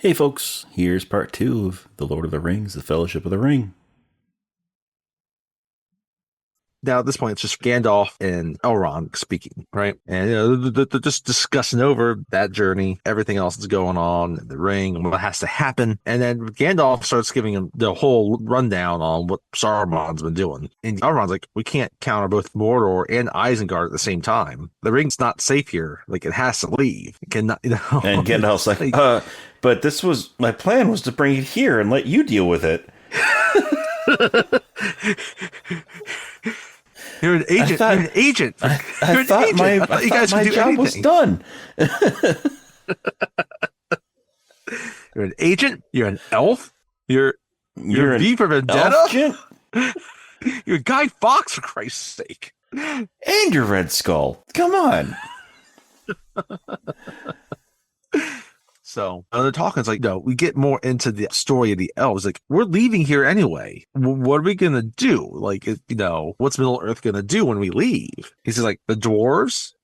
Hey folks, here's part 2 of The Lord of the Rings, The Fellowship of the Ring. Now, at this point, it's just Gandalf and Elrond speaking, right? And they're just discussing over that journey, everything else that's going on, the ring, and what has to happen. And then Gandalf starts giving him the whole rundown on what Saruman's been doing. And Elrond's like, we can't counter both Mordor and Isengard at the same time. The ring's not safe here. Like, it has to leave. It cannot, And Gandalf's like, but this was, my plan was to bring it here and let you deal with it. You're an agent. You're an agent. I thought my job was done. You're an agent. You're an elf. You're V for Vendetta. You're Guy Fawkes, for Christ's sake. And you're Red Skull. Come on. So they're talking. It's like, no, we get more into the story of the elves. Like, we're leaving here anyway. What are we gonna do? Like, what's Middle Earth gonna do when we leave? He says, like, the dwarves,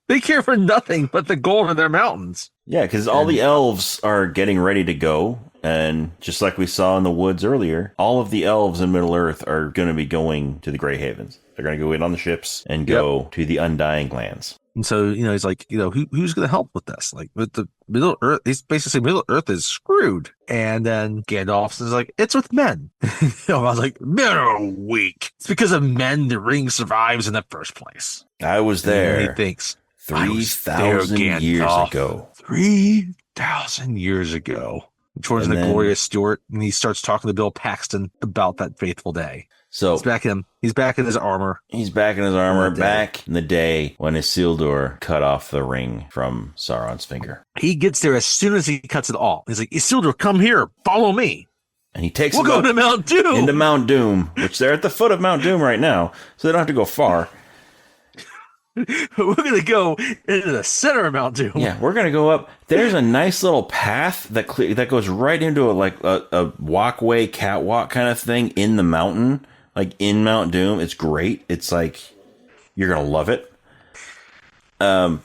they care for nothing but the gold in their mountains. Yeah, because all the elves are getting ready to go. And just like we saw in the woods earlier, all of the elves in Middle Earth are going to be going to the Grey Havens. They're going to go in on the ships and go to the Undying Lands. And so, he's like, who's going to help with this? Like, with the Middle Earth, he's basically saying Middle Earth is screwed. And then Gandalf is like, it's with men. I was like, men are weak. It's because of men the ring survives in the first place. I was there. And he thinks, 3,000 years ago. 3,000 years ago. Towards the glorious Stuart, and he starts talking to Bill Paxton about that faithful day. So he's back in his armor. He's back in his armor, back in the day when Isildur cut off the ring from Sauron's finger. He gets there as soon as he cuts it off. He's like, Isildur, come here, follow me. And he takes we'll go to Mount Doom. Into Mount Doom, which they're at the foot of Mount Doom right now, so they don't have to go far. We're going to go into the center of Mount Doom. Yeah, we're going to go up. There's a nice little path that goes right into a walkway, catwalk kind of thing in the mountain, like in Mount Doom. It's great. It's like, you're going to love it. We're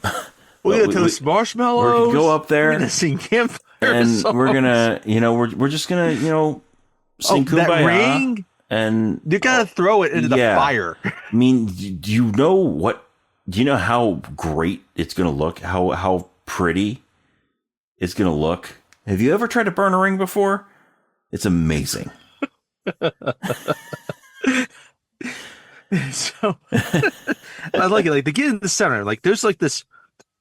going to toast marshmallows. We're going to go up there. We're going to sing campfire and songs. We're going to, we're just going to, sing Kumbaya. That ring? And you got to throw it into the fire. I mean, do you know how great it's going to look? How pretty it's going to look? Have you ever tried to burn a ring before? It's amazing. So I like it. Like, they get in the center. Like, there's like this,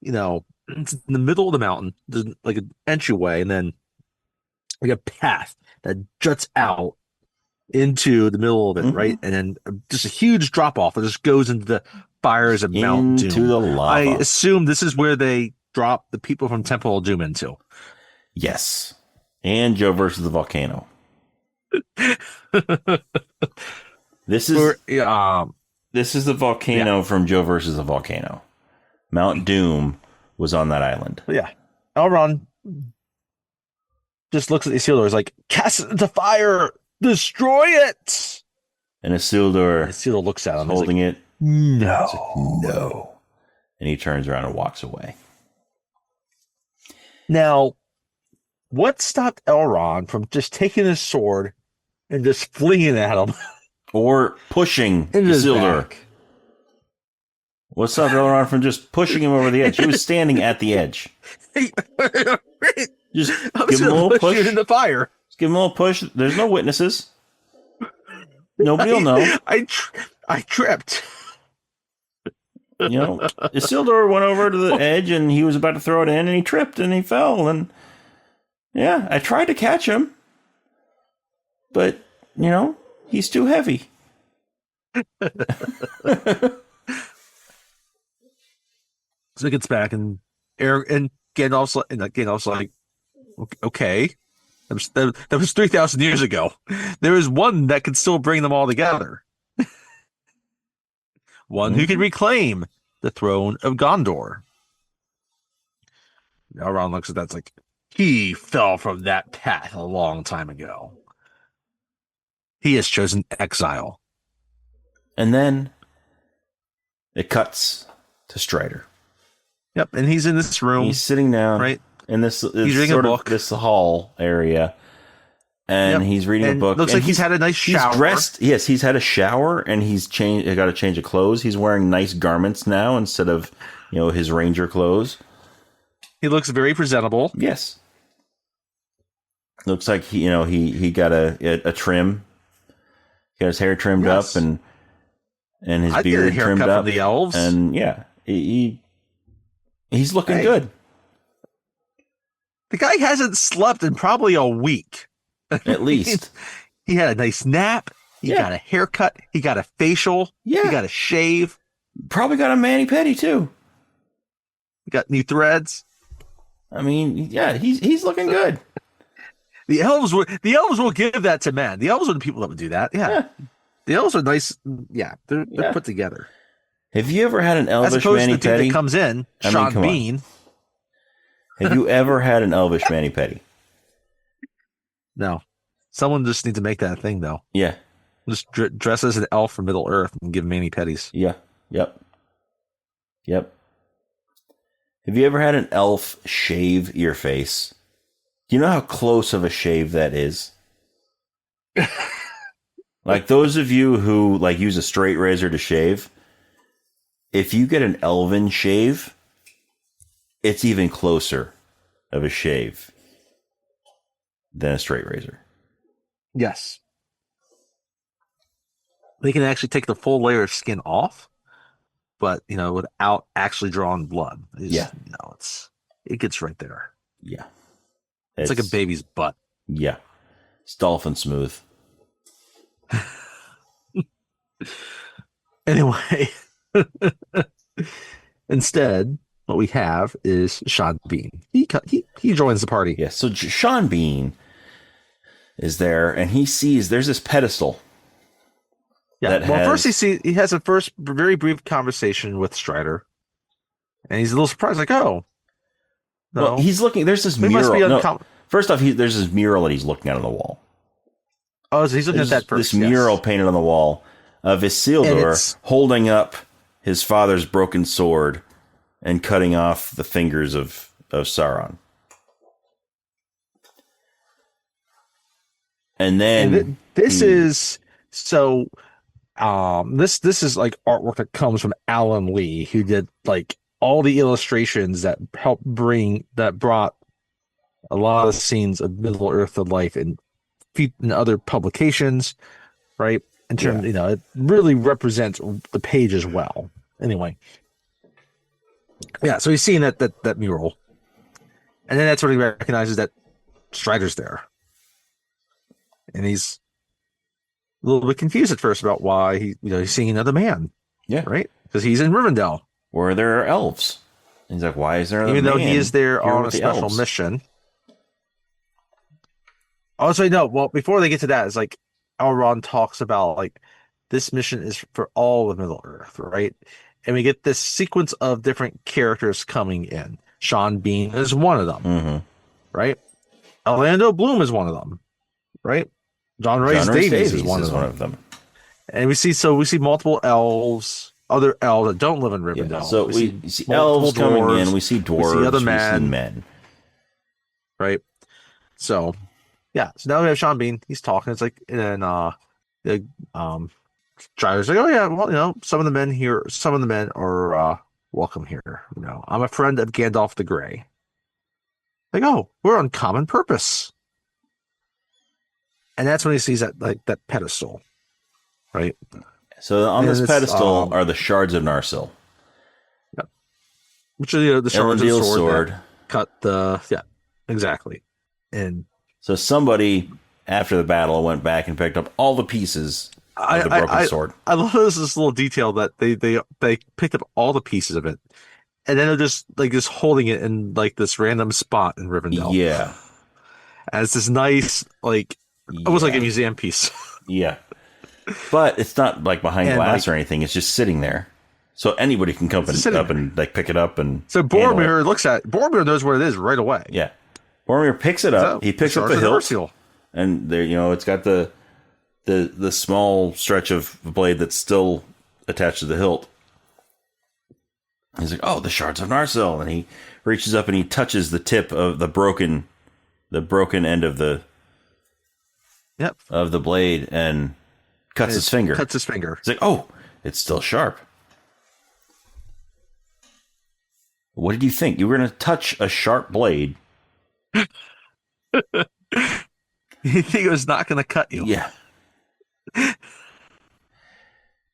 it's in the middle of the mountain. There's like an entryway, and then like a path that juts out into the middle of it, right? And then just a huge drop off that just goes into the fires of Mount Doom. Into the lava. I assume this is where they drop the people from Temple of Doom into. Yes. And Joe versus the volcano. This is the volcano from Joe versus the volcano. Mount Doom was on that island. Yeah. Elrond just looks at Isildur. He's like, cast it into fire! Destroy it! And Isildur looks at him, holding it. No. No. And he turns around and walks away. Now, what stopped Elrond from just taking his sword and just flinging at him? Or pushing Isildur? What stopped Elrond from just pushing him over the edge? He was standing at the edge. Just give him a little push. In the fire. Just give him a little push. There's no witnesses. Nobody will know. I tripped. Isildur went over to the edge and he was about to throw it in and he tripped and he fell. And yeah, I tried to catch him, but he's too heavy. So he gets back and Gandalf's like, okay, that was 3,000 years ago. There is one that could still bring them all together. One who can reclaim the throne of Gondor. Elrond looks at that. It's like, he fell from that path a long time ago. He has chosen exile. And then it cuts to Strider. Yep, and he's in this room. He's sitting down. Right? in this reading a book. This hall area, and he's reading a book. Looks like he's had a nice shower. He's dressed. Yes, he's had a shower, and he's got a change of clothes. He's wearing nice garments now instead of his ranger clothes. He looks very presentable. Yes. Looks like he got a trim. He got his hair trimmed up and his beard trimmed up. From the elves. And he's looking good. The guy hasn't slept in probably a week. At least. He had a nice nap. He got a haircut. He got a facial. Yeah. He got a shave. Probably got a mani-pedi too. He got new threads. I mean, he's looking good. The elves will give that to men. The elves are the people that would do that. Yeah. The elves are nice. Yeah, they're put together. Have you ever had an elvish mani-pedi? The dude that comes in, Sean Bean. Have you ever had an elvish mani-pedi? No. Someone just needs to make that a thing, though. Yeah. Just dress as an elf from Middle Earth and give mani-pedis. Yeah. Yep. Have you ever had an elf shave your face? Do you know how close of a shave that is? Like those of you who use a straight razor to shave, if you get an elven shave, it's even closer of a shave than a straight razor. Yes. They can actually take the full layer of skin off, but without actually drawing blood. It gets right there. Yeah. It's like a baby's butt. Yeah. It's dolphin smooth. Anyway, instead, what we have is Sean Bean. He joins the party. Yeah, so Sean Bean is there, and he sees there's this pedestal. Yeah. First he has a very brief conversation with Strider, and he's a little surprised, like, oh. No. Well, he's looking. There's this mural. First off, there's this mural that he's looking at on the wall. Oh, so he's looking at that first. This mural painted on the wall of Isildur holding up his father's broken sword and cutting off the fingers of Sauron. And then this is like artwork that comes from Alan Lee, who did all the illustrations that brought a lot of scenes of Middle Earth to life in other publications, right? In terms, it really represents the page as well. Anyway, so he's seeing that mural, and then that's when he recognizes that Strider's there, and he's a little bit confused at first about why he's seeing another man. Yeah, right, because he's in Rivendell, where there are elves. And he's like, why is there another man? Even though he is there on a special mission. Oh, so no. Well, before they get to that, it's like Elrond talks about this mission is for all of Middle Earth, right? And we get this sequence of different characters coming in. Sean Bean is one of them, right? Orlando Bloom is one of them, right? John Rhys Davies is one of them. And we see multiple elves, other elves that don't live in Rivendell. Yeah, so we see elves coming in. We see dwarves. We see other men. Right. So. Yeah, so now we have Sean Bean. He's talking. It's like, and the driver's like, oh yeah, well, some of the men are welcome here. I'm a friend of Gandalf the Grey. Like, oh, we're on common purpose. And that's when he sees that pedestal, right? So on this pedestal are the shards of Narsil. Yeah. Which are the shards of sword. Cut exactly. And so somebody, after the battle, went back and picked up all the pieces of the broken sword. I love this little detail that they picked up all the pieces of it, and then they're just holding it in this random spot in Rivendell. Yeah, as this nice almost like a museum piece. Yeah, but it's not behind glass or anything. It's just sitting there, so anybody can come up and pick it up and. So Boromir knows what it is right away. Yeah. Boromir picks it up. He picks up the hilt, and there, it's got the small stretch of blade that's still attached to the hilt. He's like, "Oh, the shards of Narsil," and he reaches up and he touches the tip of the broken end of the Yep. blade and cuts his finger. Cuts his finger. He's like, "Oh, it's still sharp." What did you think? You were going to touch a sharp blade? You think it was not going to cut you? Yeah.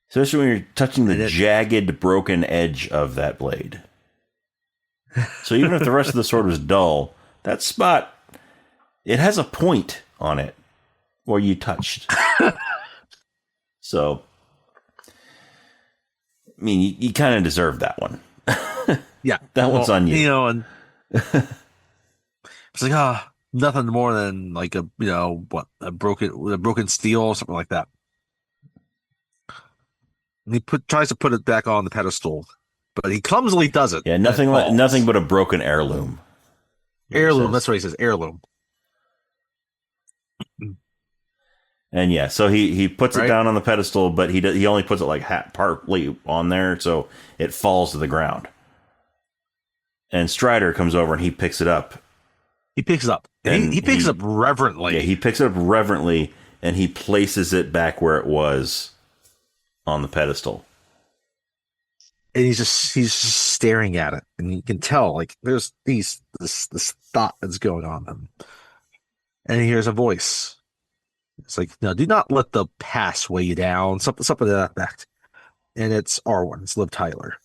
Especially when you're touching the jagged, broken edge of that blade. So even if the rest of the sword was dull, that spot, it has a point on it where you touched. So, I mean, you kind of deserve that one. Yeah. That one's on you. You know, and it's like, nothing more than like a broken steel or something like that. And he tries to put it back on the pedestal, but he clumsily does it. Yeah, nothing but a broken heirloom. Heirloom, that's what he says, heirloom. And yeah, so he puts it down on the pedestal, but he only puts it like partly on there, so it falls to the ground. And Strider comes over and he picks it up. He picks it up. He picks it up reverently. Yeah, he picks it up reverently and he places it back where it was on the pedestal. And he's just staring at it, and you can tell like there's this thought that's going on. And he hears a voice. It's like, no, do not let the past weigh you down. Something to that effect. And it's Arwen. It's Liv Tyler.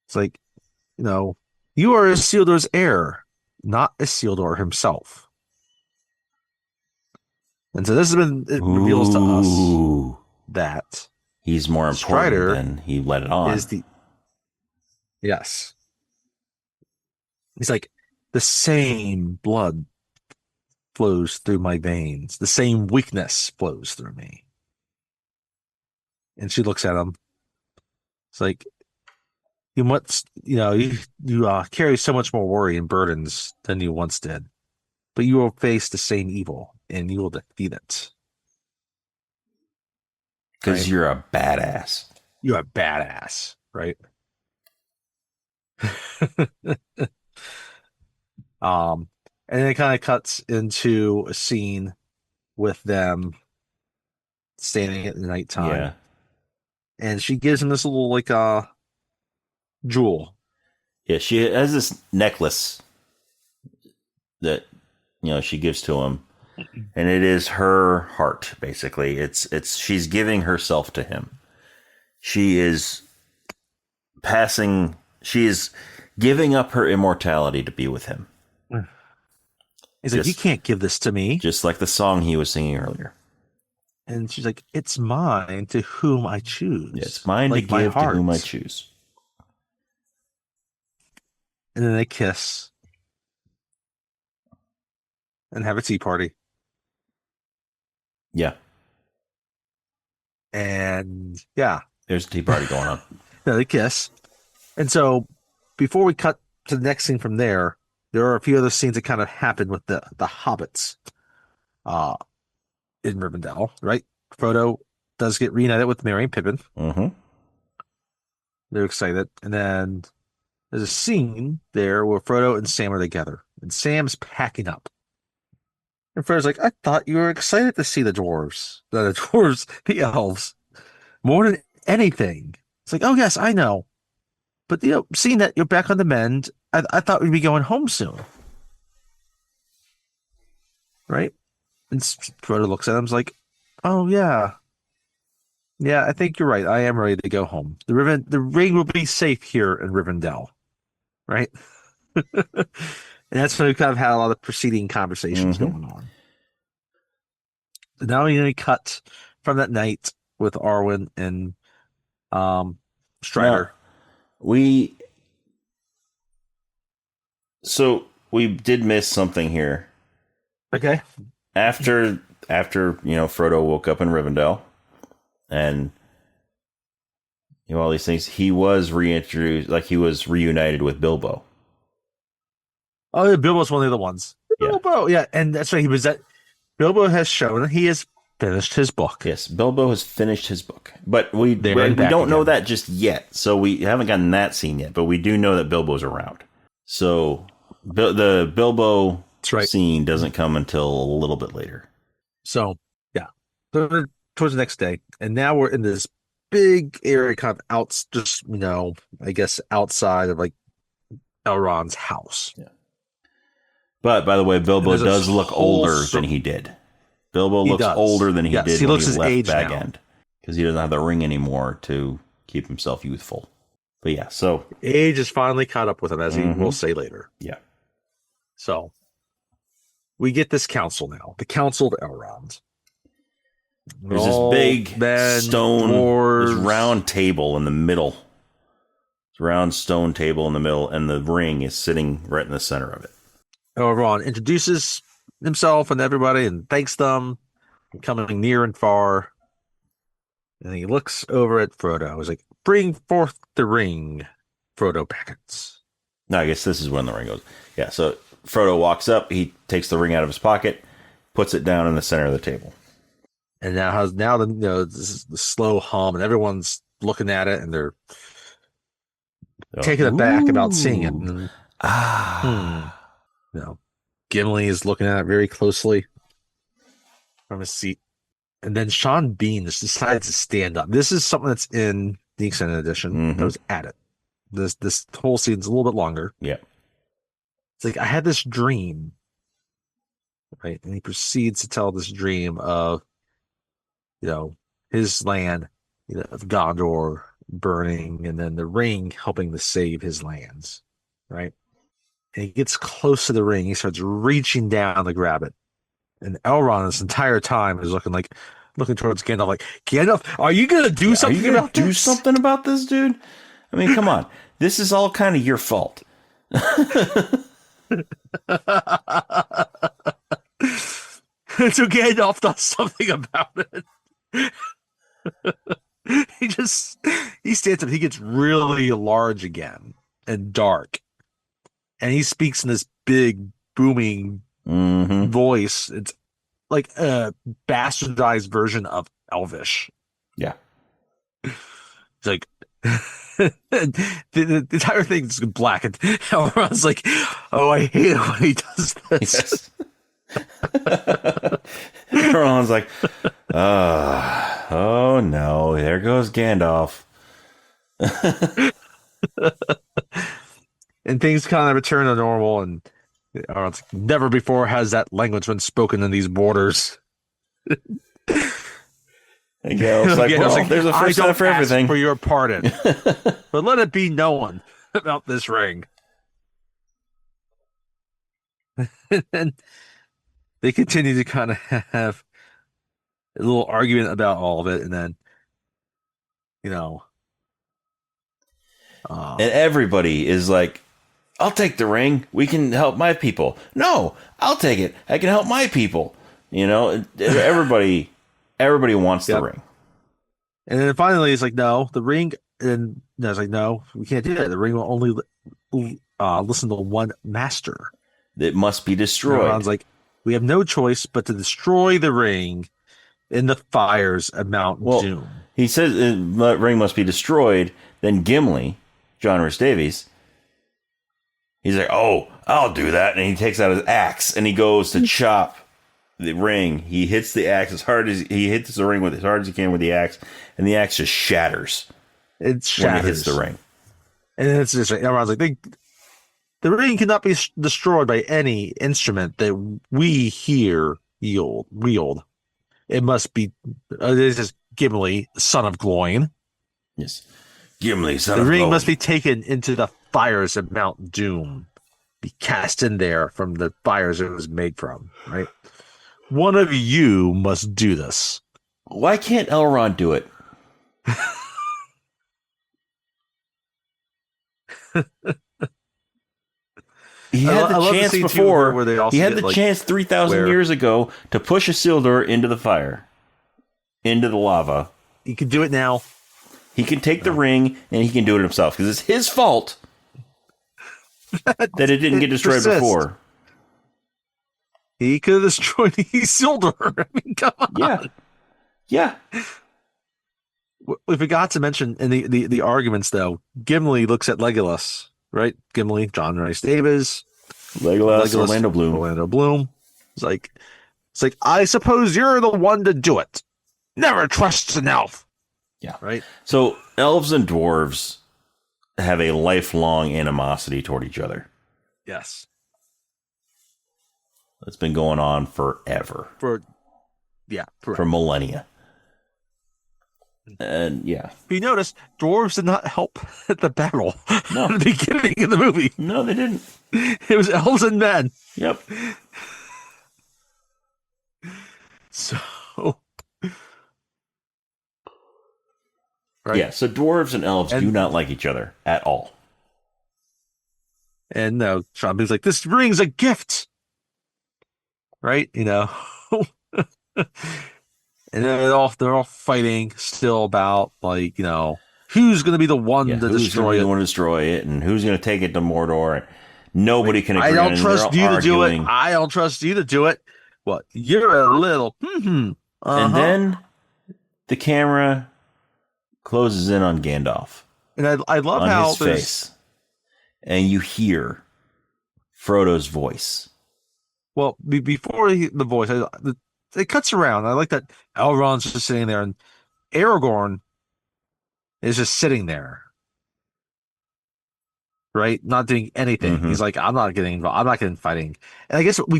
It's like, you are Isildur's heir, not Isildur himself. And so this has been, it reveals to us that he's more important Strider than he let it on. Yes. He's like, the same blood flows through my veins. The same weakness flows through me. And she looks at him. It's like, you carry so much more worry and burdens than you once did, but you will face the same evil and you will defeat it. Because you're a badass. You're a badass, right? And then it kind of cuts into a scene with them standing at the nighttime. Yeah. And she gives him this little jewel. Yeah, she has this necklace that she gives to him, and it is her heart. Basically, it's she's giving herself to him. She is giving up her immortality to be with him. He's like, you can't give this to me. Just like the song he was singing earlier. And she's like, it's mine to whom I choose. Yeah, it's mine to give to whom I choose. And then they kiss and have a tea party. Yeah. And yeah. There's a tea party going on. No, they kiss. And so before we cut to the next scene from there are a few other scenes that kind of happen with the hobbits in Rivendell, right? Frodo does get reunited with Merry and Pippin. Mm-hmm. They're excited. And then there's a scene there where Frodo and Sam are together. And Sam's packing up. And Frodo's like, I thought you were excited to see the dwarves. The elves. More than anything. It's like, oh, yes, I know. But, seeing that you're back on the mend, I thought we'd be going home soon. Right? And Frodo looks at him and is like, oh, yeah. Yeah, I think you're right. I am ready to go home. The ring will be safe here in Rivendell. Right? And that's when we kind of had a lot of preceding conversations going on. Now we cut from that night with Arwen and Strider. We did miss something here. Okay. After Frodo woke up in Rivendell and all these things, he was reintroduced, like he was reunited with Bilbo. Oh, yeah, Bilbo's one of the other ones. Bilbo, yeah, and that's right. Bilbo has shown he is finished his book. Yes, Bilbo has finished his book, but we Back don't know again. that just yet. So we haven't gotten that scene yet, but we do know that Bilbo's around. So the Bilbo That's right. scene doesn't come until a little bit later. So yeah, so towards the next day, and now we're in this big area, kind of out, just I guess outside of like Elrond's house. Yeah. But by the way, Bilbo there's a does look whole older than he did. Bilbo He looks does. older than he Yes, did he when looks he his left age Bag now. End, because he doesn't have the ring anymore to keep himself youthful. But yeah, so Age is finally caught up with him, as he will say later. yeah. So we get this council now, the Council of Elrond. There's this big stone, dwarves. this round table in the middle. This round stone table in the middle, and the ring is sitting right in the center of it. Elrond introduces himself and everybody and thanks them, coming near and far. And he looks over at Frodo. He's like, "Bring forth the ring, Frodo Baggins." No, I guess this is when the ring goes. Yeah, so Frodo walks up, he takes the ring out of his pocket, puts it down in the center of the table. And this is the slow hum, and everyone's looking at it, and they're taken aback about seeing it. And, Gimli is looking at it very closely from his seat. And then Sean Bean just decides to stand up. This is something that's in the extended edition that was added. This whole scene's a little bit longer. Yeah. It's like, I had this dream, right? And he proceeds to tell this dream of, his land, of Gondor burning, and then the ring helping to save his lands, right? And he gets close to the ring. He starts reaching down to grab it. And Elrond this entire time is looking towards Gandalf, like, "Gandalf, are you gonna do something about this? Do something about this, dude? I mean, come on. This is all kind of your fault." So Gandalf does something about it. He stands up. He gets really large again and dark, and he speaks in this big booming voice. It's like a bastardized version of Elvish. Yeah. It's like the entire thing's black, and Elrond's like, "Oh, I hate it when he does this." Yes. Elrond's like, "Oh no, there goes Gandalf." And things kind of return to normal, and Elrond's like, "Never before has that language been spoken in these borders." And Gandalf's like, "Well, there's a first time for everything." For your pardon, but let it be known about this ring. And they continue to kind of have a little argument about all of it, and then, and everybody is like, "I'll take the ring. We can help my people." "No, I'll take it. I can help my people." Everybody wants the ring. And then finally, it's like, "No, the ring." And it's like, "No, we can't do that. The ring will only listen to one master. It must be destroyed." Elrond's like, "We have no choice but to destroy the ring in the fires of Mount Doom." He says the ring must be destroyed. Then Gimli, John Rhys Davies, he's like, "Oh, I'll do that." And he takes out his axe and he goes to chop the ring. He hits the axe as hard as he hits the ring with as hard as he can with the axe, and the axe just shatters. It shatters when it hits the ring. And it's just like, everyone's like, the ring cannot be destroyed by any instrument that we here wield. It must be. This is Gimli, son of Gloin. Yes, Gimli, son of Gloin. The ring must be taken into the fires of Mount Doom, be cast in there from the fires it was made from. Right. One of you must do this. Why can't Elrond do it? He had the chance before. He had the chance 3,000 years ago to push Isildur into the fire, into the lava. He can do it now. He can take the ring and he can do it himself because it's his fault that it didn't get destroyed before. He could have destroyed Isildur. I mean, come on. Yeah. Yeah. We forgot to mention in the arguments though. Gimli looks at Legolas, right? Gimli, John Rice Davis, Legolas, Orlando Bloom. Orlando Bloom. It's like I suppose you're the one to do it. Never trust an elf. Yeah. Right. So elves and dwarves have a lifelong animosity toward each other. Yes. It's been going on forever. For millennia. And yeah. But you notice dwarves did not help at the battle No. at the beginning of the movie. No, they didn't. It was elves and men. Yep. So right. Yeah, so dwarves and elves do not like each other at all. And no, Sean Bean's like, this ring's a gift. Right? You know. And they're all fighting still about, like, you know, who's going to be the one to destroy it. Who's going to destroy it, and who's going to take it to Mordor. And nobody can agree. I don't trust you to do it. I don't trust you to do it. What? You're a little. And then the camera closes in on Gandalf. And I love on how his face. And you hear Frodo's voice. Well, before the voice, it cuts around. I like that Elrond's just sitting there, and Aragorn is just sitting there, right, not doing anything. Mm-hmm. He's like, I'm not getting involved. I'm not getting fighting. And I guess we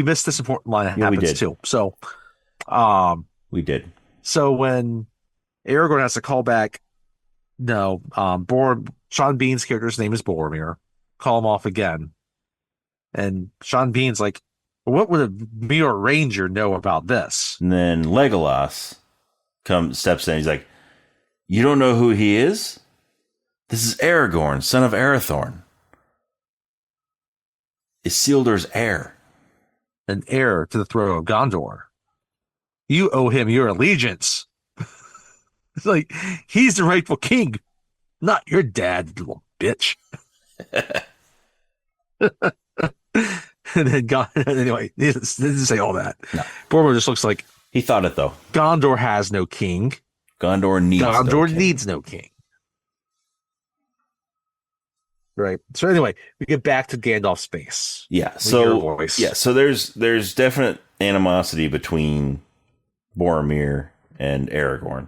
missed this important line that happens too. So, we did. So when Aragorn has to call back, Sean Bean's character's name is Boromir. Call him off again, and Sean Bean's like, what would a mere ranger know about this? And then Legolas steps in. He's like, you don't know who he is? This is Aragorn, son of Arathorn. Isildur's heir. An heir to the throne of Gondor. You owe him your allegiance. It's like, he's the rightful king, not your dad, you little bitch. And then anyway, he didn't say all that. No. Boromir just looks like he thought it though. Gondor has no king. Gondor needs no king. Right. So anyway, we get back to Gandalf's face. Yeah. So there's definite animosity between Boromir and Aragorn,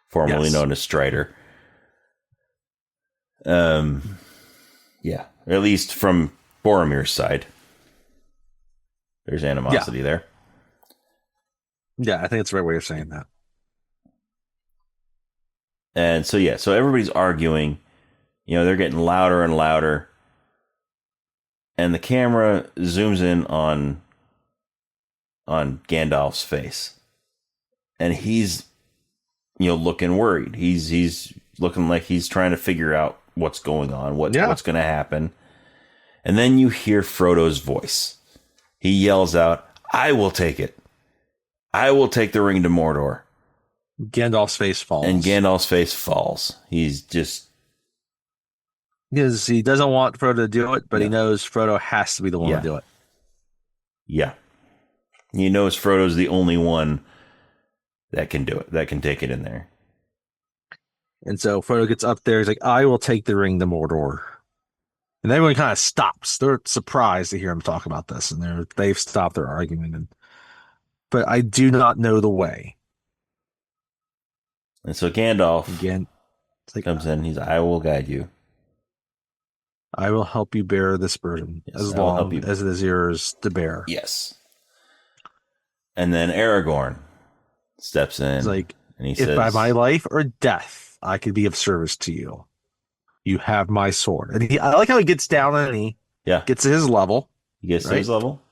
formerly known as Strider. Yeah, at least from Boromir's side. There's animosity there. Yeah, I think it's the right way of saying that. And so everybody's arguing. You know, they're getting louder and louder. And the camera zooms in on Gandalf's face. And he's, looking worried. He's looking like he's trying to figure out what's going on, what's going to happen. And then you hear Frodo's voice. He yells out, I will take it. I will take the ring to Mordor. Gandalf's face falls. And Gandalf's face falls. He's just... Because he doesn't want Frodo to do it, but he knows Frodo has to be the one to do it. Yeah. He knows Frodo's the only one that can do it, that can take it in there. And so Frodo gets up there. He's like, I will take the ring to Mordor. And everyone kind of stops. They're surprised to hear him talk about this. And they've stopped their argument. But I do not know the way. And so Gandalf comes in. He's like, I will guide you. I will help you bear this burden as long as it is yours to bear. Yes. And then Aragorn steps in. He's like, and he if says, by my life or death I could be of service to you, you have my sword. And I like how he gets down and he gets to his level. He gets to his level.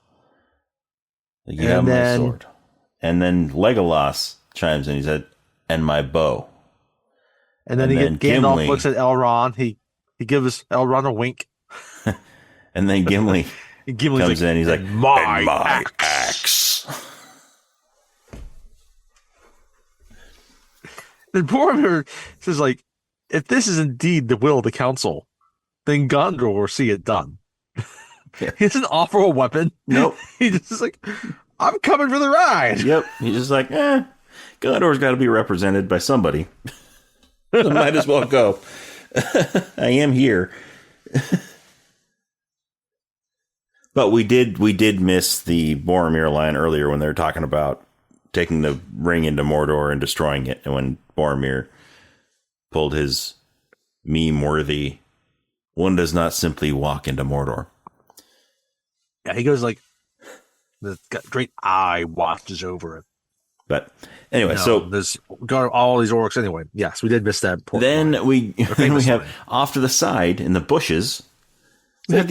Like, you have my sword. And then Legolas chimes in. He said, and my bow. And then Gandalf looks at Elrond. He gives Elrond a wink. And then Gimli comes in. He's like, my axe. Then Boromir says, like, if this is indeed the will of the council, then Gondor will see it done. Yeah. He doesn't offer a weapon. Nope. He's just like, I'm coming for the ride. Yep. He's just like, Gondor's got to be represented by somebody. So might as well go. I am here. But we did miss the Boromir line earlier when they were talking about taking the ring into Mordor and destroying it. And when Boromir pulled his meme-worthy, one does not simply walk into Mordor. Yeah, he goes like, the great eye watches over it. But anyway, No, so there's got all these orcs anyway. Yes, we did miss that. Then we have line. Off to the side in the bushes. We have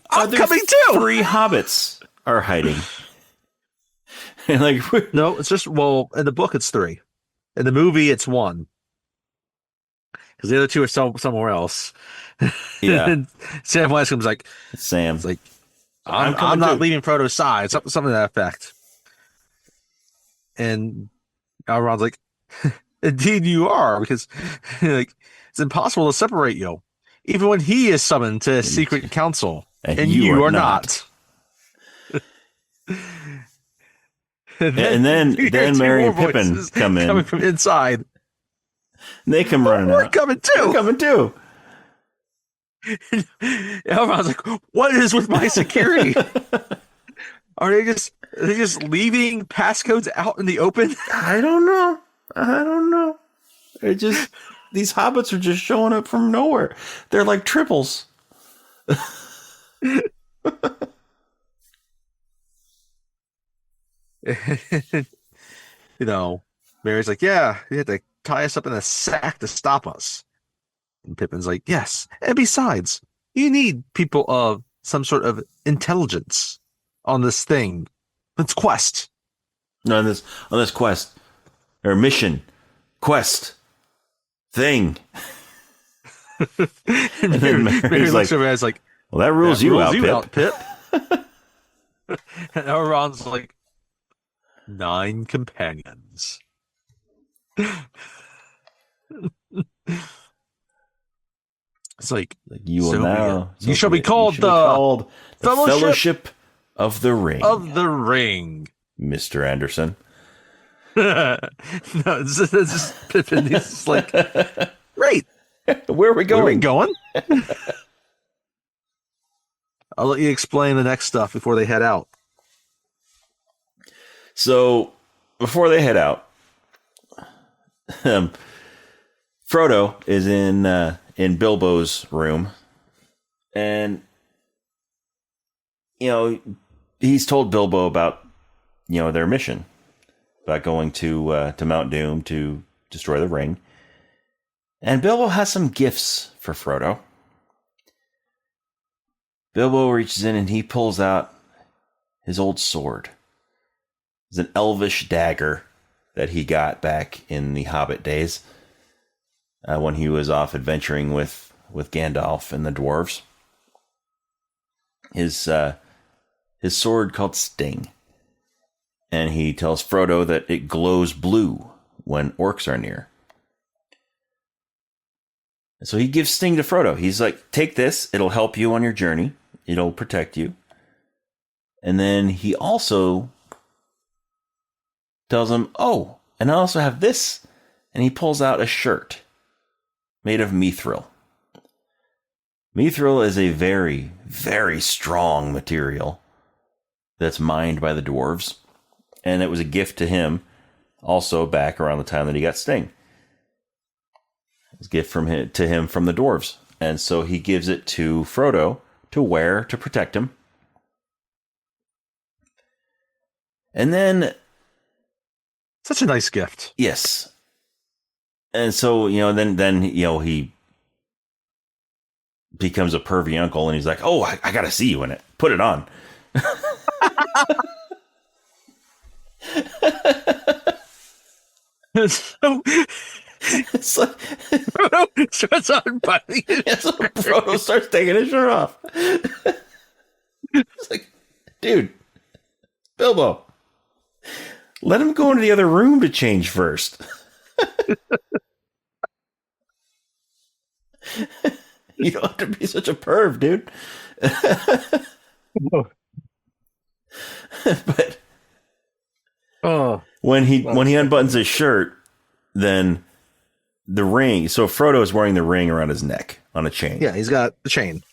I'm coming too. 3 hobbits are hiding. And like, no, it's just, well, in the book it's 3. In the movie it's 1. Because the other 2 are somewhere else. Yeah. And Sam Westcomb's like, Sam. It's like, I'm not leaving Frodo's side. Something to that effect. And Elrond's like, indeed you are, because like it's impossible to separate you, even when he is summoned to a secret council, and you are not. and then Merry and Pippin come in, coming from inside. They come running out. We're coming too. We're coming too. Elrond's like, what is with my security? Are they just leaving passcodes out in the open? I don't know. They're just, these hobbits are just showing up from nowhere. They're like triples. Mary's like, yeah, you had to tie us up in a sack to stop us. And Pippin's like, yes. And besides, you need people of some sort of intelligence on this thing. Let's quest. No, on this quest. Or mission. Quest. Thing. And then Mary looks over and is like, well, that rules you out, Pip. And Elrond's like, 9 companions. It's like you will now. You shall be called the Fellowship of the Ring. Of the Ring, Mr. Anderson. No, it's just Pippin. He's just like, great. Where are we going? Where are we going? I'll let you explain the next stuff before they head out. So, before they head out, Frodo is in Bilbo's room, and he's told Bilbo about their mission, about going to Mount Doom to destroy the ring, and Bilbo has some gifts for Frodo. Bilbo reaches in and he pulls out his old sword. It's an elvish dagger that he got back in the Hobbit days when he was off adventuring with Gandalf and the dwarves. His sword called Sting. And he tells Frodo that it glows blue when orcs are near. So he gives Sting to Frodo. He's like, take this. It'll help you on your journey. It'll protect you. And then he also tells him, oh, and I also have this. And he pulls out a shirt made of mithril. Mithril is a very, very strong material that's mined by the dwarves. And it was a gift to him also back around the time that he got Sting. It was a gift to him from the dwarves. And so he gives it to Frodo to wear to protect him. And then... such a nice gift. Yes. And so, then he becomes a pervy uncle and he's like, oh, I got to see you in it. Put it on. So It's like Frodo starts unbuttoning it. so Frodo starts taking his shirt off. It's like, dude, Bilbo, let him go into the other room to change first. You don't have to be such a perv, dude. But when he unbuttons his shirt, then the ring. So Frodo is wearing the ring around his neck on a chain. Yeah, he's got the chain.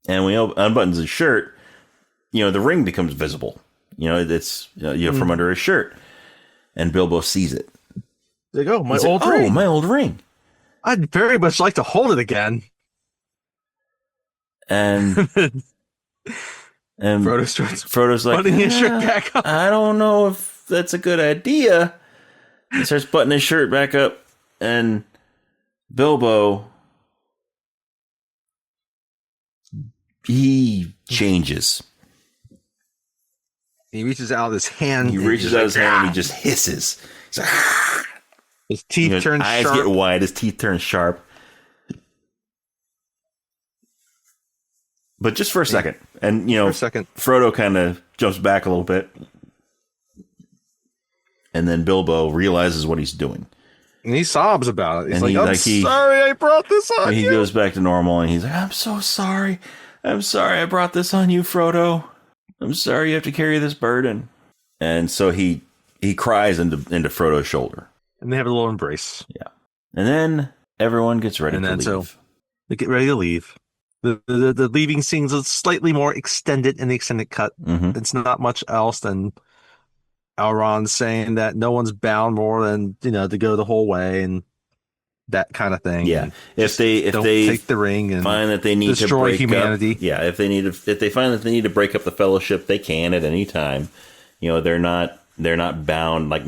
And when he unbuttons his shirt, the ring becomes visible. It's from under his shirt, and Bilbo sees it. There you go, my He's old like, ring. Oh, my old ring. I'd very much like to hold it again. And Frodo's like, buttoning his shirt back up. I don't know if that's a good idea. He starts buttoning his shirt back up, and Bilbo, he changes. He reaches out his hand. He reaches out his hand and he just hisses. He's like, his teeth turn eyes sharp. get wide, his teeth turn sharp. But just for a second. And, for a second. Frodo kind of jumps back a little bit. And then Bilbo realizes what he's doing. And he sobs about it. He's and like, I'm sorry I brought this on you. He goes back to normal and he's like, I'm so sorry. I'm sorry I brought this on you, Frodo. I'm sorry you have to carry this burden. And so he cries into Frodo's shoulder. And they have a little embrace. Yeah. And then everyone gets ready to leave. So they get ready to leave. The leaving scenes are slightly more extended in the extended cut. Mm-hmm. It's not much else than Elrond saying that no one's bound more than, to go the whole way and that kind of thing. Yeah. If they take the ring and find that they need destroy to break humanity. Up, yeah. If they find that they need to break up the fellowship, they can at any time. They're not bound. Like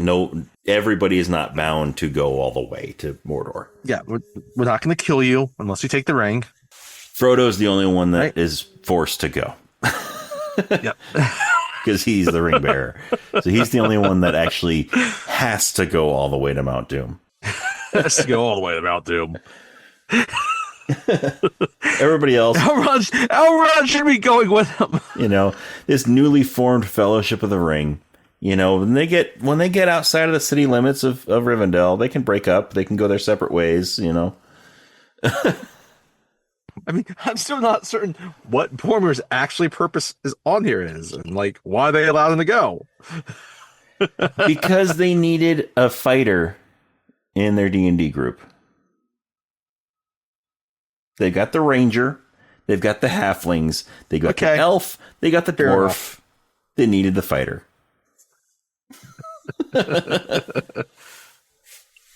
everybody is not bound to go all the way to Mordor. Yeah. We're not going to kill you unless you take the ring. Frodo's the only one that is forced to go. Yep. Because he's the ring bearer. So he's the only one that actually has to go all the way to Mount Doom. Has to go all the way to Mount Doom. Everybody else. Elrond should be going with him. This newly formed Fellowship of the Ring. When they get outside of the city limits of Rivendell, they can break up. They can go their separate ways, I mean, I'm still not certain what Boromir's actually purpose is on here is, and why they allowed him to go. Because they needed a fighter in their D&D group. They've got the ranger, they've got the halflings, they got the elf, they got the dwarf. They needed the fighter.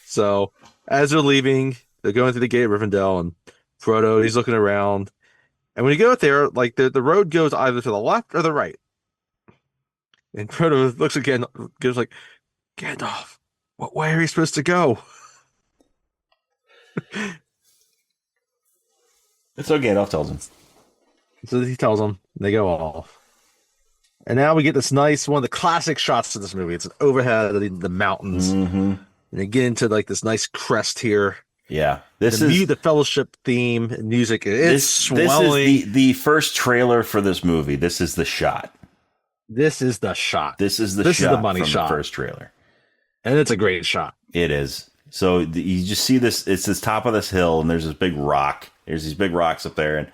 So, as they're leaving, they're going through the gate of Rivendell, and Frodo, he's looking around. And when you go out there, the road goes either to the left or the right. And Frodo looks again, goes like, Gandalf, what way are you supposed to go? So Gandalf tells him. So he tells them, they go off. And now we get this nice, one of the classic shots of this movie. It's an overhead of the mountains. Mm-hmm. And they get into this nice crest here. Yeah. The Fellowship theme and music. It's swelling. This is the first trailer for this movie. This is the shot. This is the shot. This is the money shot from the first trailer. And it's a great shot. It is. So you just see this, it's this top of this hill, and there's this big rock. There's these big rocks up there, and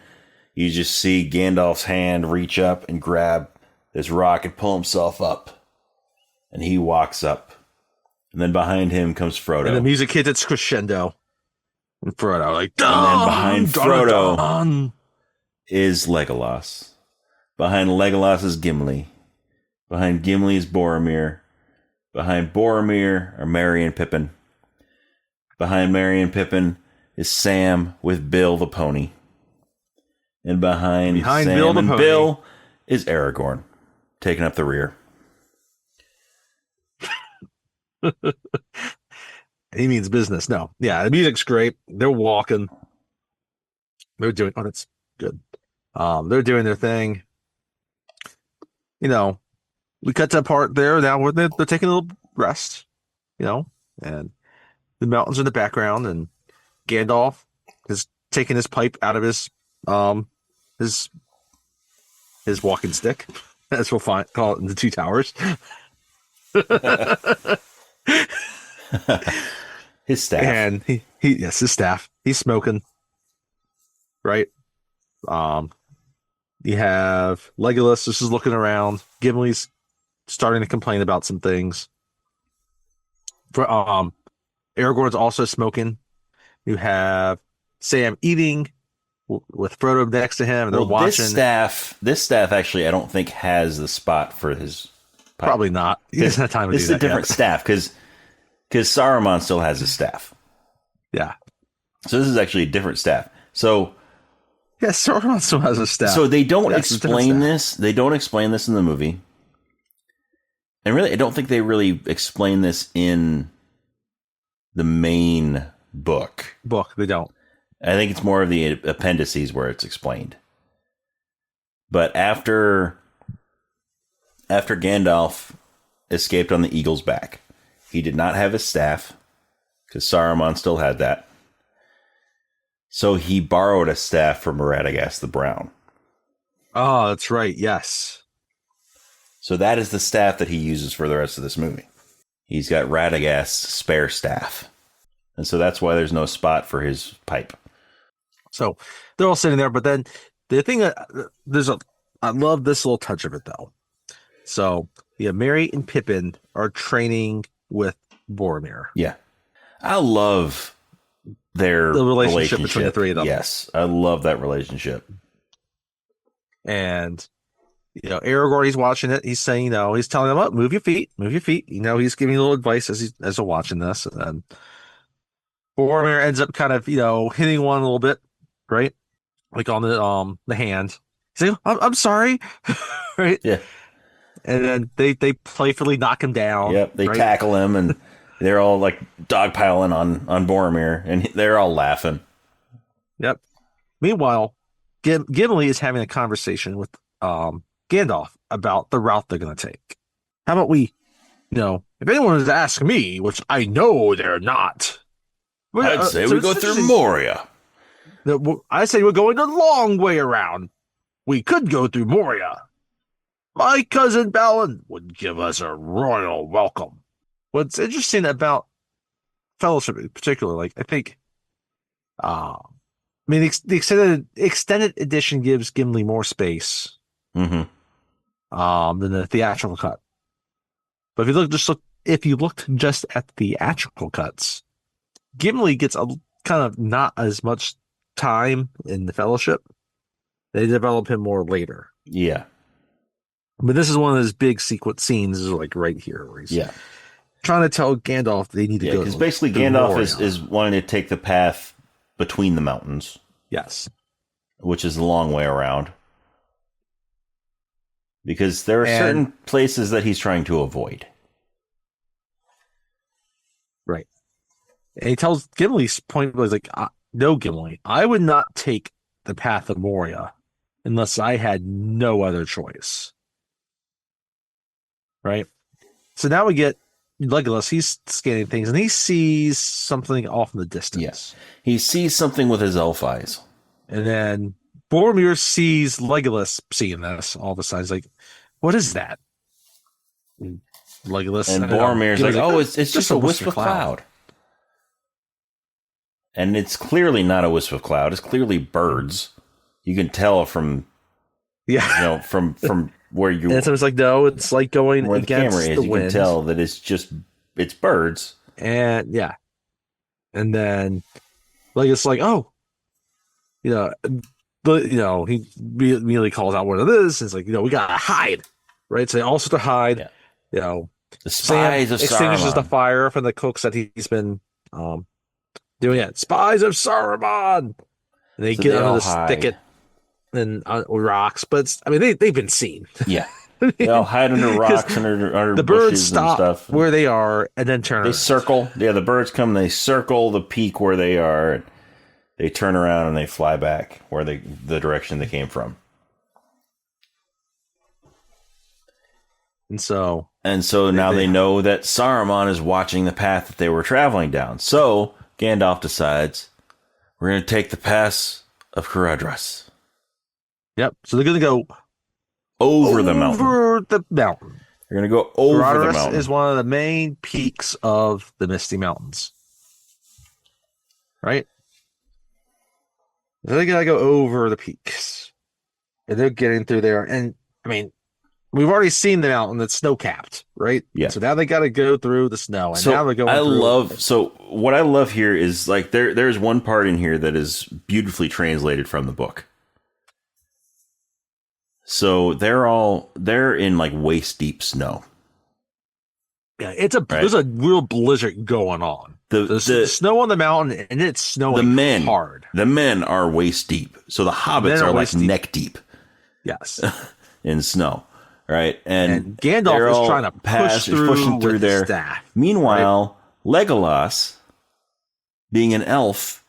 you just see Gandalf's hand reach up and grab this rock and pull himself up. And he walks up. And then behind him comes Frodo. And the music hits its crescendo. And Frodo, and then behind Frodo is Legolas. Behind Legolas is Gimli. Behind Gimli is Boromir. Behind Boromir are Merry and Pippin. Behind Merry and Pippin is Sam with Bill the pony. And behind Sam Bill and Bill is Aragorn, taking up the rear. He means business. No. Yeah, the music's great. They're walking. They're doing... Oh, that's good. They're doing their thing. We cut that part there. Now where they're taking a little rest, and the mountains in the background, and Gandalf is taking his pipe out of his walking stick, as we'll call it in the Two Towers. His staff. And his staff. He's smoking. Right? You have Legolas just is looking around. Gimli's starting to complain about some things. For Aragorn's also smoking. You have Sam eating with Frodo next to him, and they're Well, watching. this staff actually, I don't think has the spot for his pipe. Probably not. He doesn't have time to do that. This is a different staff because Saruman still has his staff. Yeah. So this is actually a different staff. So yeah, Sauron still has a staff. So they don't explain this. They don't explain this in the movie. And really, I don't think they really explain this in the main book. They don't. I think it's more of the appendices where it's explained. But after Gandalf escaped on the eagle's back, he did not have his staff because Saruman still had that. So he borrowed a staff from Radagast the Brown. Oh, that's right. Yes. So that is the staff that he uses for the rest of this movie. He's got Radagast's spare staff. And so that's why there's no spot for his pipe. So they're all sitting there, but then the thing that I love this little touch of it though. So yeah, Merry and Pippin are training with Boromir. Yeah. I love the relationship between the three of them. Yes, I love that relationship. And Aragorn, he's watching it. He's saying, he's telling them, move your feet. He's giving a little advice as they're watching this. And then Boromir ends up kind of, hitting one a little bit, right? Like on the hand. He's like, I'm sorry, right? Yeah. And then they playfully knock him down. Yep, they tackle him, and they're all like dogpiling on Boromir, and they're all laughing. Yep. Meanwhile, Gimli is having a conversation with Gandalf about the route they're going to take. How about we, if anyone was to ask me, which I know they're not, I'd say we go through Moria. I say we're going the long way around. We could go through Moria. My cousin Balin would give us a royal welcome. What's interesting about Fellowship in particular, I think, the extended edition gives Gimli more space than the theatrical cut. But if you looked just at the theatrical cuts, Gimli gets a kind of not as much time in the Fellowship. They develop him more later. Yeah. But this is one of those big sequence scenes, right here, where he's trying to tell Gandalf they need to go. Because basically Gandalf is wanting to take the path between the mountains. Yes. Which is a long way around. Because there are certain places that he's trying to avoid. Right. And he tells Gimli's point was no, Gimli, I would not take the path of Moria unless I had no other choice. Right? So now we get Legolas, he's scanning things, and he sees something off in the distance. Yes. He sees something with his elf eyes. And then Boromir sees Legolas seeing this all of a sudden. He's like, what is that? And Legolas. And Boromir's like, it's just a wisp of cloud. And it's clearly not a wisp of cloud. It's clearly birds. You can tell from from where you. And so it's like, no, it's like going where against the camera is. You wind. Can tell that it's birds. And and then Legolas like, he immediately calls out what it is. It's like, we gotta hide, right? So they all start to hide. Yeah. The spies of Saruman. Extinguishes the fire from the cooks that he's been doing it. Spies of Saruman. And they get under this thicket and rocks, but they've been seen. Yeah. They all hide under rocks and under the bushes birds stop and stuff. where they are and then turn around. They circle. Yeah, the birds come, they circle the peak where they are, and they turn around and they fly back where the direction they came from. And so now they know that Saruman is watching the path that they were traveling down. So Gandalf decides, we're going to take the pass of Caradhras. Yep. So they're going to go over the mountain. They're going to go over the mountain. Is one of the main peaks of the Misty Mountains. Right? So they got to go over the peaks. And they're getting through there. And, We've already seen the mountain that's snow capped, right? Yeah. So now they got to go through the snow, and now they're going through. So what I love here is like there's one part in here that is beautifully translated from the book. So they're in like waist deep snow. Yeah, there's a real blizzard going on. The snow on the mountain, and it's snowing hard. The men are waist deep, so the hobbits are like neck deep. Yes, in snow, right? And Gandalf is trying to pushing through there. Staff, Meanwhile, right? Legolas, being an elf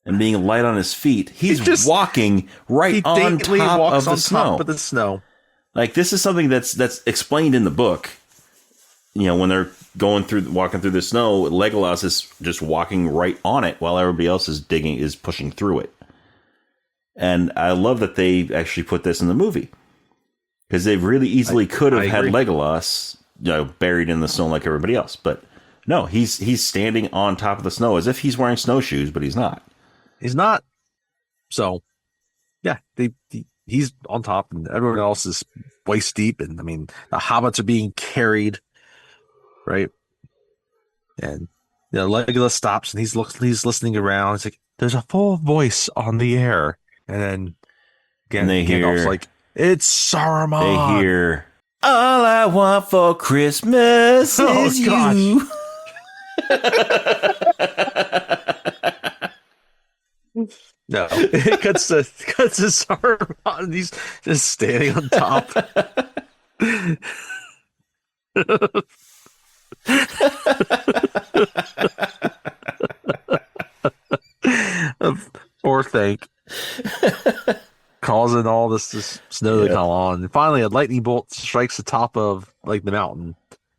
and being light on his feet, he's walking right on top of the snow. Like, this is something that's explained in the book. You know, when they're walking through the snow, Legolas is just walking right on it while everybody else is pushing through it. And I love that they actually put this in the movie, because they really easily could have had Legolas, buried in the snow like everybody else. But no, he's standing on top of the snow as if he's wearing snowshoes, but he's not. He's not. So, yeah, he's on top, and everyone else is waist deep. And I mean, the hobbits are being carried. Right, and Legolas stops and he's listening around. It's like, there's a full voice on the air, and then Gandalf's like, it's Saruman. They hear, all I want for Christmas is you. No, it cuts to Saruman, and he's just standing on top. Or think causing all this snow to come on, and finally a lightning bolt strikes the top of like the mountain,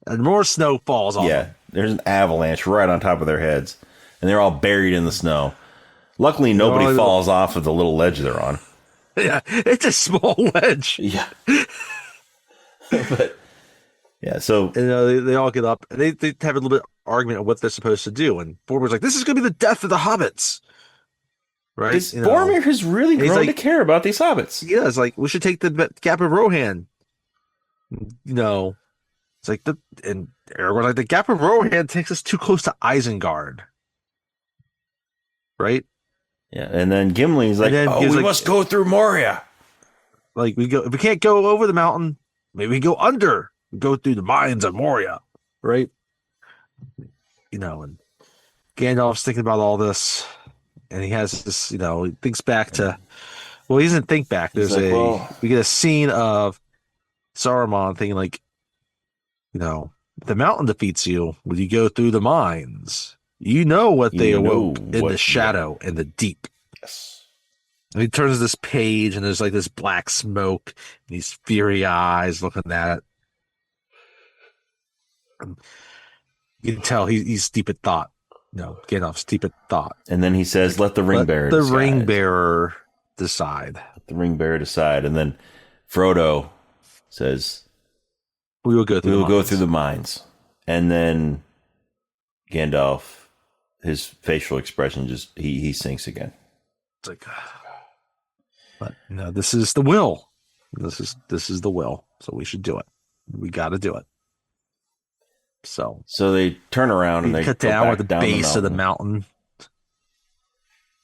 and more snow falls on them. There's an avalanche right on top of their heads, and they're all buried in the snow. Luckily, nobody falls off of the little ledge they're on. Yeah, it's a small ledge. Yeah, but. Yeah, so they all get up and they have a little bit of argument on what they're supposed to do. And Boromir's like, "This is going to be the death of the hobbits." Right? Boromir has really grown to care about these hobbits. Yeah, it's like, we should take the Gap of Rohan. It's like and Aragorn's like, the Gap of Rohan takes us too close to Isengard. Right? Yeah, and then Gimli's like, we must go through Moria. Like, if we can't go over the mountain, maybe we go under. Go through the mines of Moria, right? And Gandalf's thinking about all this, and he has this, he thinks back to, he doesn't think back. We get a scene of Saruman thinking like, if the mountain defeats you, will you go through the mines? You know what they awoke in the shadow and the deep. Yes. And he turns this page, and there's like this black smoke, and these fiery eyes looking at it. You can tell he's deep in thought. Gandalf's deep in thought. And then he says, let the ring bearer decide. Ring bearer decide. Let the ring bearer decide. And then Frodo says, we will go through the mines. And then Gandalf, his facial expression he sinks again. It's like, but this is the will. This is the will. So we should do it. We got to do it. So they turn around and they cut down at the base of the mountain.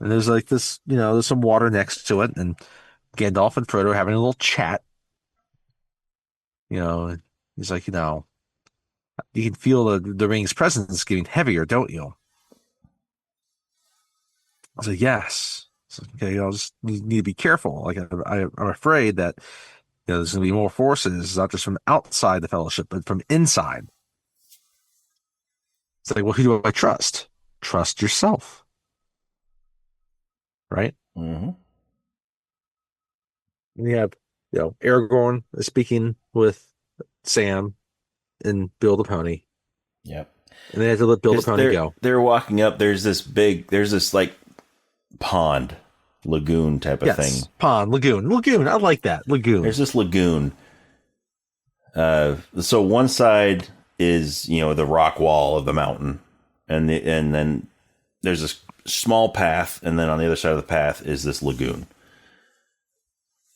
And there's like this, there's some water next to it, and Gandalf and Frodo are having a little chat. He's like, you can feel the ring's presence getting heavier, don't you? I was like, yes. So, okay, I'll just need to be careful. Like, I'm afraid that there's going to be more forces, not just from outside the Fellowship, but from inside. It's like, well, who do I trust? Trust yourself. Right? Mm-hmm. And you have, Aragorn is speaking with Sam and Bill the Pony. Yep. And they have to let Bill the Pony go. They're walking up. There's this like pond, lagoon type of thing. Pond, lagoon. I like that. Lagoon. There's this lagoon. So one side is the rock wall of the mountain, and then there's this small path, and then on the other side of the path is this lagoon.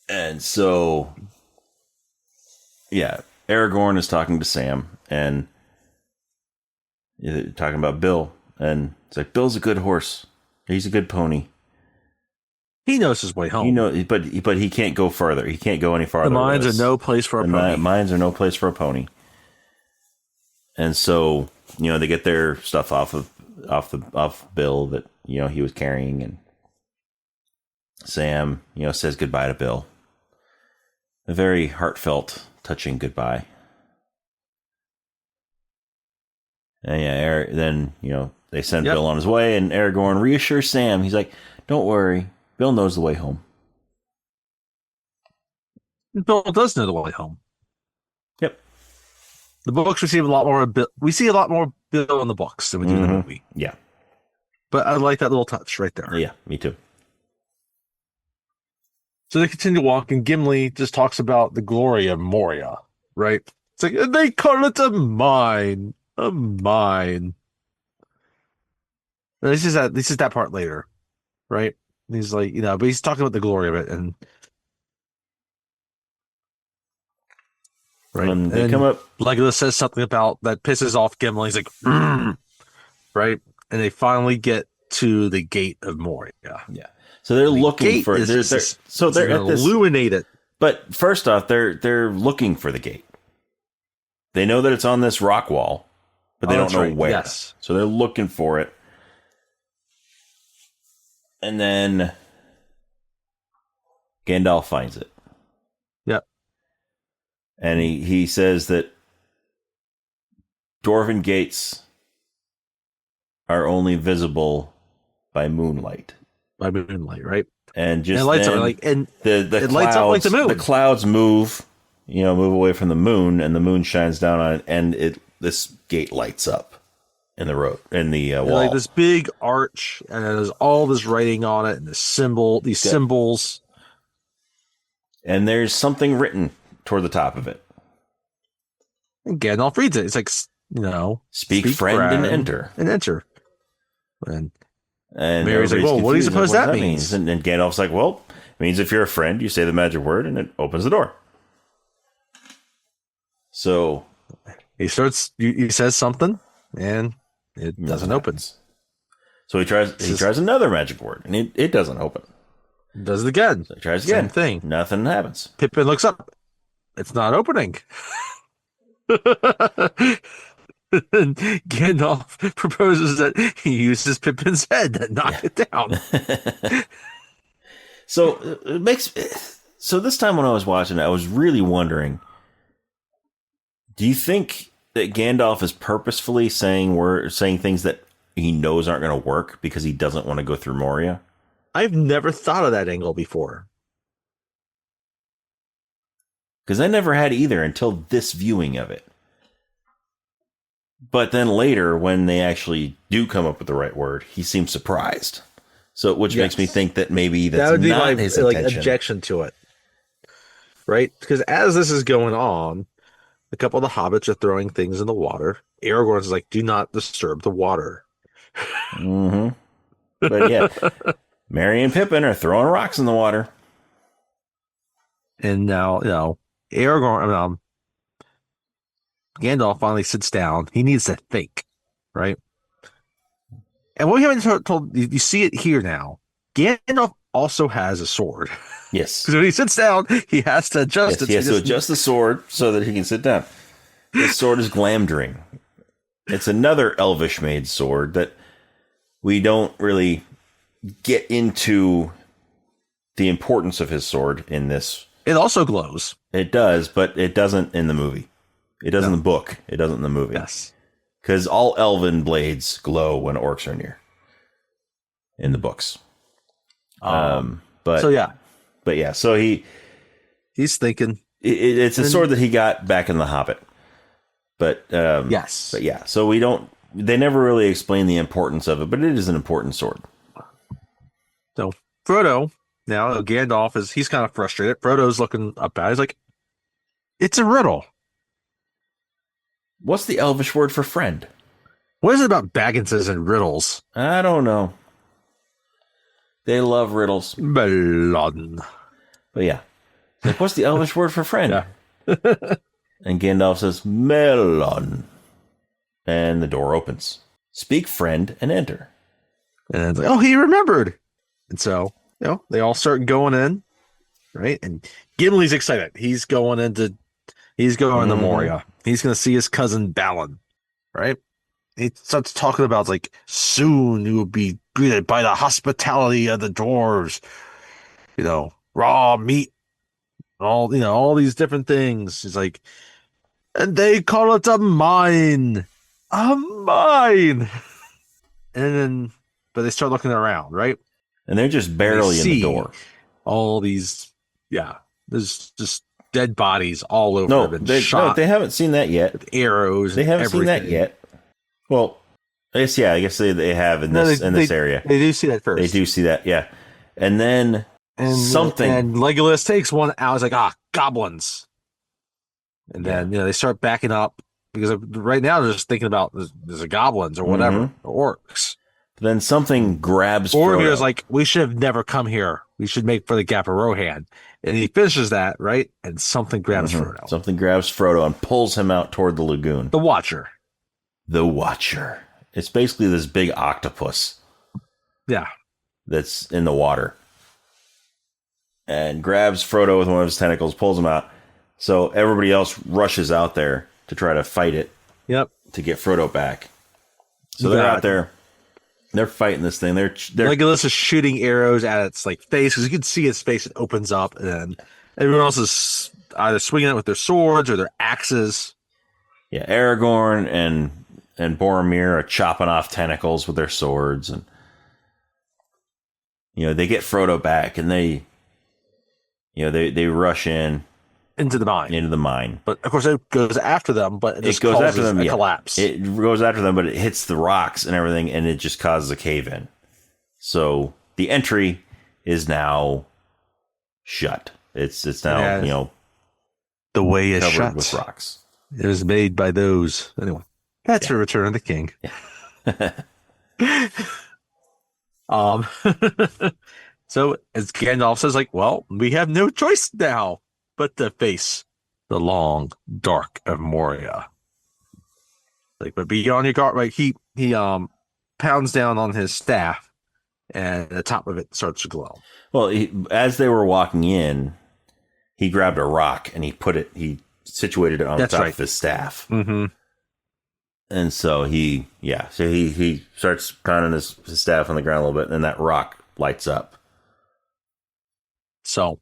And so yeah, Aragorn is talking to Sam and talking about Bill, and it's like, Bill's a good horse. He's a good pony. He knows his way home. You know, but he can't go further. He can't go any farther. The mines are no place for a pony. Mines are no place for a pony. And so, they get their stuff off Bill that he was carrying, and Sam says goodbye to Bill. A very heartfelt, touching goodbye. And then they send Bill on his way, and Aragorn reassures Sam. He's like, "Don't worry, Bill knows the way home." Bill does know the way home. Yep. The books we see a lot more. We see a lot more Bill in the books than we do in the movie. Yeah. But I like that little touch right there. Yeah, me too. So they continue walking. Gimli just talks about the glory of Moria, right? It's like, they call it a mine. A mine. And this is that part later, right? And he's like, but he's talking about the glory of it, and right. When they come up, Legolas says something about that pisses off Gimli. He's like, right? And they finally get to the gate of Moria. Yeah. So they're looking for it. So they're at this, illuminate it. But first off, they're looking for the gate. They know that it's on this rock wall, but they don't know where. Yes. So they're looking for it. And then Gandalf finds it. Yep. And he says that dwarven gates are only visible by moonlight. By moonlight, right? And just it lights up like, and the it clouds, lights up like the moon. The clouds move away from the moon, and the moon shines down on it, and this gate lights up in the road, in the wall. Like this big arch, and there's all this writing on it, and these symbols. And there's something written toward the top of it. And Gandalf reads it. It's like, speak friend and enter. And enter. And Mary's like, well, what do you suppose that means? And Gandalf's like, well, it means if you're a friend, you say the magic word, and it opens the door. So he says something, and it doesn't open. So he tries another magic word, and it doesn't open. Does it again. So he tries again. Same thing. Nothing happens. Pippin looks up. It's not opening. And Gandalf proposes that he uses Pippin's head to knock it down. So this time when I was watching it, I was really wondering, do you think that Gandalf is purposefully saying things that he knows aren't going to work because he doesn't want to go through Moria? I've never thought of that angle before. Because I never had either until this viewing of it. But then later, when they actually do come up with the right word, he seems surprised. So, which makes me think that maybe that would be not his intention. Objection to it, right? Because as this is going on, a couple of the hobbits are throwing things in the water. Aragorn's like, "Do not disturb the water." Mm-hmm. But yeah, Merry and Pippin are throwing rocks in the water, and now Aragorn. Gandalf finally sits down. He needs to think, right? And what we haven't told you see it here now. Gandalf also has a sword. Yes. Because when he sits down, he has to adjust it. He has to adjust the sword so that he can sit down. His sword is Glamdring. It's another elvish made sword that we don't really get into the importance of his sword in this. It also glows. It does, but it doesn't in the movie. It does in the book. It doesn't in the movie. Yes. Because all elven blades glow when orcs are near. In the books. So he's thinking. It's a sword that he got back in The Hobbit. But yes. But yeah, so they never really explain the importance of it, but it is an important sword. So Frodo, now Gandalf he's kind of frustrated. Frodo's looking up at it. He's like, it's a riddle. What's the elvish word for friend? What is it about Bagginses and riddles? I don't know. They love riddles. Bellon. But yeah. Like, what's the elvish word for friend? Yeah. And Gandalf says, Melon. And the door opens. Speak, friend, and enter. And it's like, oh, he remembered. And so, they all start going in, right? And Gimli's excited. He's going to Moria. He's going to see his cousin Balin, right? He starts talking about, like, soon you will be greeted by the hospitality of the dwarves. Raw meat, all these different things. He's like, and they call it a mine. A mine. But they start looking around, right? And they're just barely in the door. All these, there's just dead bodies all over. No, they haven't seen that yet. With arrows. They haven't seen that yet. Well, I guess they have in this area. They do see that first. They do see that, yeah. And then something. And Legolas takes one out. He's like, goblins. And then they start backing up because right now they're just thinking about there's a goblins or whatever, or orcs. Then something grabs Frodo. Boromir is like, we should have never come here. We should make for the Gap of Rohan. And he finishes that, right? And something grabs Frodo. Something grabs Frodo and pulls him out toward the lagoon. The Watcher. It's basically this big octopus. Yeah. That's in the water. And grabs Frodo with one of his tentacles, pulls him out. So everybody else rushes out there to try to fight it. Yep. To get Frodo back. So they're out there. They're fighting this thing. They're Legolas is shooting arrows at its face because you can see its face. It opens up, and then everyone else is either swinging it with their swords or their axes. Yeah, Aragorn and Boromir are chopping off tentacles with their swords, and they get Frodo back, and they rush into the mine. But of course, it goes after them, but it goes after them. Collapse. It goes after them, but it hits the rocks and everything, and it just causes a cave in. So the entry is now shut. It's now the way is covered shut with rocks. It was made by those anyway. That's a Return of the King. Yeah. So as Gandalf says, like, well, we have no choice now but to face the long dark of Moria. Like, but be on your guard. Right? He pounds down on his staff, and the top of it starts to glow. Well, as they were walking in, he grabbed a rock and he situated it on the top of his staff. Mm-hmm. And so he starts pounding his staff on the ground a little bit, and that rock lights up. So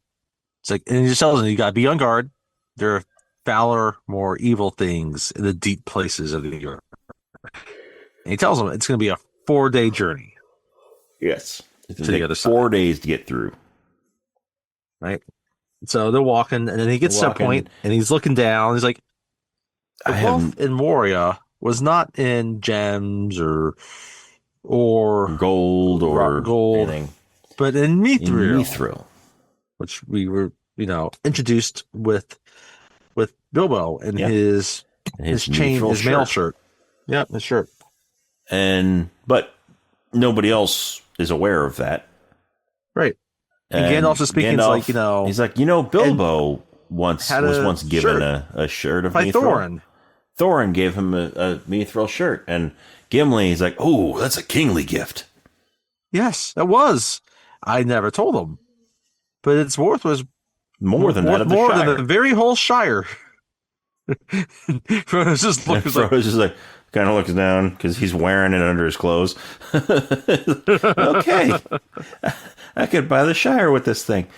it's like, and he just tells him, you gotta be on guard. There are fouler, more evil things in the deep places of the earth. And he tells him it's going to be a 4-day journey. Yes. It's to the other side. 4 days to get through. Right. So they're walking, and then he gets to a point, and he's looking down. He's like, the wealth in Moria was not in gems or gold or anything, but in Mithril. Mithril. Which we were, introduced with Bilbo and his chain, his mail shirt. Yep, his shirt. But nobody else is aware of that. Right. And Gandalf is speaking, he's like, Bilbo was once given a shirt of Mithril. Thorin. Thorin gave him a Mithril shirt. And Gimli, he's like, oh, that's a kingly gift. Yes, it was. I never told him. But its worth was more than that of the Shire. More than the very whole Shire. Frodo's just like, kind of looks down because he's wearing it under his clothes. Okay, I could buy the Shire with this thing.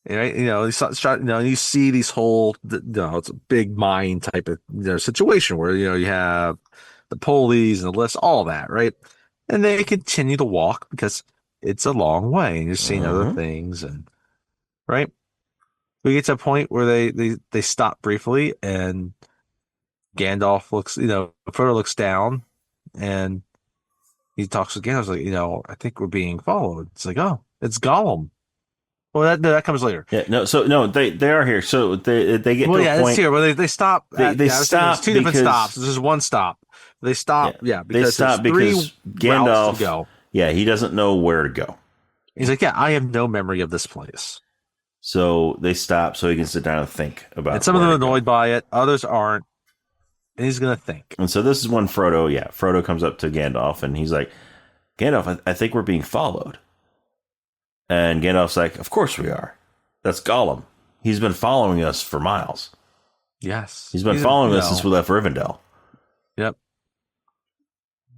You see these whole, it's a big mine type of situation where you have the pulleys and the lifts, all that, right? And they continue to walk because it's a long way, and you're seeing other things, and right. We get to a point where they stop briefly, and Gandalf looks, Frodo looks down, and he talks to Gandalf, like, I think we're being followed. It's like, oh, it's Gollum. Well, that comes later. Yeah, they are here. So they get to a point. It's here. Well, they stop. They stop. It's two different stops. This is one stop. They stop. Yeah, because they stop because Gandalf. To go. Yeah, he doesn't know where to go. He's like, I have no memory of this place. So they stop so he can sit down and think about. And some of where them to are go. annoyed by it, others aren't. And he's gonna think. And so this is when Frodo comes up to Gandalf and he's like, Gandalf, I think we're being followed. And Gandalf's like, of course we are. That's Gollum. He's been following us for miles. Yes. He's been following us since we left Rivendell. Yep.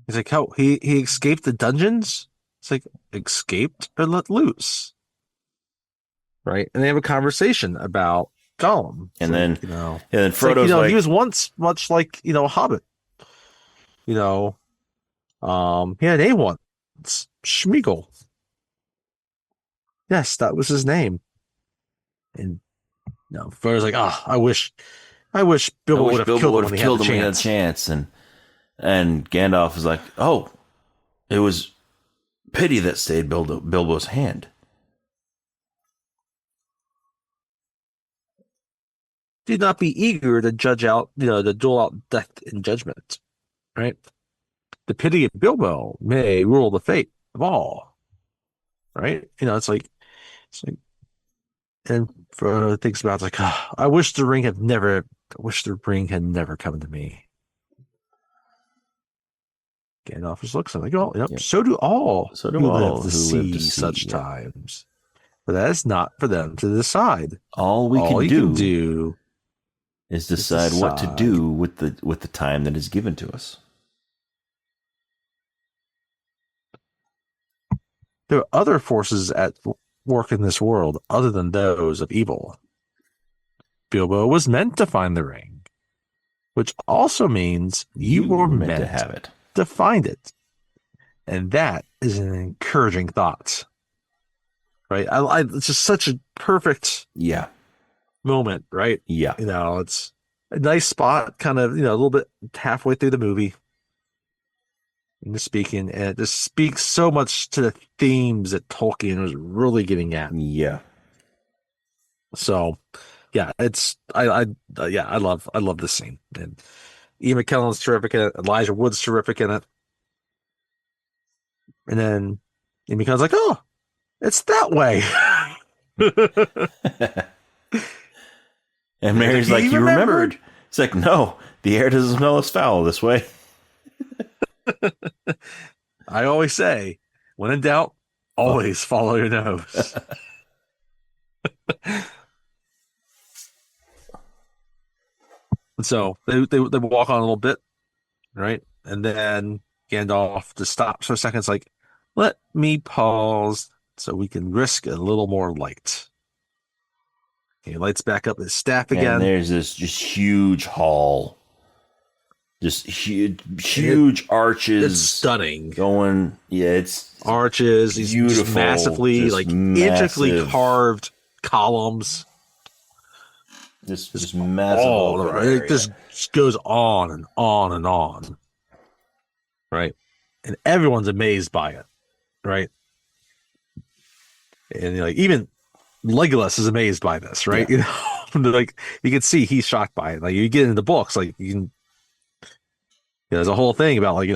He's like, how he escaped the dungeons? It's like, escaped or let loose? Right? And they have a conversation about Gollum. And then, and then Frodo's like, he was once much like, a hobbit. He had a name once. Schmeagol. Yes, that was his name. And Frodo's like, I wish Bilbo would have killed him when he had the chance. And Gandalf was like, oh, it was pity that stayed Bilbo's hand. Do not be eager to judge out, to dole out death and judgment, right? The pity of Bilbo may rule the fate of all, right? It's like, and Frodo thinks about it, it's like, I wish the ring had never come to me. Gandalf just looks at him like, oh, Yep. so do all who live to see such times. But that is not for them to decide. All we can do is decide what to do with the time that is given to us. There are other forces at work in this world other than those of evil. Bilbo was meant to find the ring, which also means you were meant to have it, to find it. And that is an encouraging thought. Right? It's just such a perfect moment, right? Yeah. It's a nice spot, kind of, a little bit halfway through the movie. And speaking, and it just speaks so much to the themes that Tolkien was really getting at. Yeah. So, yeah, I love this scene. And Ian McKellen's terrific in it. Elijah Wood's terrific in it. And then Ian McKellen's like, oh, it's that way. And Mary's like, you remembered? It's like, no, the air doesn't smell as foul this way. I always say, when in doubt, always follow your nose. And so they walk on a little bit, right? And then Gandalf just stops for a second. It's like, let me pause so we can risk a little more light. He lights back up his staff again. And there's this just huge hall. Just huge arches. It's stunning. Going, it's arches. These beautiful, massively, intricately carved columns. Just massive. It just goes on and on and on. Right? And everyone's amazed by it. Right? And even Legolas is amazed by this, right? Yeah. You can see he's shocked by it. Like, you get into the books, like, you can. There's a whole thing about, like,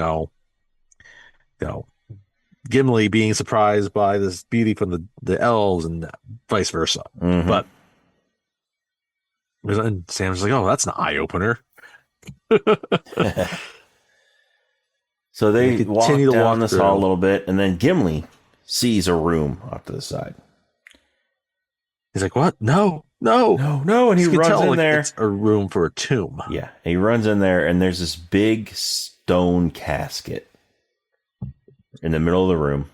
Gimli being surprised by this beauty from the elves and vice versa. Mm-hmm. But and Sam's like, oh, that's an eye opener. So they walk down this hall a little bit, and then Gimli sees a room off to the side. He's like, what? No. And he runs in there. It's a room for a tomb. Yeah. He runs in there, and there's this big stone casket in the middle of the room.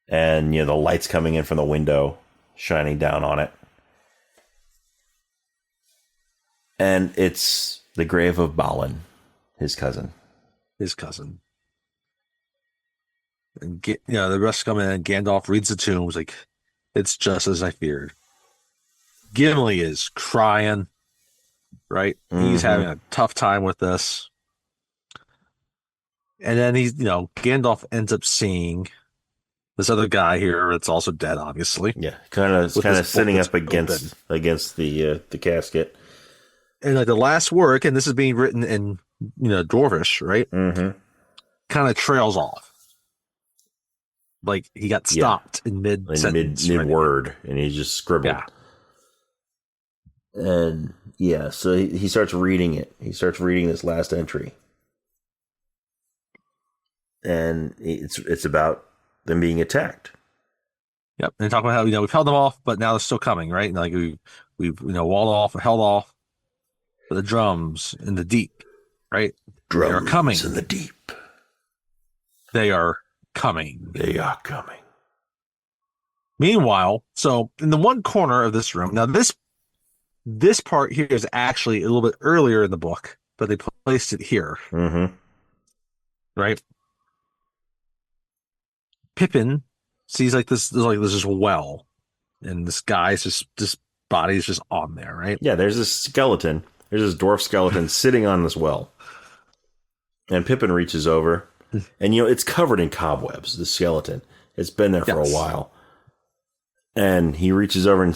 And, the light's coming in from the window, shining down on it. And it's the grave of Balin, his cousin. And, the rest come in, and Gandalf reads the tomb. He's like, it's just as I feared. Gimli is crying, right? Mm-hmm. He's having a tough time with this. And then Gandalf ends up seeing this other guy here that's also dead, obviously. Yeah, kind of sitting up against the casket. And the last word, and this is being written in Dwarvish, right? Mm-hmm. Kind of trails off. like he got Yeah. stopped in mid sentence, mid word, and he just scribbled. Yeah. And yeah, so he starts reading it. He starts reading this last entry, and it's about them being attacked. Yep. And talking about how we've held them off, but now they're still coming, right? And like we've walled off or held off the drums in the deep, right? Drums they are coming in the deep. They are coming. They are coming. Meanwhile, so in the one corner of this room, now this part here is actually a little bit earlier in the book, but they placed it here. Mm-hmm. Right? Pippin sees like this well, and this guy's this body's just on there, right? Yeah, there's this skeleton. There's this dwarf skeleton sitting on this well. And Pippin reaches over, and it's covered in cobwebs, the skeleton. It's been there for a while. And he reaches over and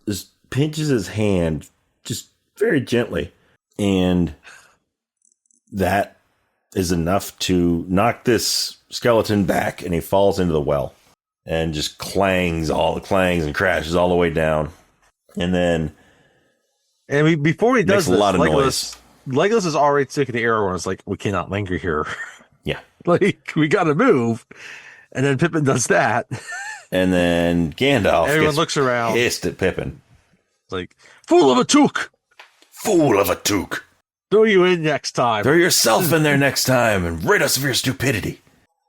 just pinches his hand just very gently. And that is enough to knock this skeleton back, and he falls into the well and just clangs and crashes all the way down. And then before he does makes a lot of noise. Legolas is already taking the arrow and it's like, we cannot linger here. Yeah. Like, we gotta move. And then Pippin does that. And then Gandalf everyone looks around, pissed at Pippin. It's like, fool of a took! Fool of a took! Throw you in next time. Throw yourself in there next time and rid us of your stupidity.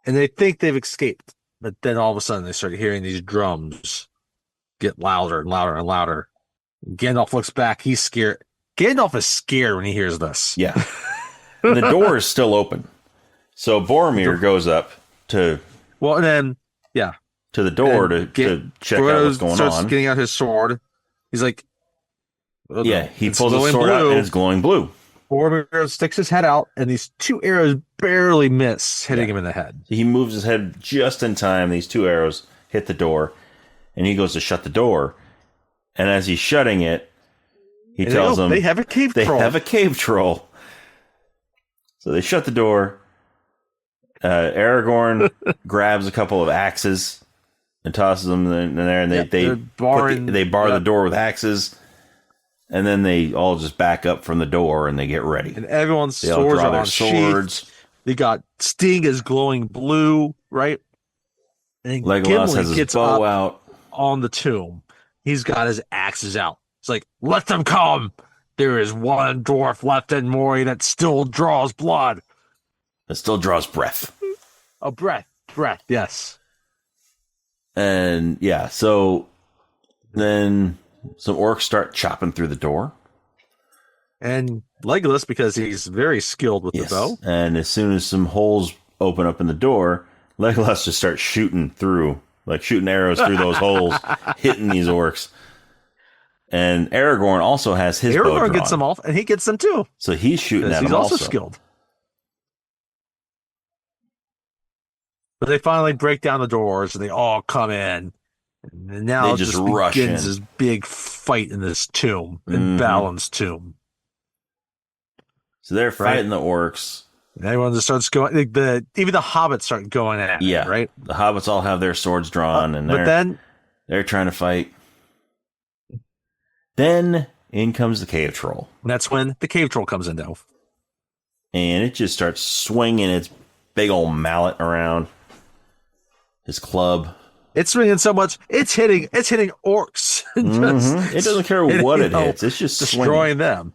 And they think they've escaped. But then all of a sudden they start hearing these drums get louder and louder and louder. Gandalf looks back. He's scared. Gandalf is scared when he hears this. Yeah. And the door is still open. So Boromir goes up to... Well, and then, yeah. To the door to check out what's going starts on. Getting out his sword. He's like... Yeah, he pulls his sword out and it's glowing blue. Boromir sticks his head out, and these two arrows barely miss hitting him in the head. He moves his head just in time. These two arrows hit the door, and he goes to shut the door. And as he's shutting it, he tells them... They have a cave troll. They have a cave troll. So they shut the door. Aragorn grabs a couple of axes and tosses them in there, and they bar the door with axes, and then they all just back up from the door and they get ready. And everyone's swords are on swords. They got Sting is glowing blue, right? And Legolas Gimli has his gets bow out on the tomb. He's got his axes out. It's like, let them come. There is one dwarf left in Mori that still draws blood. It still draws breath. A breath, yes. And yeah, so then some orcs start chopping through the door. And Legolas, because he's very skilled with the bow. And as soon as some holes open up in the door, Legolas just starts shooting arrows through those holes, hitting these orcs. And Aragorn also has his bow drawn. Aragorn gets them off, and he gets them too. So he's shooting at them also. He's also skilled. But they finally break down the doors, and they all come in. And now they just rush begins in. This big fight in this tomb, in Balin's tomb. So they're fighting the orcs. And everyone just starts going. Even the hobbits start going at it, right? The hobbits all have their swords drawn, and they're trying to fight. Then in comes the cave troll. And that's when the cave troll comes in, though. And it just starts swinging its big old mallet around. His club. It's swinging so much, it's hitting orcs. It doesn't care what it hits. It's just destroying them.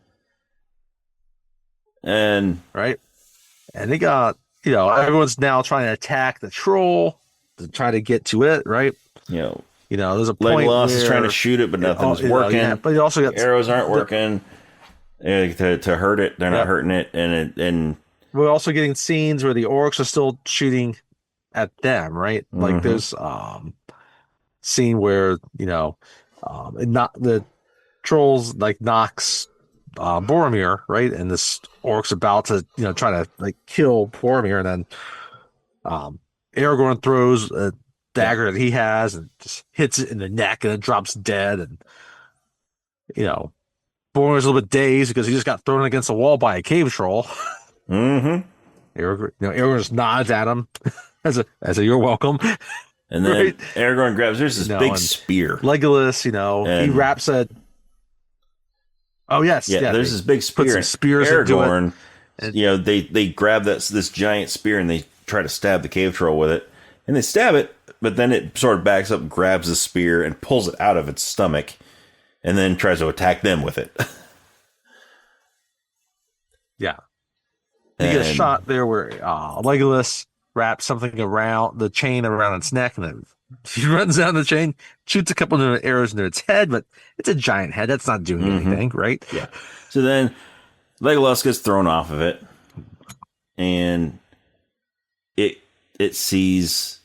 And they got, everyone's now trying to attack the troll to try to get to it, right? There's a point Legolas is trying to shoot it, but nothing's working. But you also got arrows aren't working to hurt it. They're not hurting it, and we're also getting scenes where the orcs are still shooting at them, right? Like there's scene where not the trolls knocks Boromir, right? And this orc's about to try to kill Boromir, and then Aragorn throws a dagger that he has and just hits it in the neck, and it drops dead. And Boromir's a little bit dazed because he just got thrown against the wall by a cave troll. Aragorn Aragorn just nods at him as a you're welcome. And then Right. Aragorn grabs, there's this big and spear. Legolas, he And- wraps a. Oh yes, Yeah, there's this big spear. put some spears Aragorn, into it. they grab this giant spear and they try to stab the cave troll with it. And they stab it, but then it sort of backs up, grabs the spear, and pulls it out of its stomach, and then tries to attack them with it. Yeah. You get a shot there where Legolas wraps something around the chain around its neck, and then he runs down the chain, shoots a couple of arrows into its head, but it's a giant head. That's not doing anything, right? Yeah. So then Legolas gets thrown off of it, and it sees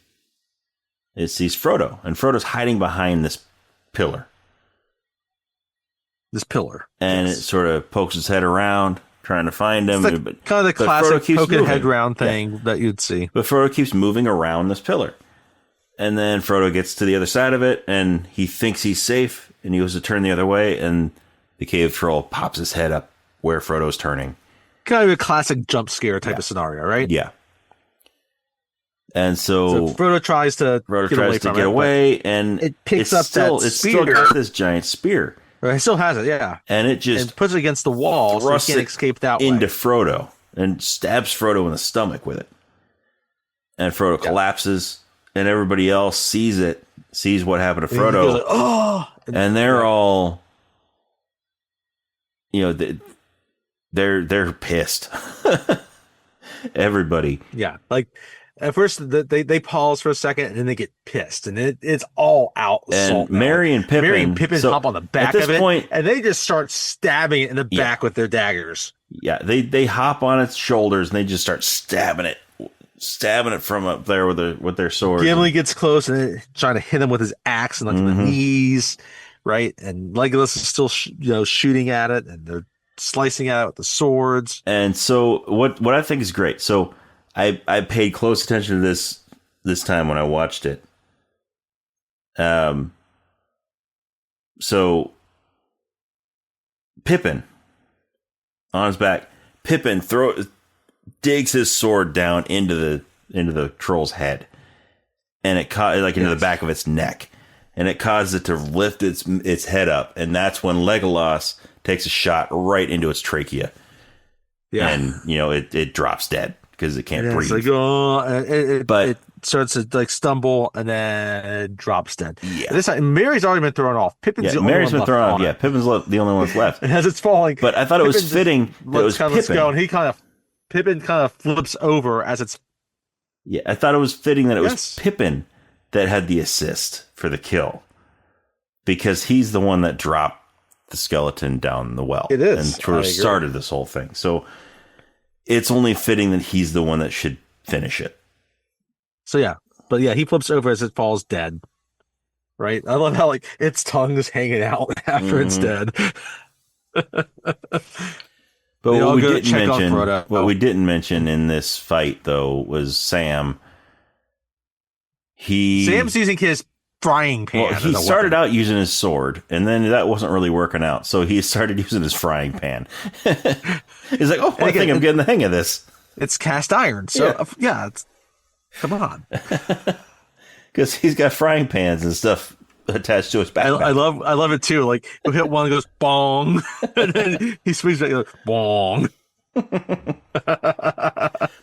Frodo, and Frodo's hiding behind this pillar. This pillar. And it sort of pokes its head around, trying to find him. It's kind of the classic poking head round thing that you'd see. But Frodo keeps moving around this pillar. And then Frodo gets to the other side of it, and he thinks he's safe, and he goes to turn the other way, and the cave troll pops his head up where Frodo's turning. Kind of a classic jump scare type of scenario, right? Yeah. And so Frodo tries to get away, and it picks up that spear. It's still got this giant spear. It still has it, yeah. And it just puts it against the wall so he can't escape that way. Into Frodo, and stabs Frodo in the stomach with it. And Frodo collapses, and everybody else sees what happened to Frodo. Goes like, oh! And they're all, they're pissed. Everybody. Yeah, like at first they pause for a second and then they get pissed and it's all out. And Merry and Pippin hop on the back at of this it point, and they just start stabbing it in the back with their daggers. Yeah, they hop on its shoulders and they just start stabbing it from up there with their swords. Gimli gets close and trying to hit him with his axe and the knees, right? And Legolas is still shooting at it, and they're slicing at it with the swords. And so what I think is great. So I paid close attention to this time when I watched it. So Pippin on his back. Pippin digs his sword down into the troll's head, and it into the back of its neck, and it causes it to lift its head up, and that's when Legolas takes a shot right into its trachea. Yeah, and it drops dead because it can't breathe. It's like it starts to stumble and then it drops dead. Yeah, this time Mary's already been thrown off. Pippin's the only one left on it. Yeah, Pippin's the only one that's left. And as it's falling, but I thought it was fitting that it was Pippin. Go, and Pippin kind of flips over as it's. Yeah, I thought it was fitting that it was Pippin that had the assist for the kill, because he's the one that dropped the skeleton down the well. It is, and sort of started this whole thing. So it's only fitting that he's the one that should finish it. So he flips over as it falls dead. Right, I love how its tongue is hanging out after it's dead. But what we didn't mention in this fight, though, was Sam. Sam's using his frying pan. Well, he started out using his sword, and then that wasn't really working out, so he started using his frying pan. He's like, I think I'm getting the hang of this. It's cast iron, so come on. Because he's got frying pans and stuff attached to his backpack. I love it too. Like he'll hit one, goes bong, and then he swings back, goes bong.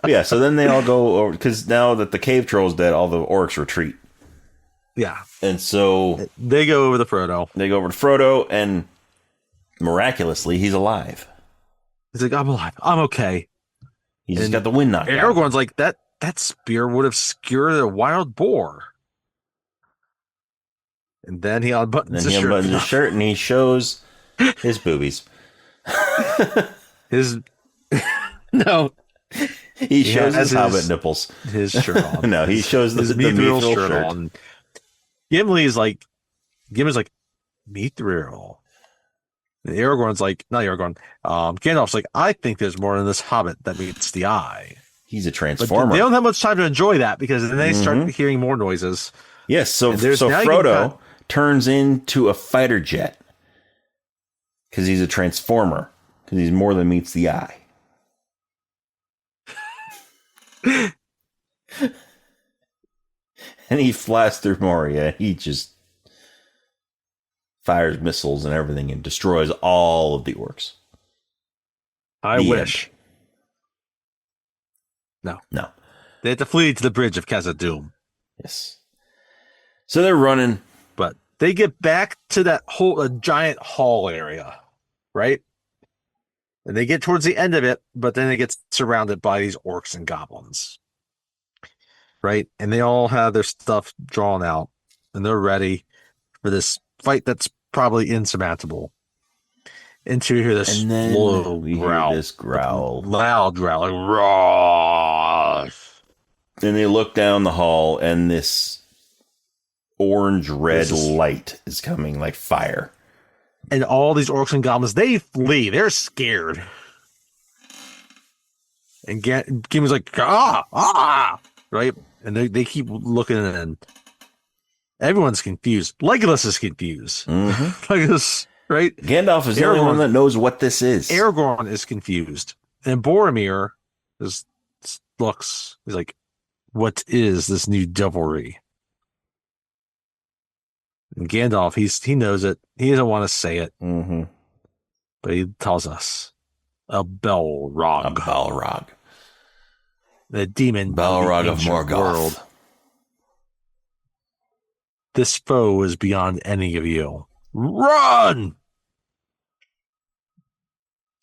Yeah. So then they all go over, because now that the cave troll's dead, all the orcs retreat. Yeah. And so they go over to Frodo. They go over to Frodo, and miraculously, he's alive. He's like, I'm alive. I'm okay. He's just got the wind knocked out. Aragorn's like, that spear would have skewered a wild boar. And then he unbuttons his shirt and he shows his boobies. No. He shows his hobbit nipples. His shirt on. No, he shows his mithril shirt on. Gimli's like, mithril. And Aragorn's like, not Aragorn. Gandalf's like, I think there's more in this hobbit that meets the eye. He's a transformer. But they don't have much time to enjoy that, because then they start hearing more noises. Yes, so Frodo turns into a fighter jet because he's a transformer, because he's more than meets the eye. And he flies through Moria. He just fires missiles and everything and destroys all of the orcs. I wish. No. They had to flee to the bridge of Khazad-dûm. Yes. So they're running. But they get back to that whole giant hall area, right? And they get towards the end of it, but then they get surrounded by these orcs and goblins, right? And they all have their stuff drawn out, and they're ready for this fight that's probably insurmountable. Until you hear this And then low we growl, hear this growl. loud growl, like raw. Then they look down the hall, and this orange-red light is coming like fire. And all these orcs and goblins, they flee. They're scared. And Gimli's like, right? And they keep looking, and everyone's confused. Legolas is confused. Legolas, right? Gandalf is the only one that knows what this is. Aragorn is confused. And Boromir looks, he's like, what is this new devilry? And Gandalf, he knows it. He doesn't want to say it. But he tells us a Balrog. A Balrog. The demon Balrog of Morgoth. World. This foe is beyond any of you. Run!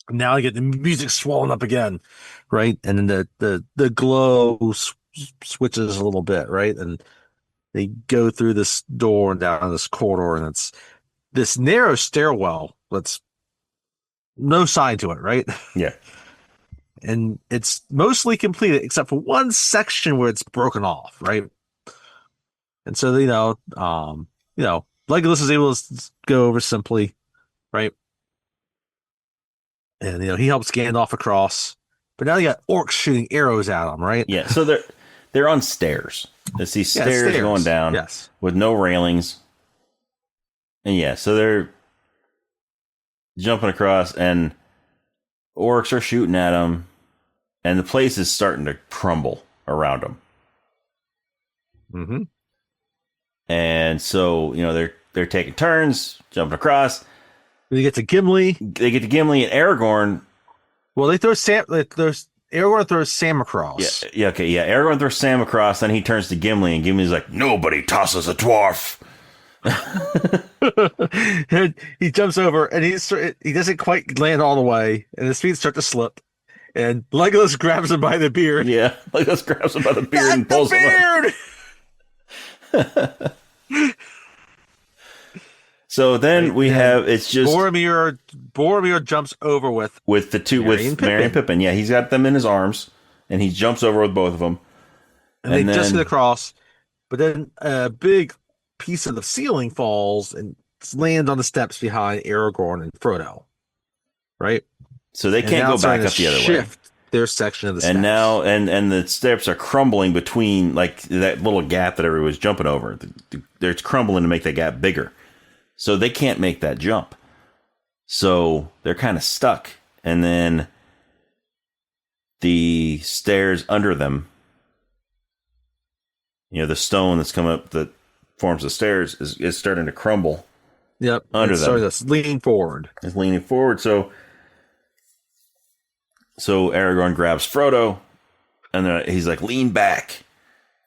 Now I get the music swelling up again, right? And then the glow switches a little bit, right? And they go through this door and down this corridor, and it's this narrow stairwell that's no side to it, right? Yeah. And it's mostly completed except for one section where it's broken off, right? And so, Legolas is able to go over simply, right? And, he helps Gandalf across. But now you got orcs shooting arrows at him, right? Yeah, so they're on stairs. There's these stairs going down with no railings. And so they're jumping across, and orcs are shooting at them, and the place is starting to crumble around them. And so, they're taking turns, jumping across. They get to Gimli. And Aragorn. Well, they throw Aragorn throws Sam across. Aragorn throws Sam across, then he turns to Gimli, and Gimli's like, nobody tosses a dwarf. And he jumps over, and he doesn't quite land all the way, and his feet start to slip. And Legolas grabs him by the beard. Yeah, Legolas grabs him by the beard and pulls him up. So then we have, it's just Boromir jumps over with the two Merry and Pippin. Yeah, he's got them in his arms, and he jumps over with both of them. And they just get across, but then a big piece of the ceiling falls and lands on the steps behind Aragorn and Frodo. Right? So they can't go back up the other way. Shift their section of the steps. And now, and the steps are crumbling between, like, that little gap that everybody was jumping over. They're crumbling to make that gap bigger. So they can't make that jump. So they're kind of stuck. And then the stairs under them, the stone that's come up that forms the stairs is starting to crumble. Yep. Under them. So it's leaning forward. It's leaning forward. So Aragorn grabs Frodo, and he's like, lean back.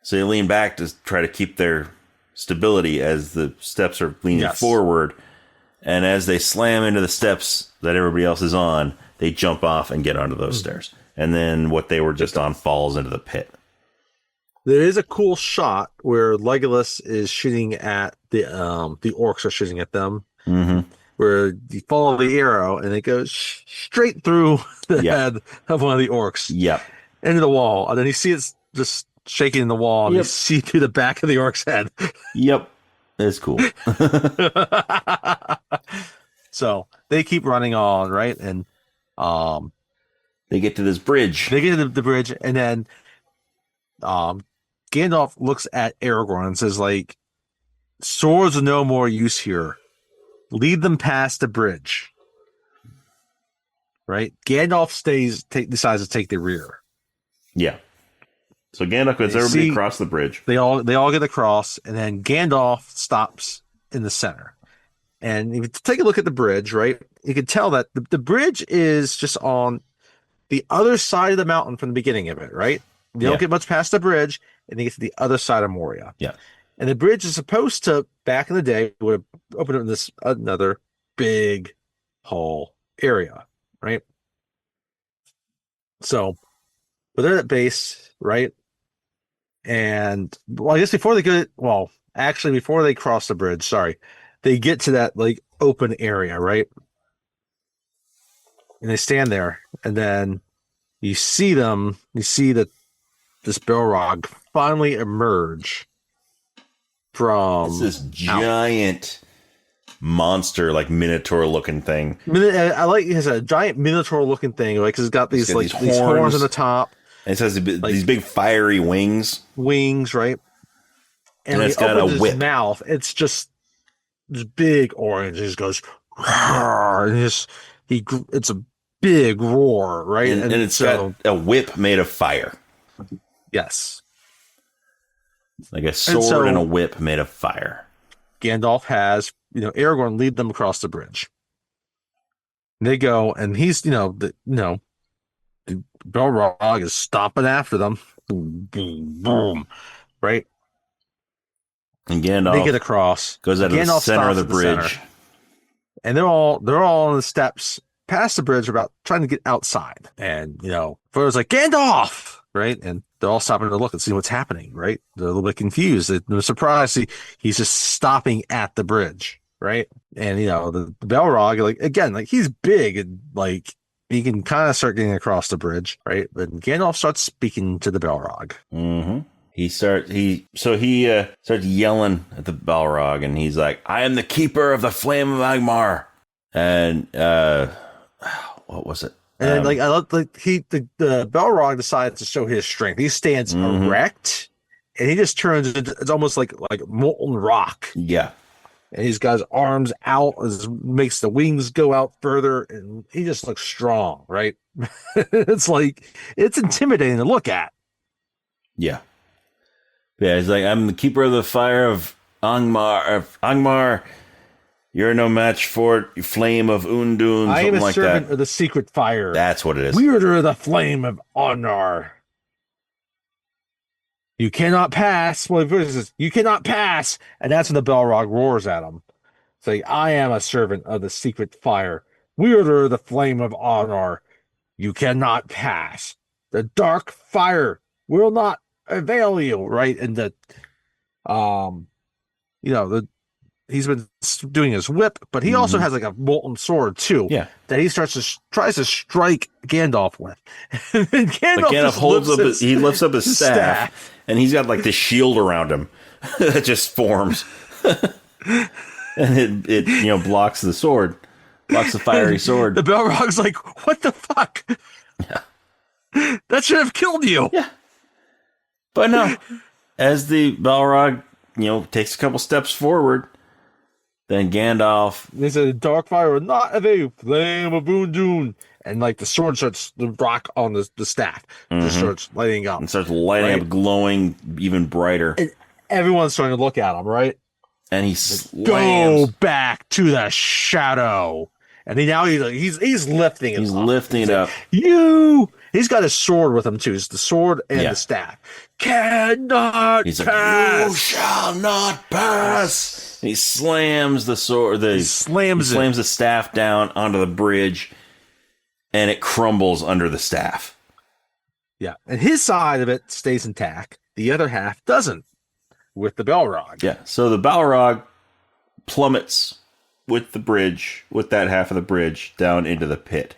So they lean back to try to keep their stability as the steps are leaning forward. And as they slam into the steps that everybody else is on, they jump off and get onto those stairs. And then what they were just on falls into the pit. There is a cool shot where Legolas is shooting at the orcs are shooting at them. Where you follow the arrow and it goes straight through the head of one of the orcs. Yep. Into the wall. And then you see it's just shaking in the wall, and you see through the back of the orc's head. Yep. It's cool. So they keep running on, right? And they get to this bridge. They get to the bridge, and then Gandalf looks at Aragorn and says, like, swords are no more use here. Lead them past the bridge. Right? Gandalf decides to take the rear. Yeah. So Gandalf gets everybody across the bridge. They all get across, and then Gandalf stops in the center. And if you take a look at the bridge, right, you can tell that the bridge is just on the other side of the mountain from the beginning of it, right? You don't get much past the bridge, and you get to the other side of Moria. Yeah. And the bridge is supposed to, back in the day, would have opened up in this another big hall area, right? So, but they're at base, right? And well, I guess before they cross the bridge, sorry, they get to that like open area, right? And they stand there, and then you see that this Balrog finally emerge from this giant monster, like Minotaur looking thing. I like it has a giant Minotaur looking thing, like it's got these horns on the top. And it has these big fiery wings. Right? And it's got a whip. Mouth, it's just this big orange. It just goes, and it's a big roar, right? And it's got a whip made of fire. Yes. Like a sword and a whip made of fire. Gandalf has, Aragorn lead them across the bridge. And they go, and he's, the Balrog is stomping after them. Boom, boom, boom. Right? And Gandalf they get across. Goes out of the center of the bridge. And they're all on the steps past the bridge about trying to get outside. And, Frodo's like, Gandalf! Right? And they're all stopping to look and see what's happening, right? They're a little bit confused. They're surprised he's just stopping at the bridge, right? And, the Balrog, he's big and, he can kind of start getting across the bridge, right? But Gandalf starts speaking to the Balrog. Mm-hmm. He starts yelling at the Balrog, and he's like, I am the keeper of the flame of Angmar. And, what was it? And I love the Balrog decides to show his strength. He stands erect, and he just turns. It's almost like molten rock. Yeah, and he's got his arms out, makes the wings go out further, and he just looks strong. Right? It's intimidating to look at. Yeah, he's like, I'm the keeper of the fire of Angmar. You're no match for flame of Undun. I am a like servant that. of the secret fire. That's what it is. Wielder of the flame of Onar. You cannot pass. Well, you cannot pass. And that's when the Balrog roars at him. It's like, I am a servant of the secret fire. Wielder of the flame of Onar. You cannot pass. The dark fire will not avail you. Right? And he's been doing his whip, but he also has a molten sword too. Yeah, that he tries to strike Gandalf with. And Gandalf lifts up his staff, and he's got this shield around him that just forms, and it blocks the sword, blocks the fiery sword. The Balrog's like, what the fuck? Yeah, that should have killed you. Yeah, but no. As the Balrog takes a couple steps forward, then Gandalf. They said, dark fire will not avail, flame of Undun. And the sword starts to rock on the staff. Just starts lighting up. And starts lighting up, glowing even brighter. And everyone's starting to look at him, right? And he slams. Go back to the shadow. And he's lifting it. He's lifting it up. He's got his sword with him too. It's the sword and the staff. Cannot He's pass. Like, you shall not pass. He slams the sword. He slams the staff down onto the bridge, and it crumbles under the staff. Yeah, and his side of it stays intact. The other half doesn't, with the Balrog. Yeah, so the Balrog plummets with that half of the bridge, down into the pit.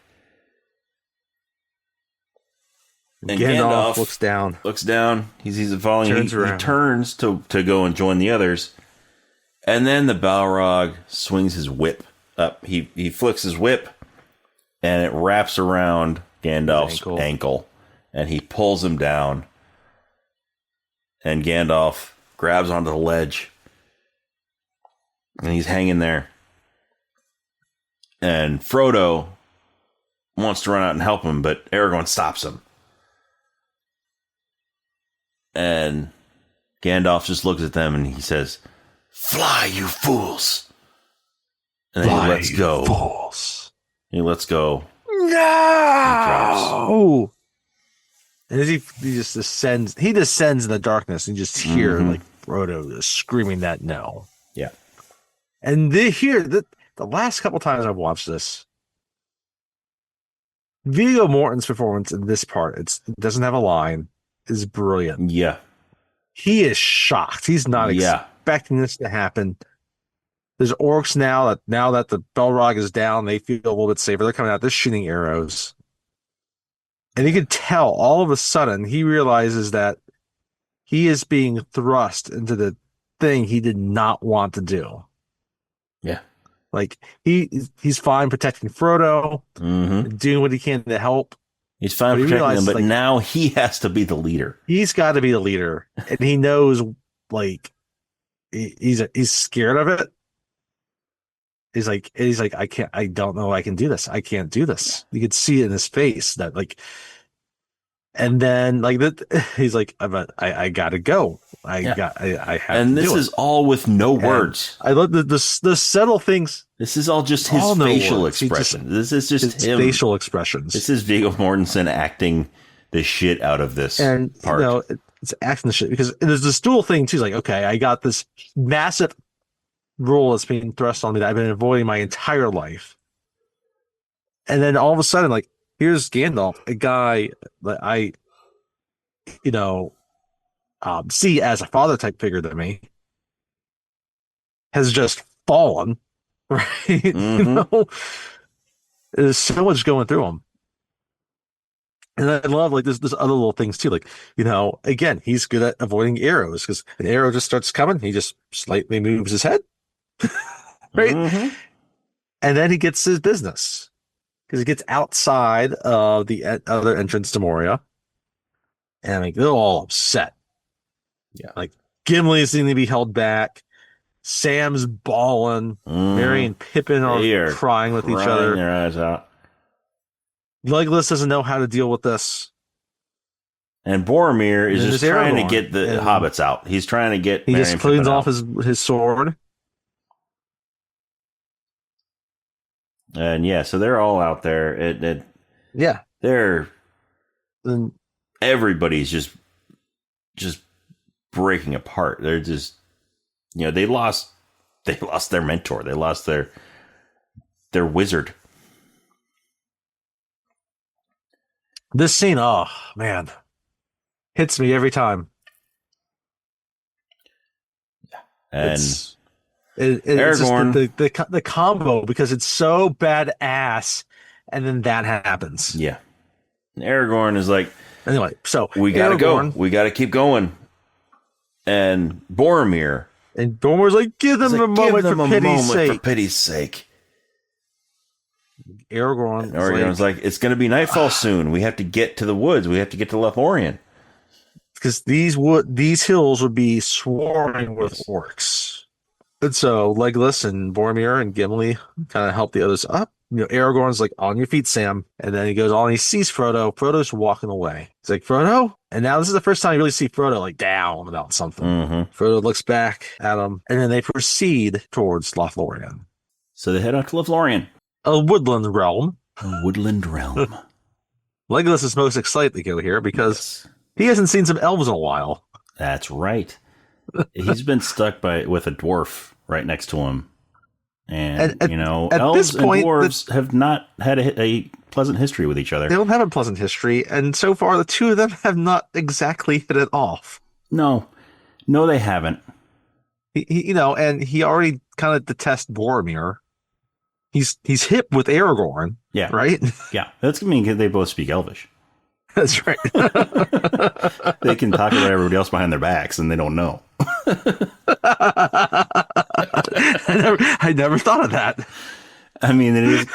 And Gandalf looks down. He sees it falling. He turns to go and join the others. And then the Balrog swings his whip up. He flicks his whip, and it wraps around Gandalf's ankle, and he pulls him down. And Gandalf grabs onto the ledge, and he's hanging there. And Frodo wants to run out and help him, but Aragorn stops him. And Gandalf just looks at them and he says, "Fly, you fools!" And then he lets go. Fools. He lets go. No. And as he just descends, in the darkness, and you just hear like Frodo just screaming that no. Yeah. And the last couple times I've watched this, Viggo Mortensen's performance in this part, it doesn't have a line, is brilliant. Yeah. He is shocked. He's not expecting this to happen. There's orcs now that the Balrog is down, they feel a little bit safer. They're coming out, they're shooting arrows. And you can tell all of a sudden he realizes that he is being thrust into the thing he did not want to do. Yeah. Like he's fine protecting Frodo, doing what he can to help. He's fine protecting them, but now he has to be the leader. He's got to be the leader, and he knows like he's scared of it. He's like I don't know I can do this. I can't do this. You could see it in his face that like, and then like that he's like I gotta go. I have and to this do is it. all with no words. I love the subtle things. This is all just his facial expression. This is just him. Facial expressions. This is Viggo Mortensen acting the shit out of this part. You know, it's acting the shit because there's this dual thing too. He's like, okay, I got this massive role that's being thrust on me that I've been avoiding my entire life. And then all of a sudden, like, here's Gandalf, a guy that I, see as a father type figure to me, has just fallen, right? There's so much going through him. And I love like there's other little things too. Like, again, he's good at avoiding arrows because an arrow just starts coming. He just slightly moves his head. Right. And then he gets his business because he gets outside of the other entrance to Moria. And like they're all upset. Yeah. Like Gimli seeming to be held back. Sam's bawling. Merry and Pippin are crying with each other. Their eyes out. Legolas doesn't know how to deal with this. And Boromir is just trying to get the hobbits out. He's trying to get. He just cleans off his sword. And so they're all out there. They're everybody's just breaking apart. They're just they lost their mentor. They lost their wizard. This scene, oh man, hits me every time. And it's Aragorn, just the combo because it's so badass, and then that happens. Yeah, and Aragorn is like, anyway, so we gotta go. We gotta keep going. And Boromir's like, give them a moment for pity's sake. Aragorn's like, it's going to be nightfall soon. We have to get to the woods. We have to get to Lothlorien. Because these hills would be swarming with orcs. And so Legolas and Boromir and Gimli kind of help the others up. Aragorn's like, on your feet, Sam. And then he goes on and he sees Frodo. Frodo's walking away. He's like, Frodo? And now this is the first time you really see Frodo like down about something. Frodo looks back at him. And then they proceed towards Lothlorien. So they head out to Lothlorien. A woodland realm. Legolas is most excited to go here because he hasn't seen some elves in a while. That's right. He's been stuck with a dwarf right next to him. And elves and dwarves have not had a pleasant history with each other. They don't have a pleasant history, and so far the two of them have not exactly hit it off. No, they haven't. And he already kind of detests Boromir. He's hip with Aragorn. Yeah. Right? Yeah. That's going to mean they both speak Elvish. That's right. They can talk about everybody else behind their backs and they don't know. I never thought of that. I mean, it is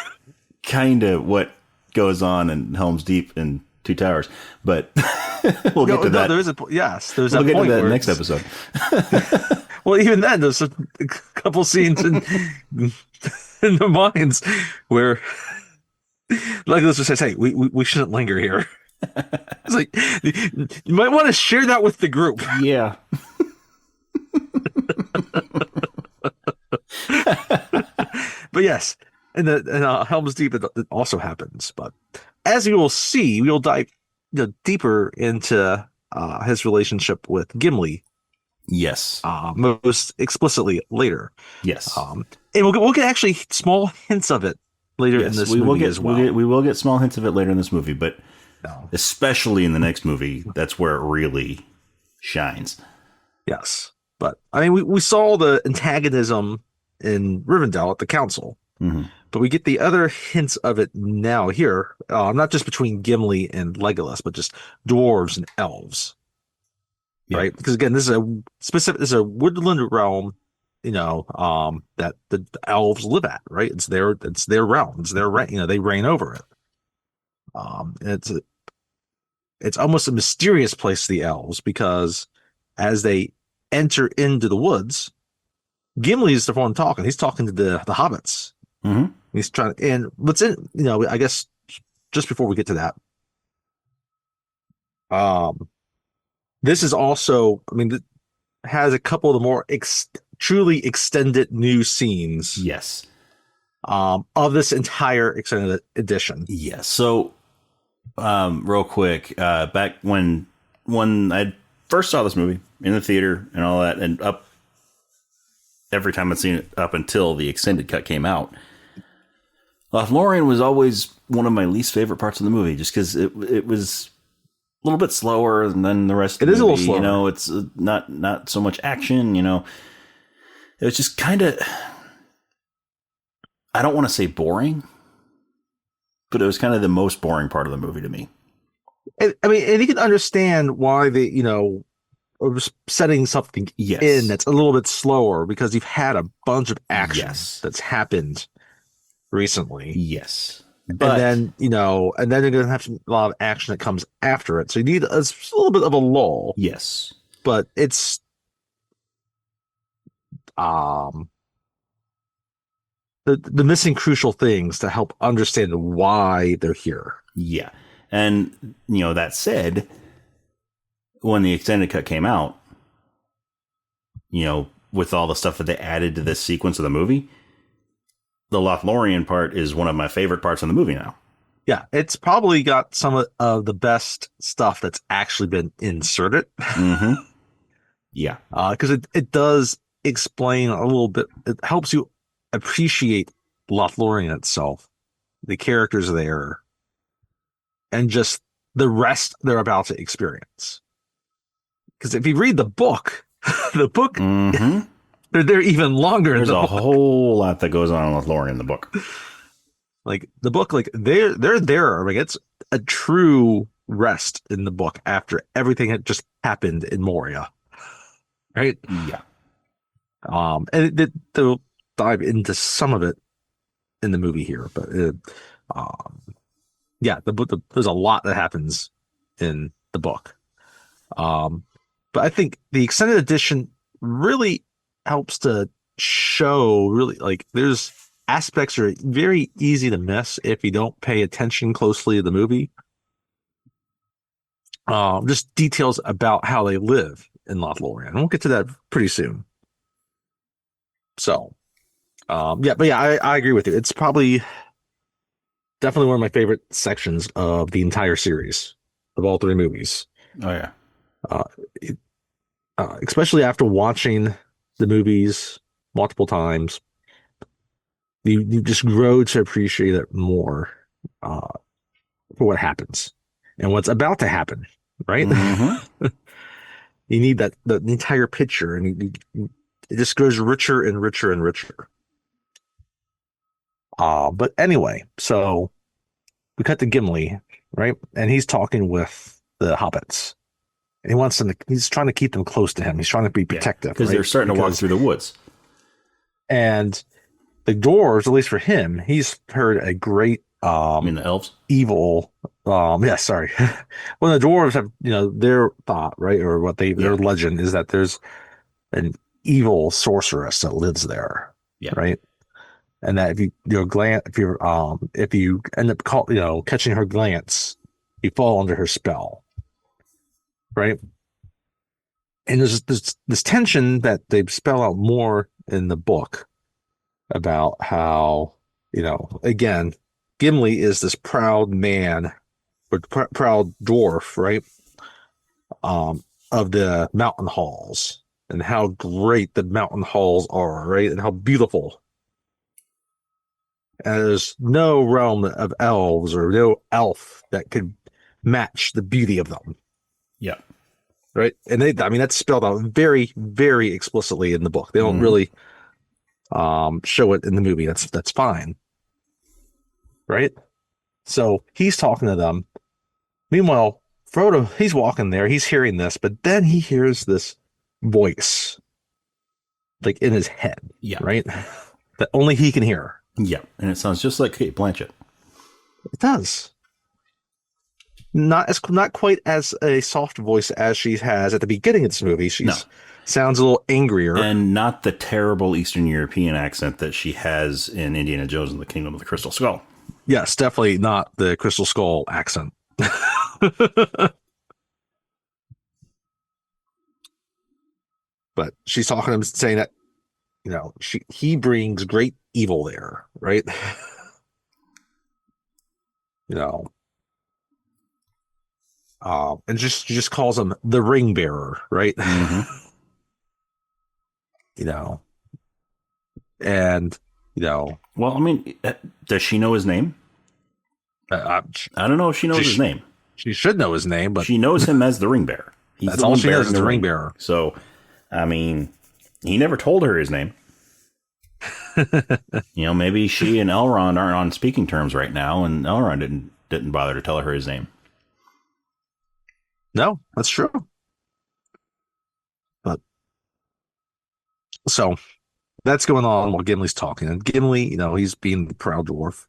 kind of what goes on in Helm's Deep and Two Towers, but we'll get to that. There's that point to that next episode. Well, even then, there's a couple scenes in the mines where Legolas just says, "Hey, we shouldn't linger here." It's like you might want to share that with the group. Yeah. But yes, and Helm's Deep it also happens. But as you will see, we will dive deeper into his relationship with Gimli Yes. most explicitly later. Yes. And we'll get actually small hints of it later in Yes. this We will movie get as well. we will get small hints of it later in this movie, but No. especially in the next movie, that's where it really shines. Yes. But I mean, we saw the antagonism in Rivendell at the council, Hmm. but we get the other hints of it now here, not just between Gimli and Legolas, but just dwarves and elves, Yeah. right? Because again, this is a woodland realm, that the elves live at, right? It's their realm, it's their reign, they reign over it. It's almost a mysterious place to the elves because as they enter into the woods, Gimli's the one talking. He's talking to the hobbits. Hmm. He's trying, and what's in, I guess just before we get to that, um, this is also, I mean, it has a couple of the more truly extended new scenes, Yes. of this entire extended edition. Yes. So, real quick, back when I first saw this movie in the theater and all that, and up every time I'd seen it up until the extended cut came out, Lothlorien was always one of my least favorite parts of the movie, just because it was a little bit slower than the rest of the movie. It is a little slower. It's not so much action. It was just kind of, I don't want to say boring, but it was kind of the most boring part of the movie to me. I mean, and you can understand why they, are setting something Yes. in that's a little bit slower because you've had a bunch of action Yes. that's happened recently. Yes. But And then you're going to have a lot of action that comes after it. So you need a little bit of a lull, yes. but it's, the missing crucial things to help understand why they're here. Yeah. And, that said, when the extended cut came out, with all the stuff that they added to this sequence of the movie, the Lothlorien part is one of my favorite parts of the movie now. Yeah, it's probably got some of the best stuff that's actually been inserted. Mm-hmm. Yeah. Because it does explain a little bit. It helps you appreciate Lothlorien itself, the characters there, and just the rest they're about to experience. Because if you read the book, Mm-hmm. they're even longer. There's a whole lot that goes on in Lothlorien in the book. Like the book, like they're there. Like it's a true rest in the book after everything had just happened in Moria, right? Yeah. And they'll dive into some of it in the movie here, but yeah, the book, there's a lot that happens in the book. But I think the extended edition really helps to show really like there's aspects are very easy to miss if you don't pay attention closely to the movie. Just details about how they live in Lothlorien. We'll get to that pretty soon. So, yeah, but yeah, I agree with you. It's probably definitely one of my favorite sections of the entire series of all three movies. Oh, yeah. Especially after watching the movies multiple times, you just grow to appreciate it more for what happens and what's about to happen, right? Mm-hmm. You need the entire picture, and it just grows richer and richer and richer. But anyway, so we cut to Gimli, right? And he's talking with the hobbits. And he wants them he's trying to keep them close to him. He's trying to be protective. Because they're starting to walk through the woods. And the dwarves, at least for him, he's heard a great I mean the elves? evil yeah, sorry. Well, the dwarves have, their thought, right? Or what their legend is that there's an evil sorceress that lives there. Yeah. Right. And that if you end up catching her glance, you fall under her spell, right? And there's this tension that they spell out more in the book about how, again, Gimli is this proud man, but proud dwarf, right? Um, of the mountain halls and how great the mountain halls are, right? And how beautiful. And there's no realm of elves or no elf that could match the beauty of them, Yeah. right? And I mean, that's spelled out very, very explicitly in the book. They don't really show it in the movie. That's fine, right? So he's talking to them. Meanwhile, Frodo, he's walking there, he's hearing this, but then he hears this voice, like in his head, Yeah. right? That only he can hear. Yeah. And it sounds just like Kate Blanchett. It does. Not quite as a soft voice as she has at the beginning of this movie. Sounds a little angrier. And not the terrible Eastern European accent that she has in Indiana Jones and the Kingdom of the Crystal Skull. Yes, definitely not the Crystal Skull accent. But she's talking to him, saying that, he brings great evil there, right? And she just calls him the ring bearer, right? And well, I mean, does she know his name? I don't know if she knows his name. She should know his name, but she knows him as the ring bearer. That's all she knows is the ring bearer. So, I mean, he never told her his name. Maybe she and Elrond aren't on speaking terms right now, and Elrond didn't bother to tell her his name. No, that's true. But so that's going on while Gimli's talking, and Gimli, he's being the proud dwarf,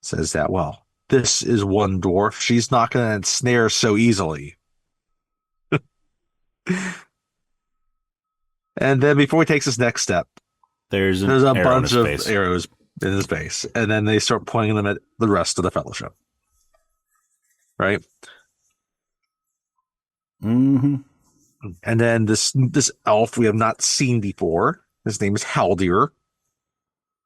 says that, well, this is one dwarf. She's not going to ensnare so easily. And then before he takes his next step, there's a bunch of arrows in his face, and then they start pointing them at the rest of the fellowship. Right? Mm-hmm. And then this elf we have not seen before, his name is Haldir,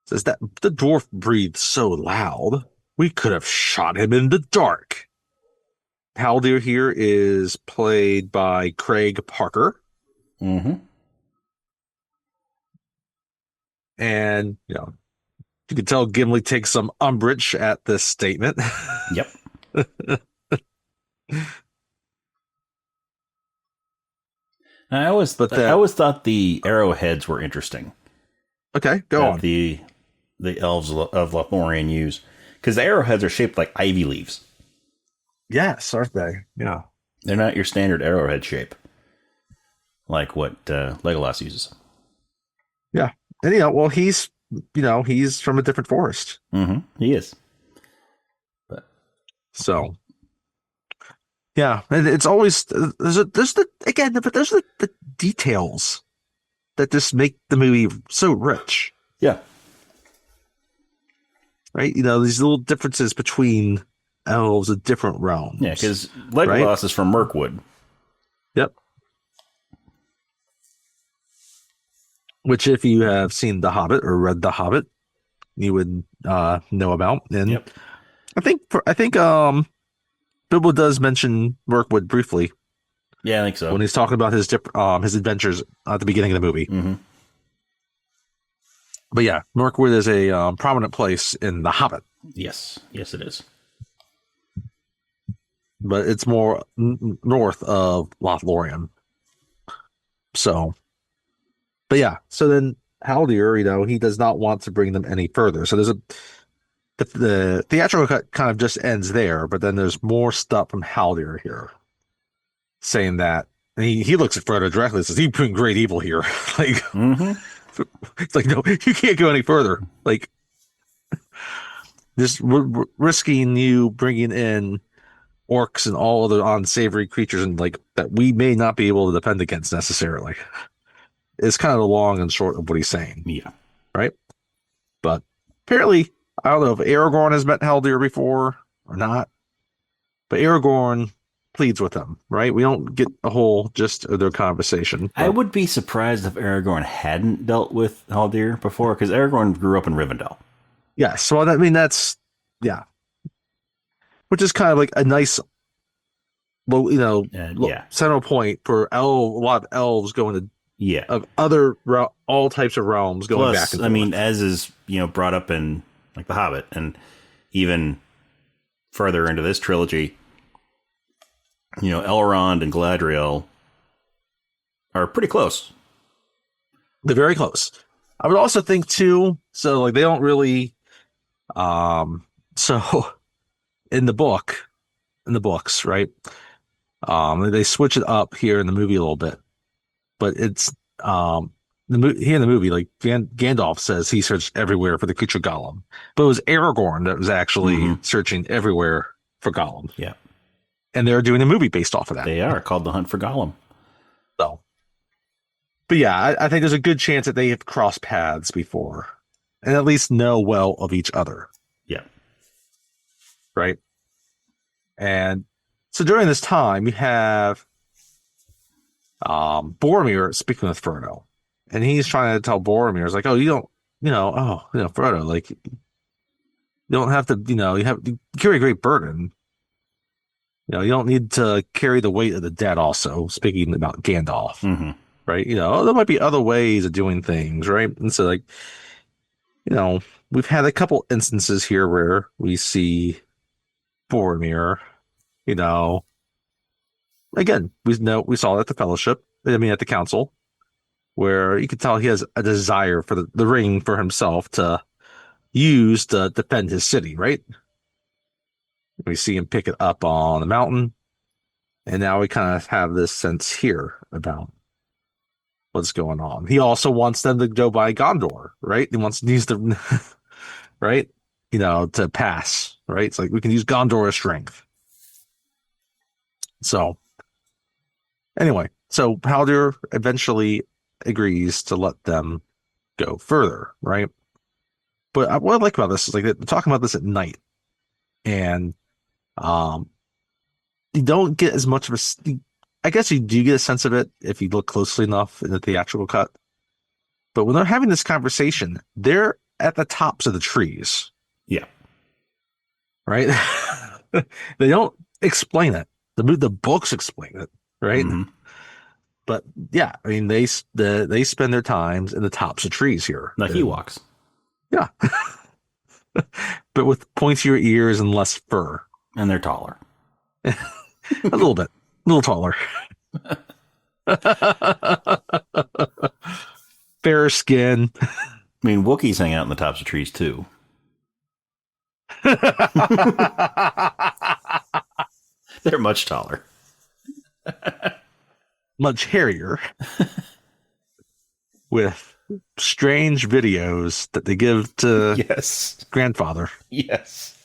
says that the dwarf breathed so loud, we could have shot him in the dark. Haldir here is played by Craig Parker. Mm-hmm. And, you can tell Gimli takes some umbrage at this statement. Yep. I always thought the arrowheads were interesting. Okay, go on. The elves of Lothlorien use, because the arrowheads are shaped like ivy leaves. Yes, aren't they? Yeah. They're not your standard arrowhead shape, like what Legolas uses. Yeah. And, well, he's from a different forest. Mm-hmm. He is. But so, yeah, and it's always there's the details that just make the movie so rich. Yeah. Right. These little differences between elves of different realms. Yeah, because Legolas is from Mirkwood. Yep. Which, if you have seen The Hobbit or read The Hobbit, you would know about. And yep. I think Bilbo does mention Mirkwood briefly. Yeah, I think so. When he's talking about his adventures at the beginning of the movie. Mm-hmm. But yeah, Mirkwood is a prominent place in The Hobbit. Yes, it is. But it's more north of Lothlorien. So. But yeah, so then Haldir, he does not want to bring them any further. So the theatrical cut kind of just ends there, but then there's more stuff from Haldir here, saying that, and he looks at Frodo directly and says, "He bring great evil here." Like, It's like, no, you can't go any further. Like, just risking you bringing in orcs and all other unsavory creatures and like that we may not be able to defend against necessarily. It's kind of the long and short of what he's saying. Yeah. Right? But apparently, I don't know if Aragorn has met Haldir before or not. But Aragorn pleads with them, right? We don't get a whole gist of their conversation. I But would be surprised if Aragorn hadn't dealt with Haldir before, because Aragorn grew up in Rivendell. yeah, so I mean that's yeah, which is kind of like a nice, Yeah. central point for a lot of elves going to Yeah. of all types of realms going back Plus, and I forth. mean, as is, brought up in like The Hobbit and even further into this trilogy, Elrond and Galadriel are pretty close. They're very close. I would also think too. So like they don't really. So in the books, right? They switch it up here in the movie a little bit, but it's here in the movie, like Gandalf says he searched everywhere for the creature Gollum, but it was Aragorn that was actually searching everywhere for Gollum. Yeah. And they're doing a movie based off of that. They are called The Hunt for Gollum. So, but yeah, I think there's a good chance that they have crossed paths before and at least know well of each other. Yeah. Right. And so during this time, you have Boromir speaking with Frodo, and he's trying to tell Boromir, it's like, oh, you don't, Frodo, like, you don't have to, you carry a great burden. You don't need to carry the weight of the dead also, speaking about Gandalf, right? There might be other ways of doing things, right? And so, like, we've had a couple instances here where we see Boromir, again, we saw it at the Fellowship, at the Council, where you could tell he has a desire for the ring for himself to use to defend his city, right? We see him pick it up on the mountain, and now we kind of have this sense here about what's going on. He also wants them to go by Gondor, right? He wants to use the right, to pass, right? It's like we can use Gondor as strength. So anyway, so Haldir eventually agrees to let them go further, right? But what I like about this is like they're talking about this at night, and you don't get as much of a. I guess you do get a sense of it if you look closely enough in the theatrical cut. But when they're having this conversation, they're at the tops of the trees. Yeah. Right? They don't explain it. The books explain it, right? But yeah, I mean they spend their times in the tops of trees here. Like Ewoks. Yeah. But with pointier ears and less fur. And they're taller. A little bit. A little taller. Fairer skin. I mean, Wookiees hang out in the tops of trees too. They're much taller. Much hairier. With strange videos that they give to grandfather. Yes.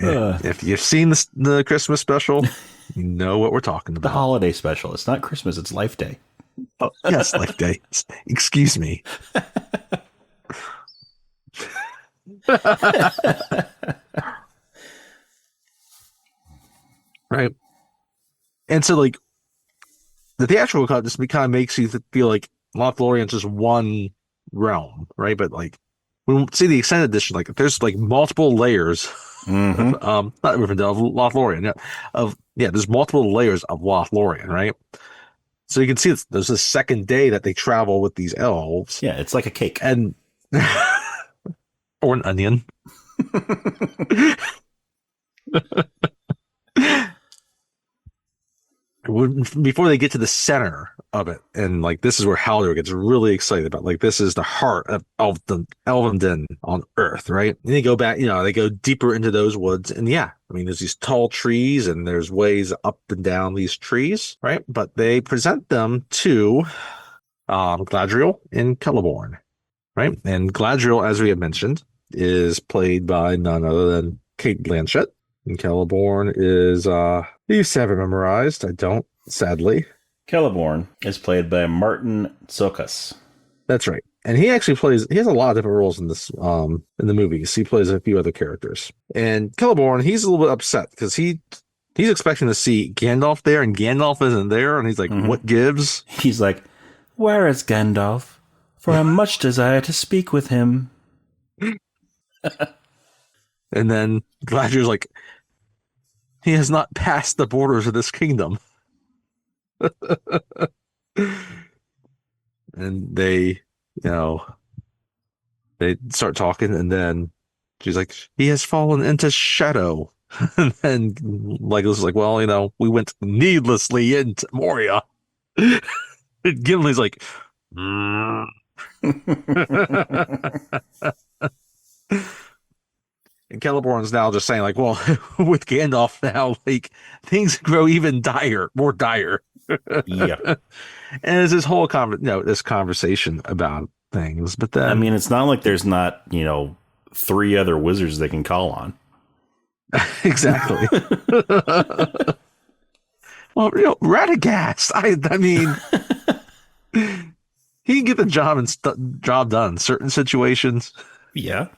If you've seen the Christmas special, you know what we're talking about. The holiday special. It's not Christmas, it's Life Day. Oh, yes, Life Day. Excuse me. Right. And so, like, the theatrical cut just kind of makes you feel like Lothlorien's just one realm, right? But, like, when we see the extended edition, like, there's, like, multiple layers. Not Rivendell, of Lothlorien. There's multiple layers of Lothlorien, right? So you can see there's a second day that they travel with these elves. Yeah, it's like a cake. And or an onion. Before they get to the center of it, and like this is where Haldir gets really excited about, like, this is the heart of the Elvendin on Earth, right? And they go back, they go deeper into those woods, and I mean, there's these tall trees, and there's ways up and down these trees, right? But they present them to Galadriel and Celeborn, right? And Galadriel, as we have mentioned, is played by none other than Cate Blanchett. And Celeborn is, you used to have it memorized. I don't, sadly. Celeborn is played by Martin Tsokas. That's right. And he actually plays. He has a lot of different roles in this in the movies. He plays a few other characters. And Celeborn, he's a little bit upset because he's expecting to see Gandalf there, and Gandalf isn't there, and he's like, "What gives?" He's like, "Where is Gandalf? For I much desire to speak with him." And then Galadriel's like, "He has not passed the borders of this kingdom." And you know, they start talking, and then she's like, "He has fallen into shadow." And then Legolas is like, "Well, we went needlessly into Moria." And Gimli's like, "Mm." And Celeborn's now just saying, like, well, with Gandalf now, like, things grow even more dire. Yeah. And there's this whole this conversation about things, but I then mean, it's not like there's not, three other wizards they can call on. exactly. Well, Radagast. I mean, he can get the job done in certain situations. Yeah.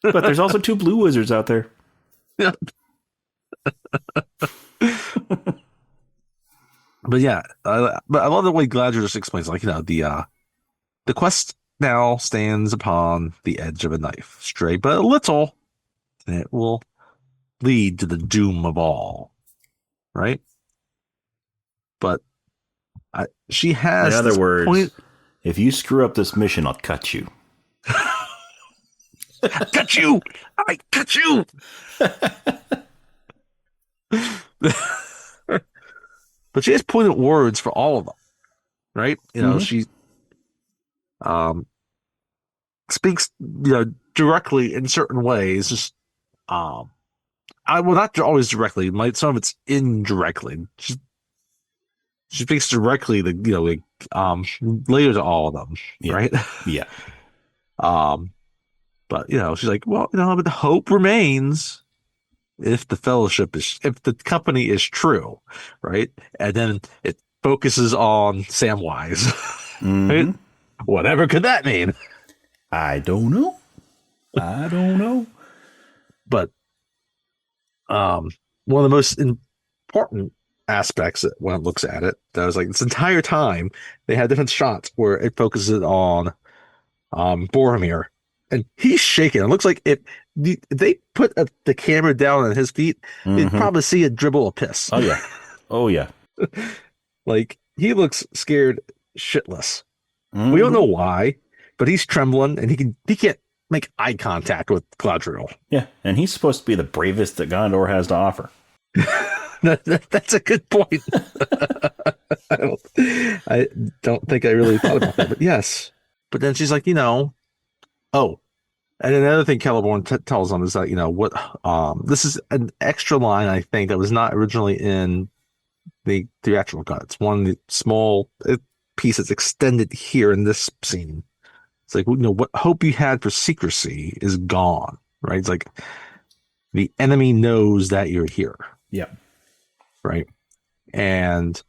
But there's also two blue wizards out there. Yeah. But yeah, but I love the way Gladger just explains, like, the quest now stands upon the edge of a knife, stray but a little, and it will lead to the doom of all, right? But she has In other this words, point. if you screw up this mission, I'll cut you. Cut you! I cut you! But she has pointed words for all of them, right? She um speaks, directly in certain ways. Just not always directly. Some of it's indirectly. She speaks directly, later to all of them, Yeah. right? Yeah. But she's like, well, but the hope remains if if the company is true, right? And then it focuses on Samwise, right? Mm-hmm. Whatever could that mean? I don't know. But one of the most important aspects when it looks at it, that was like this entire time they had different shots where it focuses on Boromir, and he's shaking. It looks like if they put the camera down on his feet, you'd probably see a dribble of piss. Oh yeah. Oh yeah. Like, he looks scared shitless. Mm-hmm. We don't know why, but he's trembling, and he can't make eye contact with Galadriel. Yeah, and he's supposed to be the bravest that Gondor has to offer. That's a good point. I don't think I really thought about that, but yes. But then she's like, oh, and another thing Celeborn tells them is that, what, this is an extra line, I think, that was not originally in the theatrical cut. It's one small piece that's extended here in this scene. It's like, what hope you had for secrecy is gone, right? It's like the enemy knows that you're here. Yeah. Right. And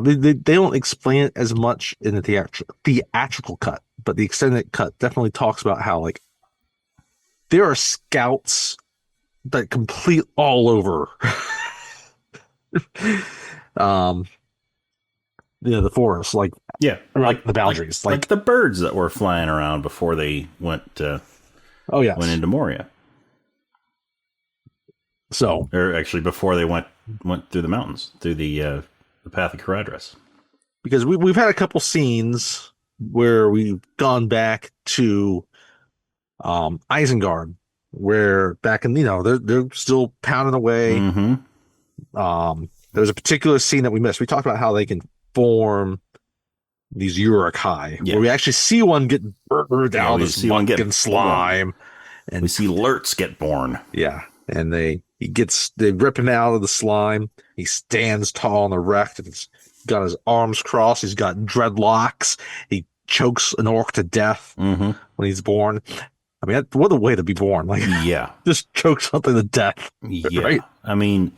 they don't explain it as much in the theatrical cut, but the extended cut definitely talks about how, like, there are scouts that complete all over the forest, like, yeah, like the boundaries, like the birds that were flying around before they went into Moria. So, or actually before they went through the mountains, through the path of Caradhras. Because we've had a couple scenes where we've gone back to Isengard, where back in, they're still pounding away. Mm-hmm. There's a particular scene that we missed. We talked about how they can form these Uruk-hai, where we actually see one get burned out of this muck and slime, and we see Lurtz get born. Yeah, and they rip him out of the slime. He stands tall and erect, and he's got his arms crossed. He's got dreadlocks. He chokes an orc to death when he's born. I mean, what a way to be born! Like, yeah, just choke something to death. Yeah, right? I mean,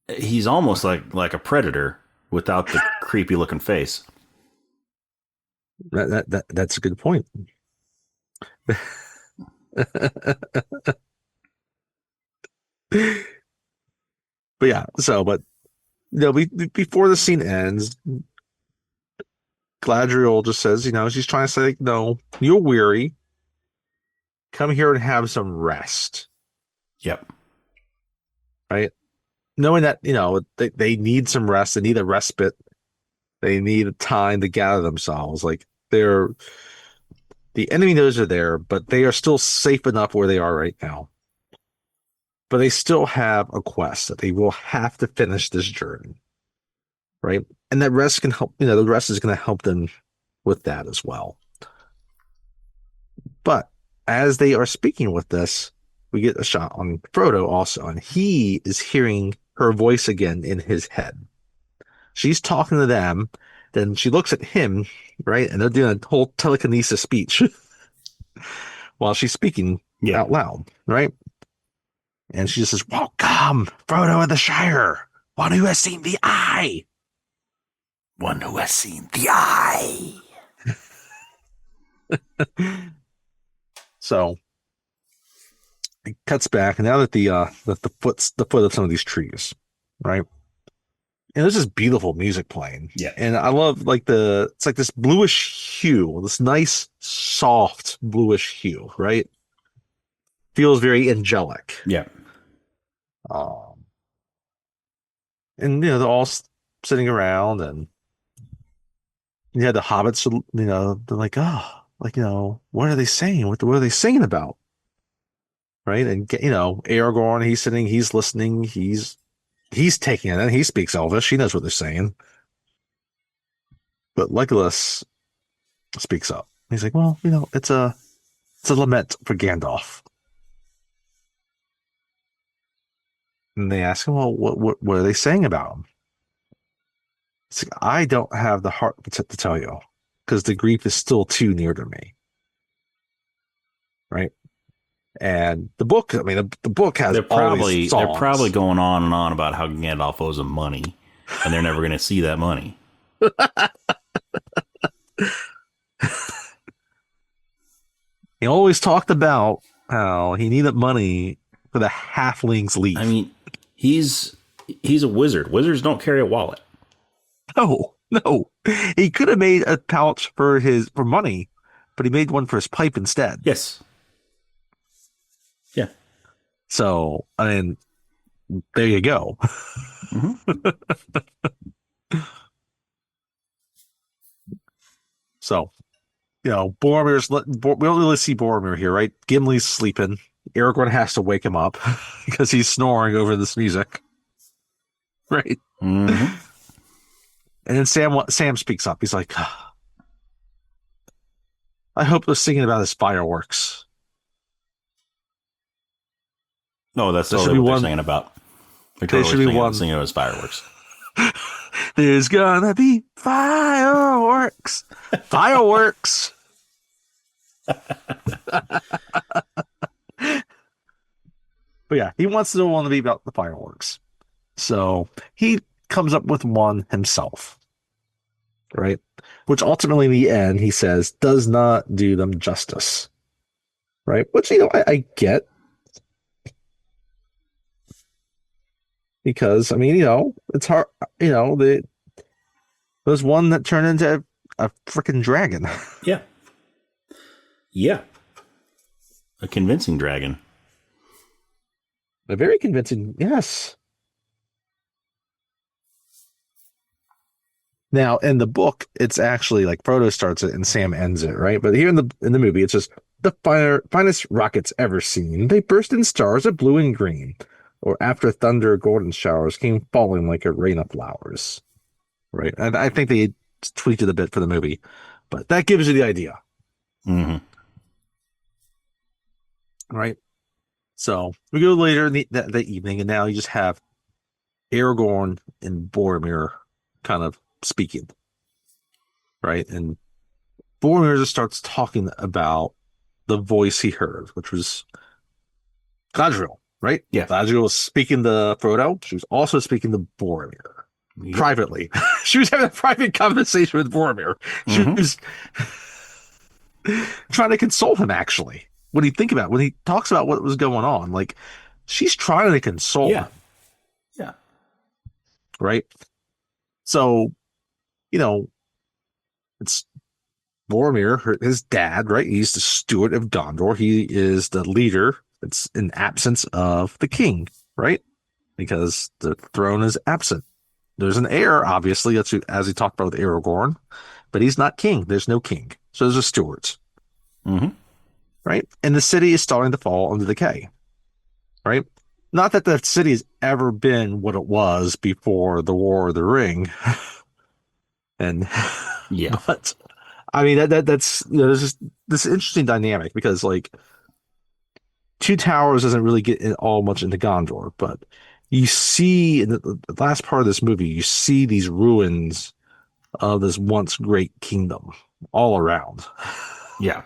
he's almost like a predator without the creepy looking face. That's a good point. But yeah, but before the scene ends, Gladriel just says, she's trying to say, like, no, you're weary. Come here and have some rest, Yep. right? Knowing that, they need some rest, they need a respite, they need a time to gather themselves. Like the enemy knows they're there, but they are still safe enough where they are right now. But they still have a quest that they will have to finish this journey, right? And that rest can help, the rest is going to help them with that as well. But as they are speaking with this, we get a shot on Frodo also, and he is hearing her voice again in his head. She's talking to them, then she looks at him, right? And they're doing a whole telekinesis speech while she's speaking Yeah. out loud, right? And she just says, "Welcome, Frodo of the Shire, one who has seen the eye." One who has seen the eye. So it cuts back, and now that the foot of some of these trees, right? And there's this beautiful music playing. Yeah. And I love it's like this bluish hue, this nice, soft bluish hue, right? Feels very angelic. Yeah. Um, and they're all sitting around, and you had the hobbits, they're like, oh, like, what are they saying? What are they singing about? Right? And Aragorn, he's sitting, he's listening, he's taking it in. He speaks Elvish, he knows what they're saying. But Legolas speaks up. He's like, well, it's a lament for Gandalf. And they ask him, well, what are they saying about him? It's like, I don't have the heart to tell you, because the grief is still too near to me. Right? And the book, I mean, the book has all these songs. They're probably going on and on about how Gandalf owes them money, and they're never going to see that money. He always talked about how he needed money for the halfling's leaf. I mean, he's a wizard. Wizards don't carry a wallet. No. He could have made a pouch for money, but he made one for his pipe instead. Yes. Yeah. So, I mean, there you go. Mm-hmm. So, Boromir's, we don't really see Boromir here, right? Gimli's sleeping. Aragorn has to wake him up because he's snoring over this music. Right? Mm-hmm. And then Sam speaks up. He's like, I hope they're singing about his fireworks. No, that's totally what they're singing about. They're totally singing about his fireworks. There's gonna be fireworks. Fireworks. But yeah, he wants to want to be about the fireworks. So he comes up with one himself. Right? Which ultimately in the end, he says, does not do them justice. Right? Which, I get. Because, I mean, it's hard, there's one that turned into a freaking dragon. Yeah. Yeah. A convincing dragon. A very convincing, yes. Now, in the book, it's actually like Frodo starts it and Sam ends it, right? But here in the movie, it's just the finest rockets ever seen. They burst in stars of blue and green, or after thunder, golden showers came falling like a rain of flowers, right? And I think they tweaked it a bit for the movie, but that gives you the idea, mm-hmm. Right? So we go later in the evening, and now you just have Aragorn and Boromir kind of speaking, right? And Boromir just starts talking about the voice he heard, which was Galadriel, right? Yeah. Galadriel was speaking to Frodo. She was also speaking to Boromir. Yep. privately. She was having a private conversation with Boromir. She was trying to console him, actually. When when he talks about what was going on, like, she's trying to console Yeah. him, Yeah. right? So, you know, it's Boromir, his dad, right? He's the steward of Gondor. He is the leader. It's in absence of the king, right? Because the throne is absent. There's an heir, obviously, as he talked about with Aragorn, but he's not king. There's no king. So there's a stewards, Mm-hmm. right? And the city is starting to fall into decay, right? Not that the city has ever been what it was before the War of the Ring, and Yeah. but I mean that's there's just this interesting dynamic because like Two Towers doesn't really get all much into Gondor, but you see in the last part of this movie, you see these ruins of this once great kingdom all around. Yeah.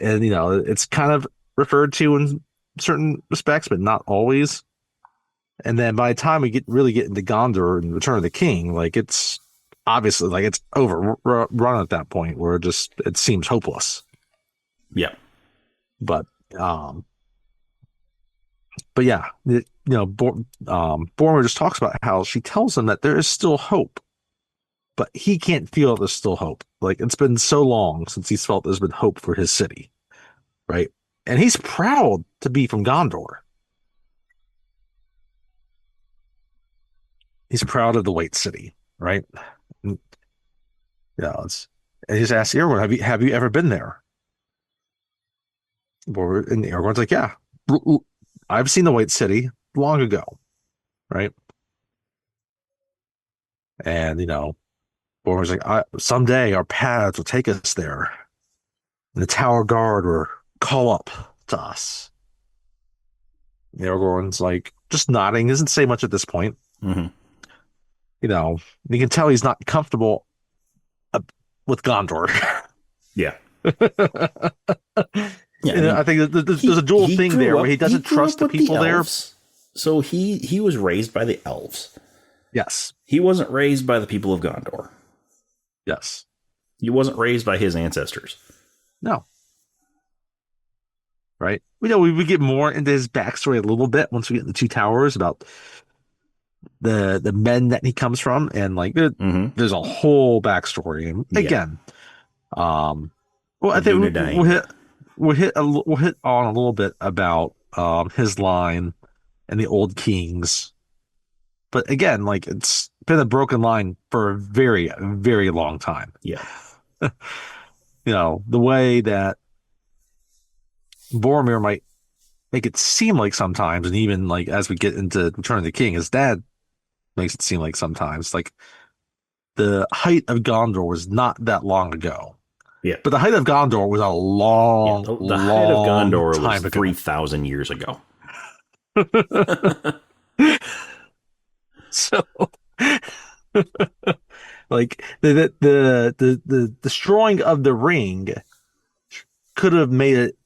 And, it's kind of referred to in certain respects, but not always. And then by the time we really get into Gondor and Return of the King, like it's obviously like it's overrun at that point where it seems hopeless. Yeah. But, yeah, Boromir just talks about how she tells him that there is still hope, but he can't feel there's still hope. Like it's been so long since he's felt there's been hope for his city, right? And he's proud to be from Gondor. He's proud of the White City, right? And, and he just asks Aragorn, have you ever been there? And Aragorn's like, yeah, I've seen the White City long ago, right? And Boromir's like, someday our paths will take us there. And the Tower Guard will call up to us. And Aragorn's like, just nodding, doesn't say much at this point. Mm-hmm. You can tell he's not comfortable with Gondor. Yeah. Yeah, I think there's a dual thing there where he doesn't trust the people there. So he was raised by the elves. Yes. He wasn't raised by the people of Gondor. Yes. He wasn't raised by his ancestors. No. Right? We get more into his backstory a little bit once we get into Two Towers about the men that he comes from, and like there's a whole backstory. And again, well, I think we'll hit on a little bit about his line and the old kings, but again, like it's been a broken line for a very, very long time. Yeah. The way that Boromir might make it seem like sometimes, and even like as we get into Return of the King, his dad makes it seem like sometimes, like the height of Gondor was not that long ago. Yeah. But the height of Gondor was a long, the height of Gondor was 3,000 years ago. So, like the destroying of the ring could have made it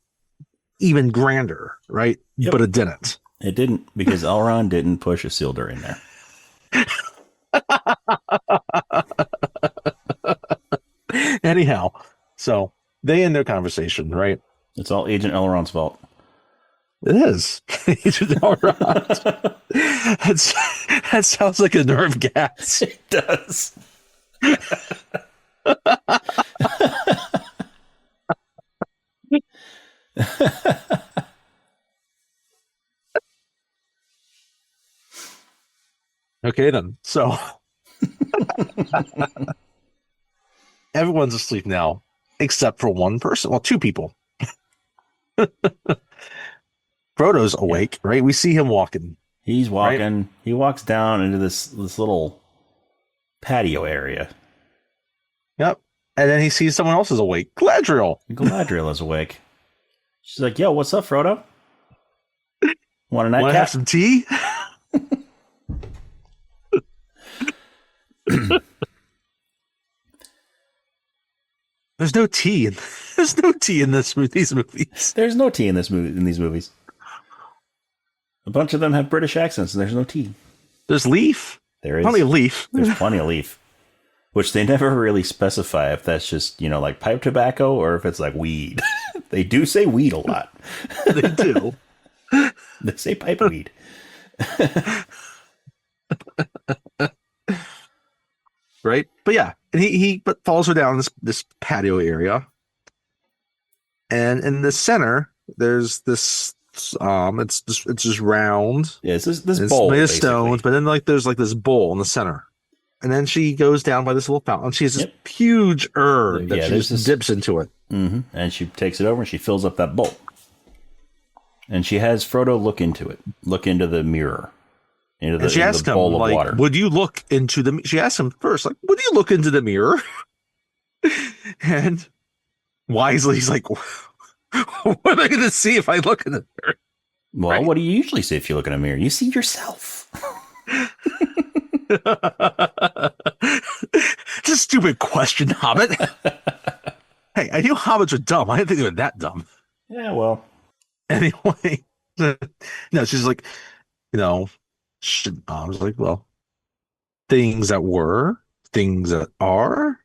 even grander, right? Yep. But it didn't. It didn't, because Elrond didn't push Isildur in there. Anyhow, so they end their conversation, right? It's all Agent Elrond's fault. It is. Agent Elrond. That sounds like a nerve gas. It does. Okay, then. So everyone's asleep now, except for one person. Well, two people. Frodo's awake, right? We see him walking. He's walking. Right? He walks down into this little patio area. Yep. And then he sees someone else is awake. Galadriel. Galadriel is awake. She's like, yo, what's up, Frodo? Want a nightcap? Want to have some tea? There's no tea. There's no tea in these movies. There's no tea in these movies. A bunch of them have British accents, and there's no tea. There's leaf. There is Plenty of leaf. There's plenty of leaf, which they never really specify if that's just, like pipe tobacco or if it's like weed. They do say weed a lot. They do. They say pipe weed. Right? But yeah, and he follows her down this patio area. And in the center, there's this it's just round. Yeah, it's this It's bowl made of basically. stones, but then there's this bowl in the center. And then she goes down by this little fountain. She has this huge urn that she just dips into it. Mm-hmm. And she takes it over and she fills up that bowl. And she has Frodo look into the mirror. And she asks him, bowl of water. would you look into the... She asks him first, like, would you look into the mirror? And wisely, he's like, what am I going to see if I look in the mirror? Well, right? What do you usually see if you look in a mirror? You see yourself. It's a stupid question, Hobbit. Hey, I knew Hobbits are dumb. I didn't think they were that dumb. Yeah, well. Anyway. No, she's like, I was like, well, things that were, things that are,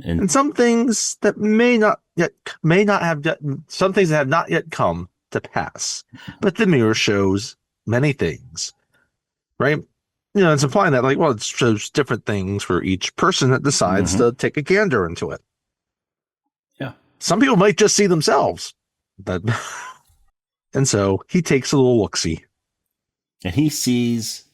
and some things that may not have yet, some things that have not yet come to pass. But the mirror shows many things, right? It's implying that, like, well, it shows different things for each person that decides to take a gander into it. Yeah. Some people might just see themselves, but, and so he takes a little look-see. And he sees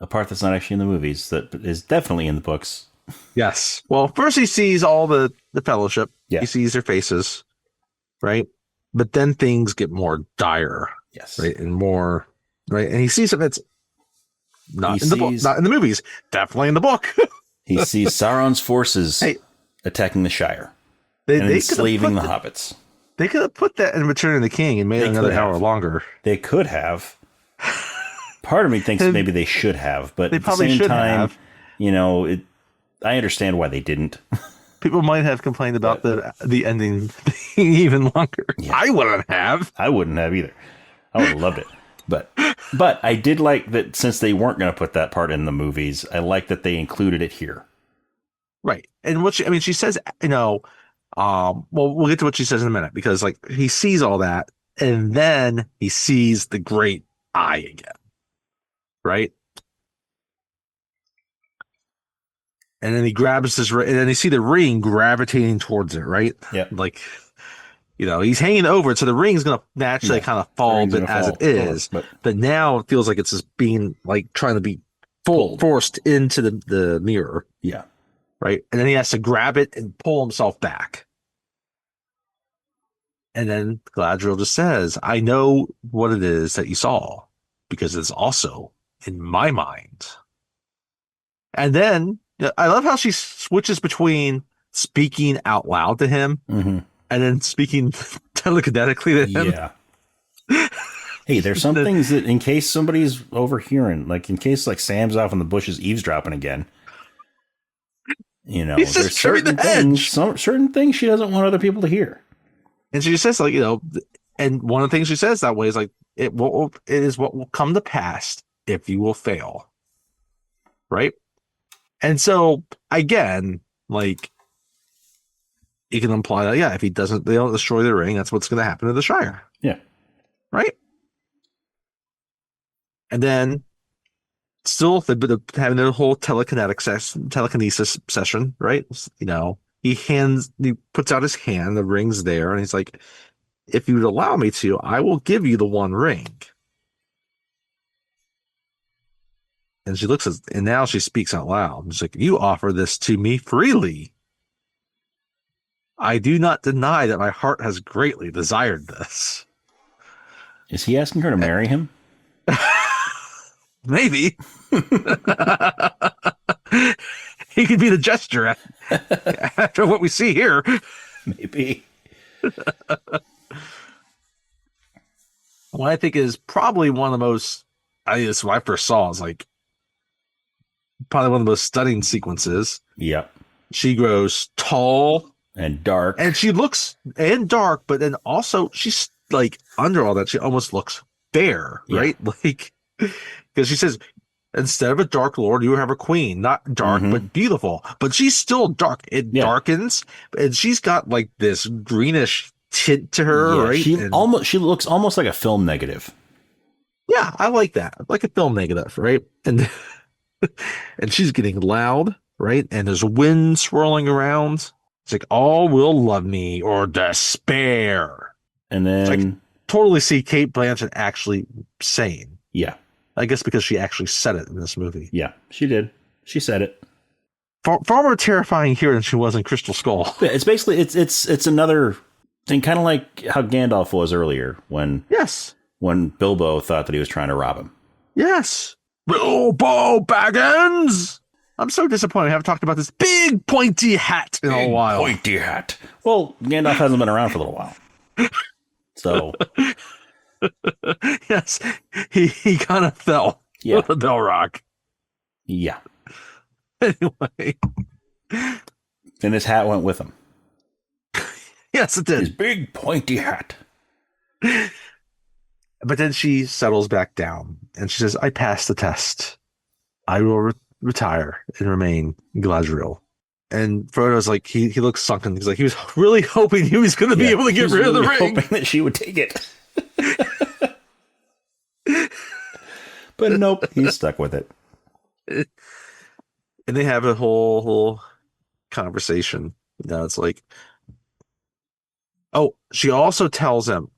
a part that's not actually in the movies that is definitely in the books. Yes. Well, first he sees all the fellowship. Yeah. He sees their faces, right? But then things get more dire. Yes. Right? And more, right? And he sees something that's not in the book, not in the movies, definitely in the book. He sees Sauron's forces attacking the Shire and enslaving the hobbits. They could have put that in Return of the King and made it another hour longer. They could have. Part of me thinks maybe they should have, but at the same time, I understand why they didn't. People might have complained about the ending being even longer. Yeah. I wouldn't have. I wouldn't have either. I would have loved it. But I did like that since they weren't going to put that part in the movies, I like that they included it here. Right. And she says, well, we'll get to what she says in a minute, because like he sees all that and then he sees the great eye again. Right. And then he grabs this, and then you see the ring gravitating towards it. Right. Yeah. Like, he's hanging over it, so the ring's going to naturally kind of fall a bit as it is. But now it feels like it's just being like trying to be forced into the mirror. Yeah. Right. And then he has to grab it and pull himself back. And then Galadriel just says, I know what it is that you saw, because it's also in my mind. And then I love how she switches between speaking out loud to him and then speaking telekinetically to him. Yeah. Hey, there's some things that in case somebody's overhearing, like in case like Sam's off in the bushes eavesdropping again, there's certain things she doesn't want other people to hear. And she says, like, and one of the things she says that way is like, it is what will come to pass if you will fail. Right. And so again, like, you can imply that, if they don't destroy the ring, that's what's going to happen to the Shire. Yeah. Right. And then still having the whole telekinesis session, right? He puts out his hand, the ring's there, and he's like, if you would allow me to, I will give you the one ring. And she looks and now she speaks out loud. She's like, you offer this to me freely. I do not deny that my heart has greatly desired this. Is he asking her to marry him? Maybe. He could be the gesture after what we see here. Maybe. What I think is probably one of the most, this is what I first saw, is like probably one of the most stunning sequences. Yep. She grows tall and dark. And she looks dark, but then also she's like under all that, she almost looks fair, right? Like, because she says, Instead of a Dark Lord, you have a queen. Not dark, Mm-hmm. but beautiful. But she's still dark. It Yeah. darkens, and she's got like this greenish tint to her, Yeah. right? And She looks almost like a film negative. yeah, I like that. I like a film negative, right? And and she's getting loud, right? And there's wind swirling around. It's like all will love me or despair. And It's like then totally see Kate Blanchett actually saying. yeah. I guess because she actually said it in this movie. Yeah, she did. She said it. Far more terrifying here than she was in Crystal Skull. Yeah, it's basically it's another thing, kind of like how Gandalf was earlier Yes. when Bilbo thought that he was trying to rob him. Yes. Bilbo Baggins! I'm so disappointed I haven't talked about this big pointy hat in a while. Pointy hat. Well, Gandalf hasn't been around for a little while. So Yes. He kind of fell with the Bell Rock. Yeah. Anyway. And his hat went with him. Yes, it did. His big pointy hat. But then she settles back down and she says, I passed the test. I will retire and remain Galadriel. And Frodo's like, he looks sunken. He's like, he was really hoping he was going to be able to get rid of the ring. Hoping that she would take it. But nope, he's stuck with it. And they have a whole conversation. It's like, oh, she also tells him,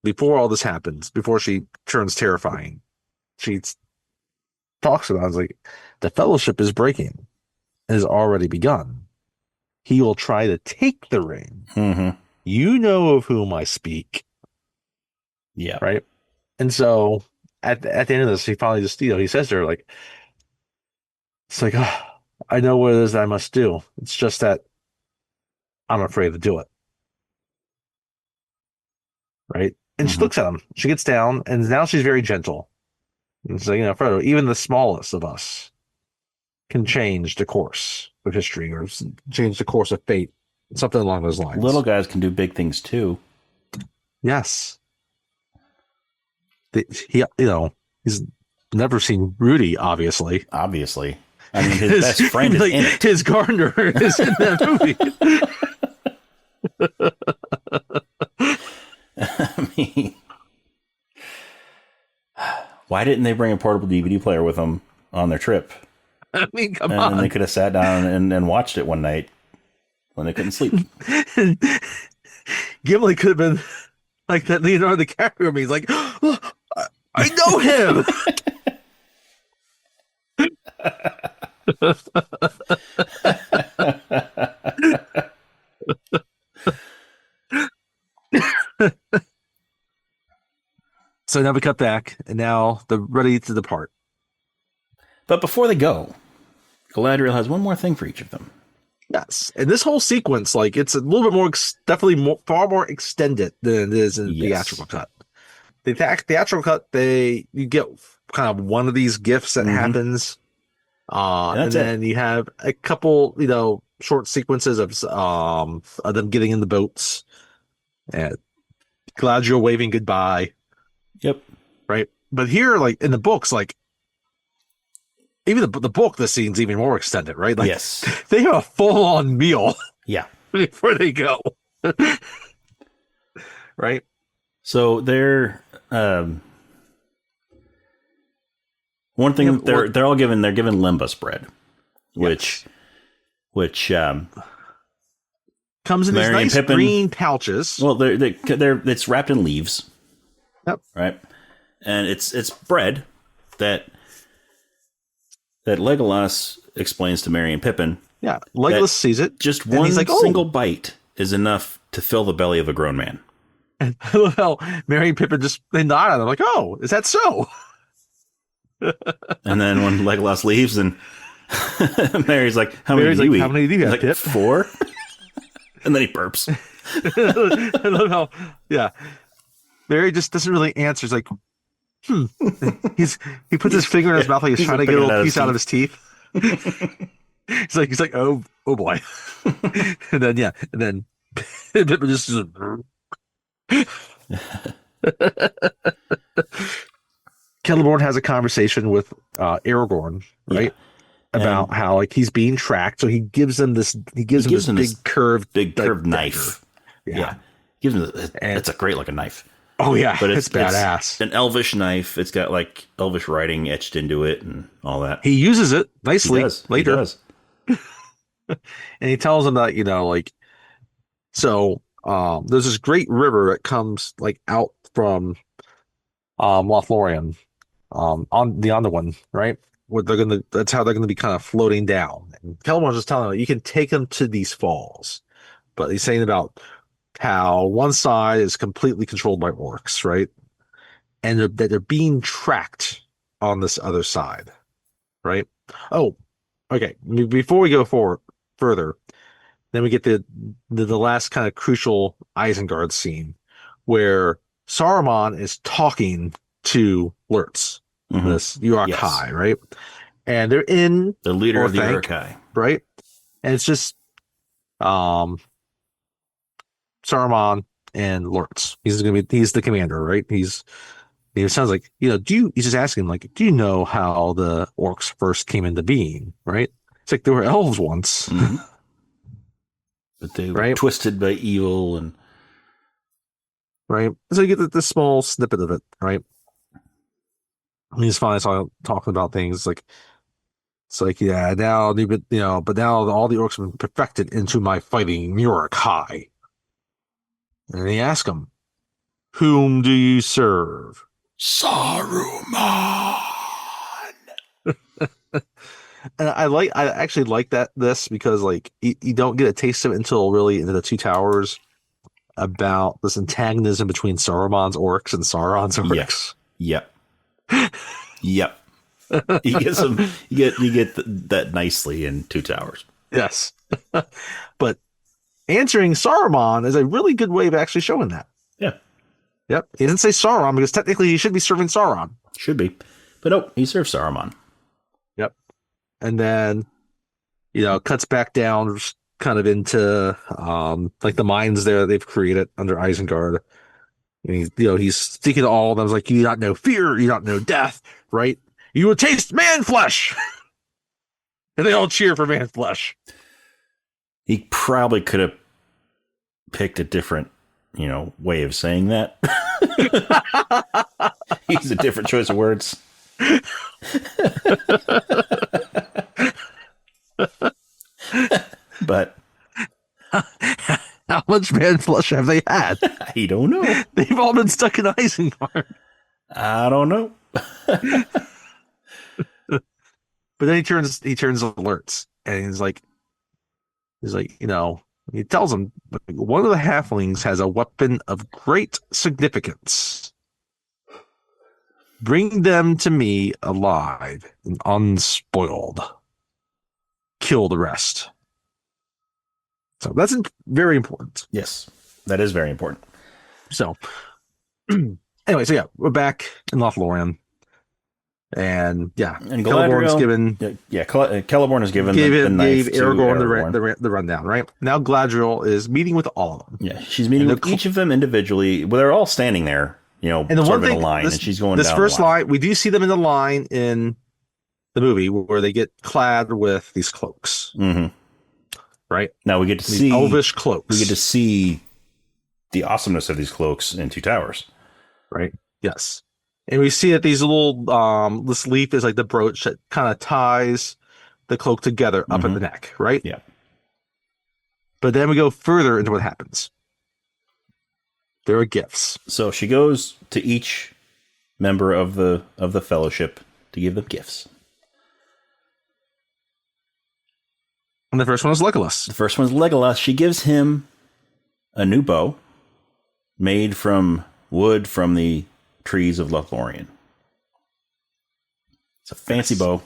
before all this happens, before she turns terrifying, she talks about it. It's like, the fellowship is breaking. It has already begun. He will try to take the ring. Mm-hmm. You know of whom I speak. Yeah. Right? And so at the end of this, he finally just, he says to her, like, it's like, oh, I know what it is that I must do. It's just that I'm afraid to do it. Right? And she looks at him. She gets down, and now she's very gentle. And it's like, Frodo, even the smallest of us can change the course of history or change the course of fate. Something along those lines. Little guys can do big things too. Yes. He's never seen Rudy, obviously. Obviously. I mean, his best friend is in it. His gardener is in that movie. I mean, why didn't they bring a portable DVD player with them on their trip? I mean, come on. on. And they could have sat down and watched it one night when they couldn't sleep. Gimli could have been like that Leonardo DiCaprio movie. He's like, oh, I know him. So now we cut back, and now they're ready to depart. But before they go, Galadriel has one more thing for each of them. Yes, and this whole sequence, like, it's a little bit more, definitely far more extended than it is in the theatrical cut. The theatrical cut, you get kind of one of these gifts that happens, and then you have a couple, short sequences of them getting in the boats, and Galadriel waving goodbye. Yep. Right, but here, like in the books, like even the book, the scene's even more extended, right? Like, yes, they have a full-on meal. Yeah, before they go. Right. So they're one thing they're all given. They're given limbus bread, which comes in these nice green pouches. Well, it's wrapped in leaves. Yep. Right. And it's bread that Legolas explains to Merry and Pippin. Yeah. Legolas sees it. Just one single bite is enough to fill the belly of a grown man. And well, Merry and Pippin they nod at them like, oh, is that so? And then when Legolas leaves and Mary's like, how many do you eat? How many do you have, Pip? 4? And then he burps. I love how, yeah. Merry just doesn't really answer. He's like, he puts his finger in his mouth like he's trying to get a little piece out of his teeth. he's like, oh boy. And then Pippin just Celeborn has a conversation with Aragorn, Yeah. right? About And how like he's being tracked. So he gives him this. He he gives him this gives him this big curved big like curved dagger. knife. Yeah. Yeah. Gives him And it's a great looking knife. oh yeah, But it's it's badass. an elvish knife. It's got like elvish writing etched into it and all that. He uses it He nicely does. He later, does. and he tells him that like so. There's this great river that comes like out from Lothlorien, on the Underone, right? Where they're gonna that's how they're gonna be kind of floating down. And Celeborn's just telling him you can take them to these falls, but he's saying about how one side is completely controlled by orcs, right? And that they're being tracked on this other side, right? Oh, okay. Before we go forward further, then we get the last kind of crucial Isengard scene where Saruman is talking to Lurtz, Mm-hmm. this Uruk Yes. Hai, right? And they're in The leader of the Orthanc, Uruk-hai. right? And it's just um Saruman and Lurtz. He's the commander, right? He sounds like, he's just asking like, do you know how the orcs first came into being, right? It's like there were elves once, Mm-hmm. But they were right? twisted by evil and Right. So you get the small snippet of it, right? He's finally talking about things like it's like, yeah, now but now all the orcs have been perfected into my fighting Uruk Hai. And he asks him, whom do you serve? Saruman. And I actually like this because like you don't get a taste of it until really into the Two Towers about this antagonism between Saruman's orcs and Sauron's orcs. Yep. Yep. You get that nicely in Two Towers. Yes. But answering Saruman is a really good way of actually showing that. Yeah. Yep. He didn't say Sauron because technically he should be serving Sauron. Should be. But nope, he serves Saruman. Yep. And then, cuts back down kind of into like the mines there that they've created under Isengard. And he's speaking to all of them. It's like, you don't know fear, you don't know death, right? You will taste man flesh. And they all cheer for man flesh. He probably could have picked a different, way of saying that. He's a different choice of words. But how much man flesh have they had? I don't know. They've all been stuck in Isengard. I don't know. But then he turns alerts and he's like, he tells him one of the halflings has a weapon of great significance. Bring them to me alive and unspoiled. Kill the rest. So that's very important. Yes, that is very important. So anyway, so yeah, we're back in Lothlorien. And yeah, And Celeborn's given Celeborn is given the knife gave to Aragorn the rundown, right? Now Galadriel is meeting with all of them. Yeah, she's meeting with each of them individually. Well, they're all standing there, and the sort one of in thing, a line, and she's going this down first the line. line. We do see them in the line in the movie where they get clad with these cloaks, right? Now we get to these see elvish cloaks. We get to see the awesomeness of these cloaks in Two Towers, right? Yes. And we see that these little, this leaf is like the brooch that kind of ties the cloak together up at the neck, right? Yeah. But then we go further into what happens. There are gifts. So she goes to each member of the fellowship to give them gifts. And the first one is Legolas. The first one is Legolas. She gives him a new bow made from wood from the trees of Lothlorien. It's a fancy bow.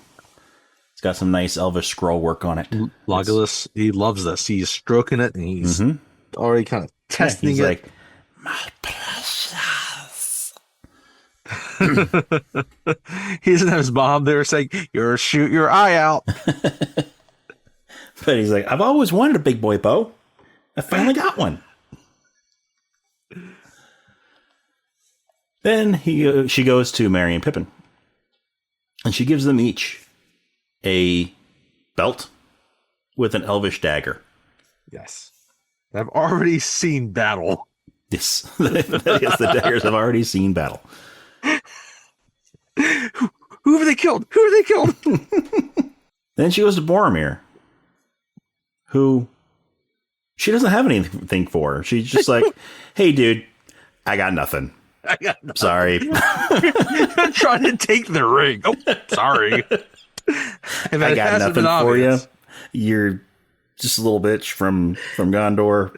It's got some nice elvish scroll work on it. Legolas, he loves this. He's stroking it and he's already kind of testing he's it. Like, my precious. He doesn't have his mom there saying, "You're shoot your eye out." But he's like, I've always wanted a big boy bow. I finally got one. Then she goes to Merry and Pippin. And she gives them each a belt with an elvish dagger. Yes. I've already seen battle. Yes, the daggers have already seen battle. Who have they killed? Who have they killed? Then she goes to Boromir, who she doesn't have anything for. She's just like, hey, dude, I got nothing. Sorry. I'm trying to take the ring. Oh, sorry. I got nothing for you. You're just a little bitch from Gondor.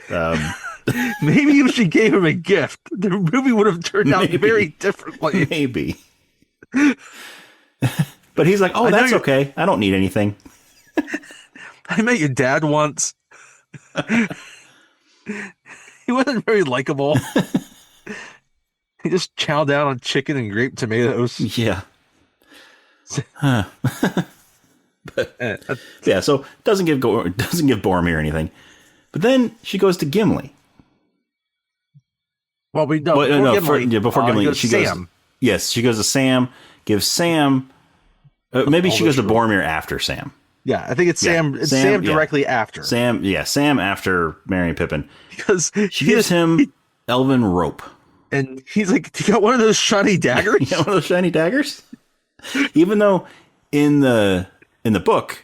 Maybe if she gave him a gift, the movie would have turned out very differently. Maybe. But he's like, oh, that's okay. I don't need anything. I met your dad once. He wasn't very likable. He just chowed down on chicken and grape tomatoes. Yeah. But yeah, so doesn't give Boromir anything. But then she goes to Gimli. Well, we know. Before Gimli, she goes. Sam. Yes, she goes to Sam. Gives Sam. Maybe she goes to Boromir after Sam. Yeah, I think it's Sam. It's Sam directly after. Sam after marrying Pippin. Because she gives him elven rope. And he's like, you got one of those shiny daggers? You got one of those shiny daggers? Even though in the book,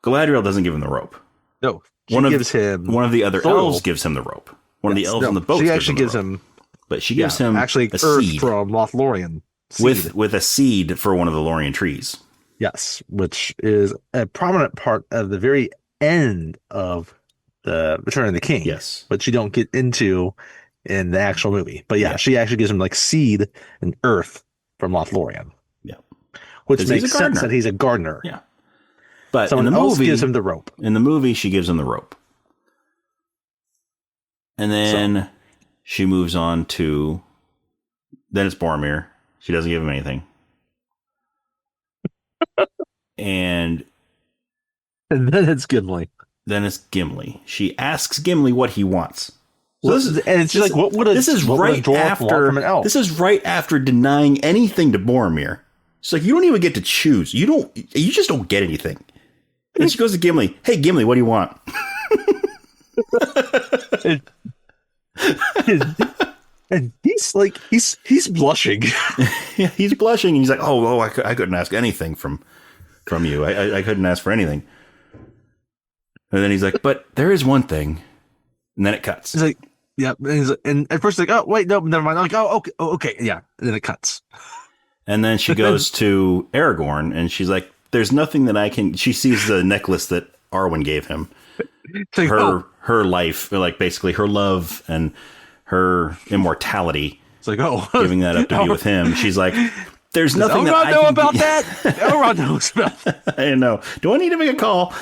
Galadriel doesn't give him the rope. No. One of the other elves gives him the rope. One of the elves in the boat. She actually gives him. But she gives him actually a earth seed from Lothlorien. With a seed for one of the Lorien trees. Yes, which is a prominent part of the very end of the Return of the King. Yes. Which you don't get into in the actual movie. But yeah, she actually gives him like seed and earth from Lothlorien. Yeah. Which makes sense that he's a gardener. Yeah. But someone else gives him the rope. In the movie, she gives him the rope. And then she moves on to... Then it's Boromir. She doesn't give him anything. And then it's Gimli. She asks Gimli what he wants. So it's just like, what would a dwarf want from an elf? This is right after denying anything to Boromir. It's like, you don't even get to choose. You just don't get anything. And she goes to Gimli. Hey, Gimli, what do you want? And he's like, he's blushing. Yeah, he's blushing. And he's like, oh, I couldn't ask anything from you. I couldn't ask for anything. And then he's like, but there is one thing. And then it cuts. He's like, yeah. And at first, like, oh, wait, no, never mind. I'm like, oh, okay. Yeah. And then it cuts. And then she goes to Aragorn and she's like, there's nothing that I can. She sees the necklace that Arwen gave him. Like, her life, like basically her love and her immortality. It's like, giving that up to be with him. She's like, there's nothing that I know can about that. Elrond knows about that. I know. Do I need to make a call?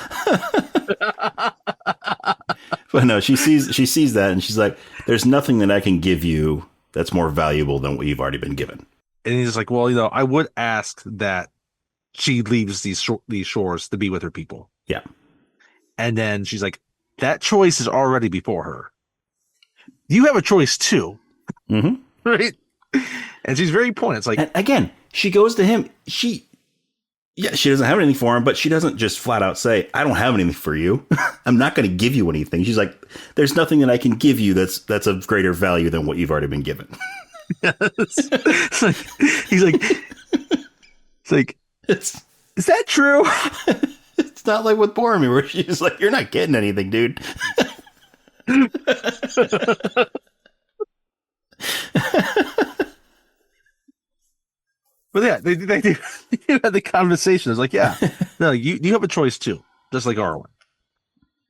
But no, she sees that and she's like, there's nothing that I can give you that's more valuable than what you've already been given. And he's like, well, I would ask that she leaves these shores to be with her people. Yeah. And then she's like, that choice is already before her. You have a choice too. Mm-hmm. Right? And she's very pointed. It's like, and again, she goes to him. She doesn't have anything for him, but she doesn't just flat out say, I don't have anything for you. I'm not going to give you anything. She's like, there's nothing that I can give you that's of greater value than what you've already been given. Yes. He's like, is that true? It's not like with Boromir where she's like, you're not getting anything, dude. But yeah, they had the conversation. It's like, yeah, no, you have a choice too, just like Arwen,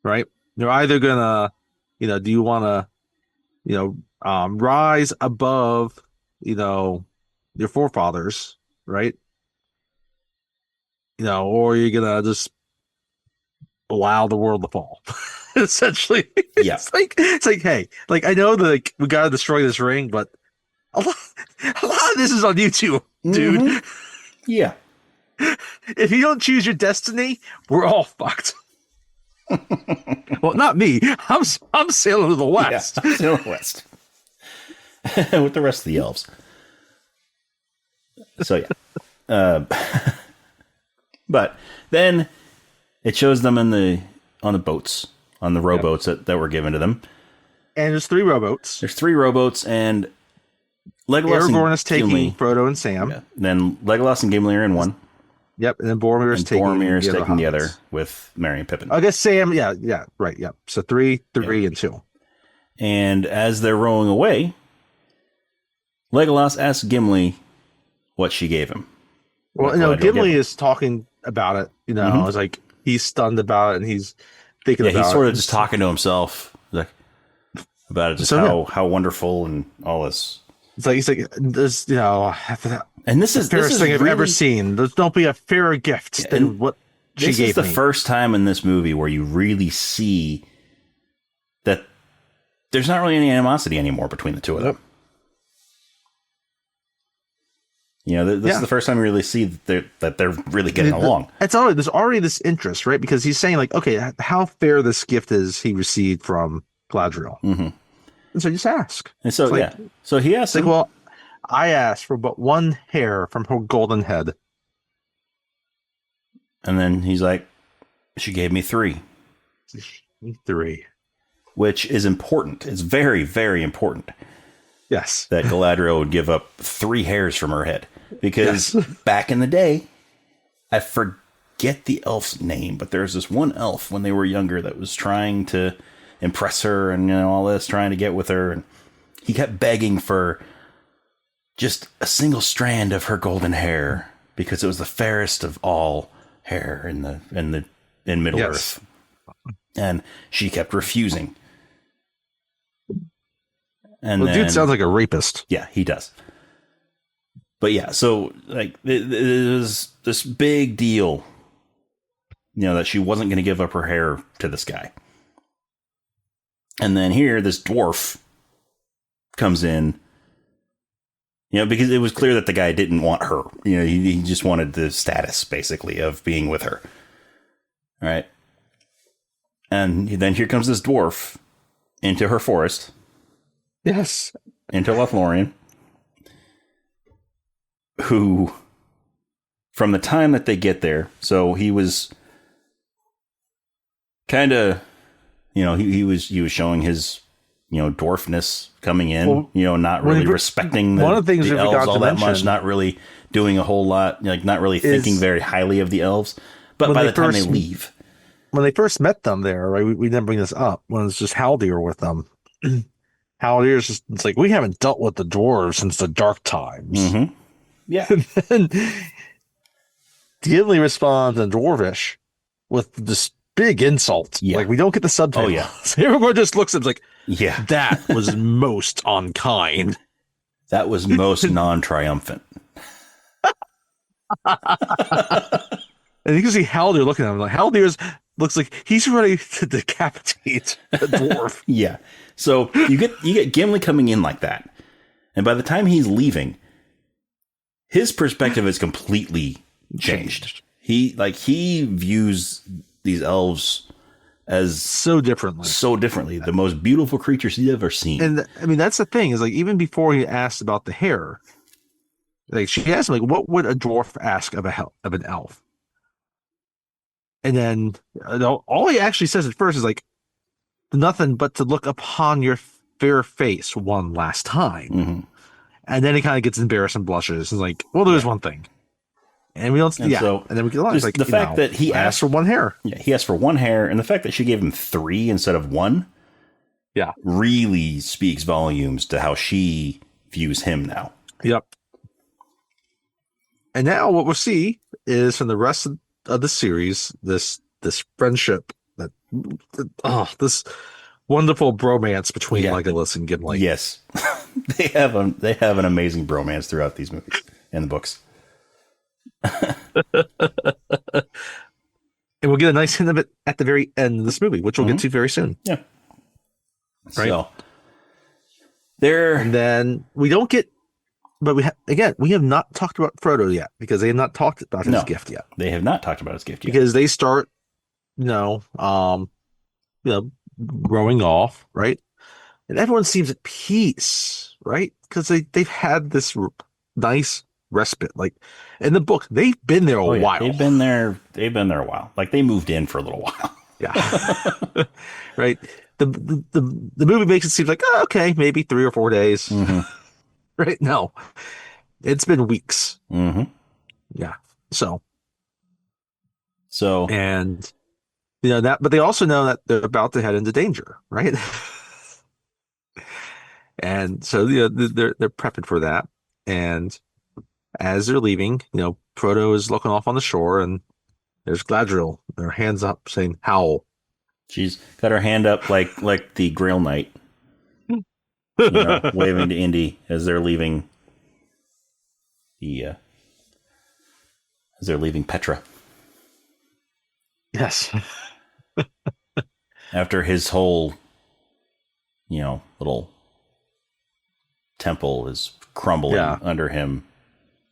right? You're either gonna, do you want to, rise above, your forefathers, right? Or you're gonna just allow the world to fall. Essentially, yeah. It's like, hey, like I know that we gotta destroy this ring, but a lot of this is on you too, dude. Mm-hmm. Yeah. If you don't choose your destiny, we're all fucked. Well, not me. I'm sailing to the west. Yeah, I'm sailing to the west with the rest of the elves. So yeah. But then it shows them on the boats, on the rowboats that were given to them. And there's 3 rowboats. There's 3 rowboats, and Legolas Aragorn is taking Gimli, Frodo and Sam. Yeah. Then Legolas and Gimli are in one. Yep, and then Boromir is taking the other with Merry and Pippin. I guess Sam, yeah, right, yeah. So 3, and 2. And as they're rowing away, Legolas asks Gimli what she gave him. Well, Gimli is talking about it. It's like he's stunned about it, and he's thinking about it. Yeah, he's sort of just talking to himself about it, just how wonderful and all this. It's like he's like, there's and this is the fairest thing I've ever seen. There's don't be a fairer gift than what she gave me. This is the first time in this movie where you really see that there's not really any animosity anymore between the two of them. This is the first time we really see that they're really getting along. There's already this interest, right? Because he's saying like, okay, how fair this gift is he received from Galadriel. Mm-hmm. And so you just ask. And so, so he asked, like, well, I asked for but 1 hair from her golden head. And then he's like, she gave me 3. 3. Which is important. It's very, very important. Yes. That Galadriel would give up 3 hairs from her head. Because back in the day, I forget the elf's name, but there's this one elf when they were younger that was trying to impress her and all this, trying to get with her. And he kept begging for just a single strand of her golden hair because it was the fairest of all hair in Middle Earth. And she kept refusing. And the dude sounds like a rapist. Yeah, he does. But yeah, so like it was this big deal, that she wasn't going to give up her hair to this guy. And then here, this dwarf comes in, because it was clear that the guy didn't want her. He just wanted the status, basically, of being with her. All right. And then here comes this dwarf into her forest. Yes. Into Lothlorien. Who, from the time that they get there, so he was kind of, he was showing his, dwarfness coming in, not really respecting the elves all that much, not really doing a whole lot, not really thinking very highly of the elves. But by the time they leave. When they first met them there, right, we didn't bring this up, when it's just Haldir with them. Haldir's just, it's like, we haven't dealt with the dwarves since the dark times. Mm-hmm. Yeah. And then Gimli responds in Dwarvish with this big insult. Yeah. Like, we don't get the subtitle. Oh, yeah. So everyone just looks at him like, yeah, that was most unkind. That was most non-triumphant. And you can see Haldir looking at him. Like, looks like he's ready to decapitate the dwarf. Yeah. So you get Gimli coming in like that. And by the time he's leaving, his perspective is completely changed. He views these elves as so differently. The most beautiful creatures he's ever seen. And I mean, that's the thing is like, even before he asked about the hair, like she asked him, like, what would a dwarf ask of an elf? And then all he actually says at first is like, nothing but to look upon your fair face one last time. Mm-hmm. And then he kind of gets embarrassed and blushes. It's like, well, there's one thing. And we don't, so and then we get along. Like, the fact that he asked for 1 hair. Yeah, he asked for 1 hair. And the fact that she gave him 3 instead of 1. Yeah. Really speaks volumes to how she views him now. Yep. And now what we'll see is from the rest of the series, this friendship, this wonderful bromance between Legolas and Gimli. Yes. They have an amazing bromance throughout these movies and the books. And we'll get a nice hint of it at the very end of this movie, which we'll get to very soon. Yeah. Right. So and then we don't get, but we have not talked about Frodo yet because they have not talked about his gift yet. They have not talked about his gift yet because they start, growing off, right? And everyone seems at peace, right? Because they've had this nice respite. Like in the book, they've been there a Oh yeah, while. they've been there. They've been there a while. Like they moved in for a little while. Yeah. Right. The movie makes it seem like, oh, okay, maybe 3 or 4 days. Mm-hmm. Right? No, it's been weeks. Mm-hmm. Yeah. So, So and that, but they also know that they're about to head into danger, right? And so, they're prepping for that. And as they're leaving, Frodo is looking off on the shore, and there's Galadriel, her hands up, saying, "Howl." she's got her hand up like the Grail Knight, waving to Indy as they're leaving as they're leaving Petra. Yes. After his whole, little temple is crumbling under him.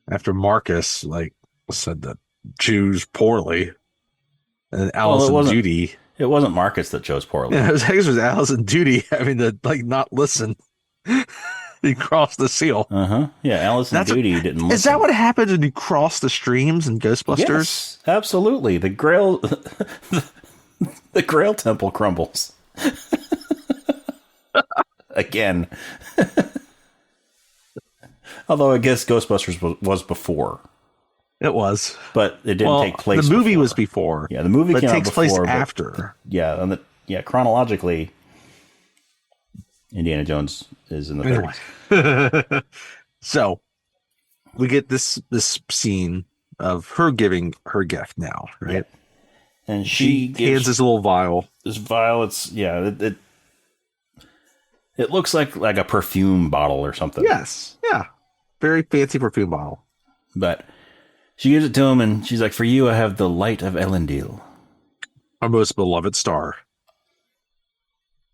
After Marcus said that choose poorly, and Alice and Judy. It wasn't Marcus that chose poorly. Yeah, it was Alice and Judy having to not listen. He crossed the seal. Yeah, Alice and Judy didn't listen. Is that what happens when you cross the streams in Ghostbusters? Yes, absolutely. The Grail the Grail Temple crumbles. Again. Although I guess Ghostbusters was before. It was. But it didn't take place The movie before. was before. Yeah, the movie came out before. It takes place after. Yeah, chronologically, Indiana Jones is in the 30s. So, we get this scene of her giving her gift now, right? Yeah. And she hands this little vial. This vial, it looks like a perfume bottle or something. Yes, yeah. Very fancy perfume bottle. But she gives it to him, and she's like, "For you, I have the light of Elendil, our most beloved star.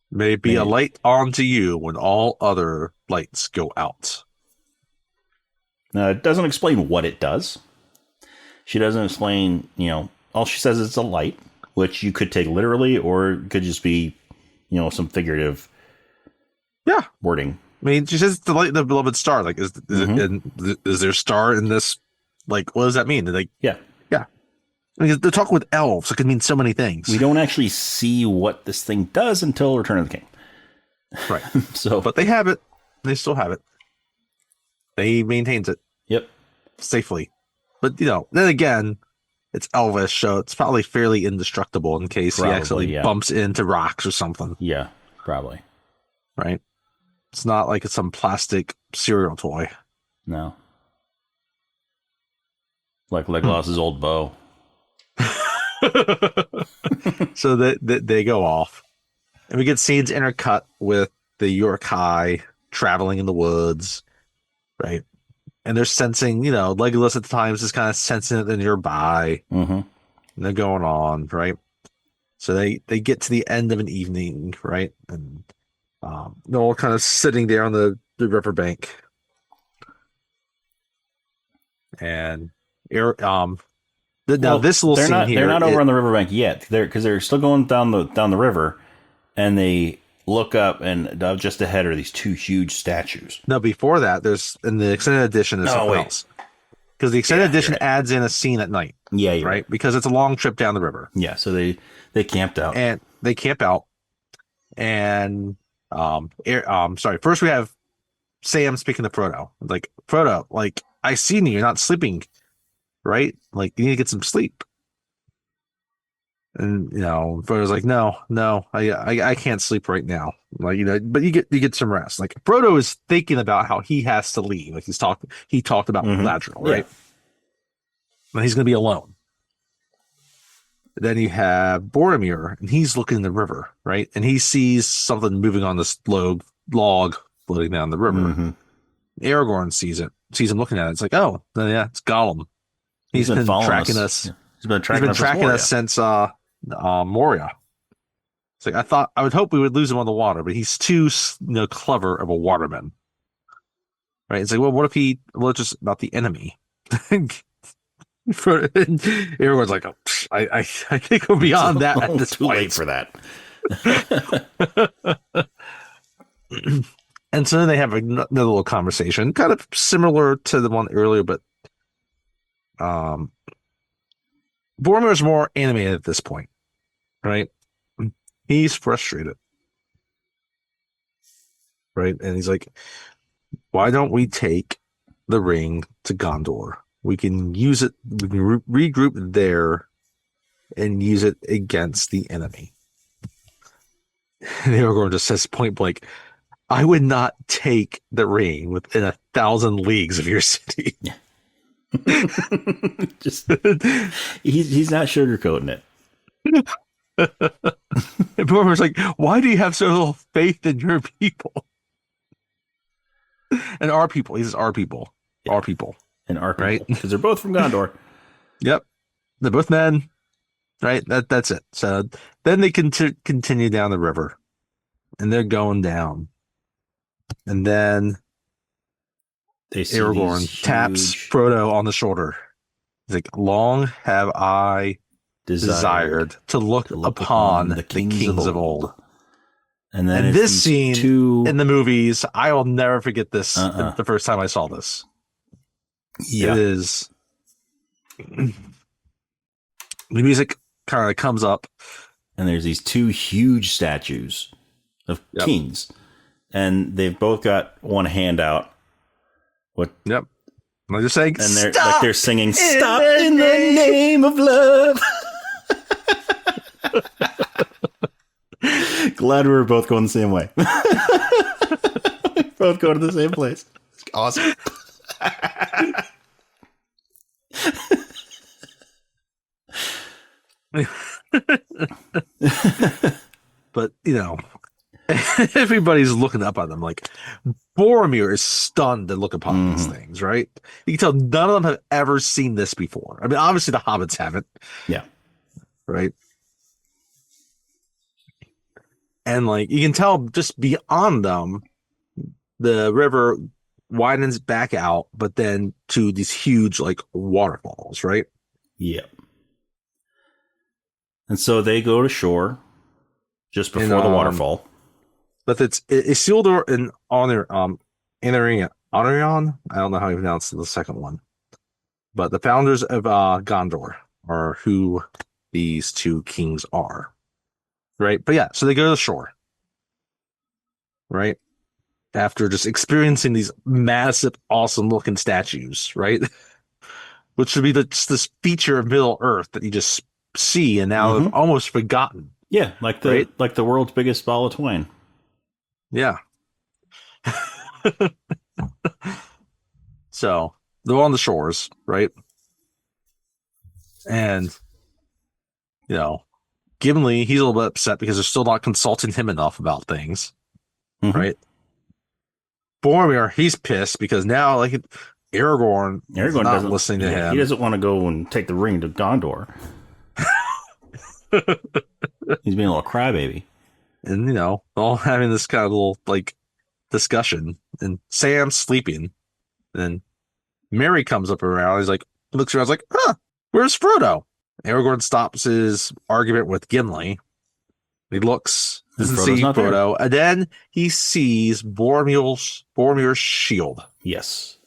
May it be a light onto you when all other lights go out." Now, it doesn't explain what it does. She doesn't explain, all she says is it's a light, which you could take literally, or it could just be, some figurative wording. I mean, she says the light of the beloved star. Like, is there a star in this? Like, what does that mean? Yeah. I mean, they're talking with elves. It could mean so many things. We don't actually see what this thing does until Return of the King. Right. So, but they have it. They still have it. They maintains it. Yep. Safely. But, then again, it's Elvish, so it's probably fairly indestructible in case he actually bumps into rocks or something. Yeah, probably. Right? It's not like it's some plastic cereal toy. No. Like Legolas's old bow. So they go off. And we get scenes intercut with the York High traveling in the woods. Right? And they're sensing, Legolas at the times is kind of sensing that they're nearby. Mm-hmm. And they're going on, right? So they get to the end of an evening, right? And they're all kind of sitting there on the riverbank. And this little scene here, they're not over on the riverbank yet. They're still going down the river, and they look up, and just ahead are these two huge statues. No, before that, there's in the extended edition there's something else. Because the extended edition adds in a scene at night. Yeah, you're right? Because it's a long trip down the river. Yeah, so they camped out. And they camp out. And sorry, first we have Sam speaking to Frodo. Like, Frodo, I seen you, you're not sleeping, right? Like, you need to get some sleep. And Frodo's like, no, I can't sleep right now. Like, but you get some rest. Like, Frodo is thinking about how he has to leave. Like, he talked about Galadriel, right? Yeah. And he's gonna be alone. Then you have Boromir, and he's looking in the river, right? And he sees something moving on this log floating down the river. Mm-hmm. Aragorn sees him looking at it. It's like, oh, yeah, it's Gollum. He's been tracking us. Yeah. He's been tracking us since Moria. It's like, I would hope we would lose him on the water, but he's too clever of a waterman. Right? It's like, well, what if it's just about the enemy? Everyone's like, oh, I think we're beyond that at this too point. late for that. And so then they have another little conversation, kind of similar to the one earlier, but Boromir's more animated at this point, right? He's frustrated, right? And he's like, why don't we take the ring to Gondor? We can use it, we can regroup there and use it against the enemy. And Aragorn just says point blank, I would not take the ring within 1,000 leagues of your city. Yeah. Just he's not sugarcoating it. And Boromir's like, why do you have so little faith in your people? And our people. He says our people. Yeah. Our people. And our people. Right? Because they're both from Gondor. Yep. They're both men. Right? That's it. So then they continue down the river. And they're going down. And then Aragorn taps Frodo on the shoulder. He's like, long have I desired to look upon the kings of old. And then this scene in the movies, I will never forget this the first time I saw this. Yeah. It is the music kind of comes up. And there's these two huge statues of kings. And they've both got one hand out. Yep. I'm just saying, and they're singing, "Stop in the name of love." Glad we were both going the same way. We both go to the same place. It's awesome. But everybody's looking up at them. Like Boromir is stunned to look upon these things, right? You can tell none of them have ever seen this before. I mean, obviously the hobbits haven't. Yeah. Right. And like you can tell just beyond them, the river widens back out, but then to these huge like waterfalls, right? Yeah. And so they go to shore just before the waterfall. But it's Isildur and Anarion. I don't know how you pronounce the second one. But the founders of Gondor are who these two kings are. Right? But yeah, so they go to the shore. Right? After just experiencing these massive, awesome looking statues, right? Which should be this feature of Middle Earth that you just see and now have almost forgotten. Yeah, like the world's biggest ball of twine. Yeah. So they're on the shores, right? And Gimli, he's a little bit upset because they're still not consulting him enough about things, right? Boromir, he's pissed because now like Aragorn not listening to him. He doesn't want to go and take the ring to Gondor. He's being a little crybaby. And, all having this kind of little, like, discussion. And Sam's sleeping. And Merry comes up around. He's like, looks around, like, where's Frodo? Aragorn stops his argument with Gimli. He looks, doesn't see Frodo. And then he sees Boromir's shield. Yes.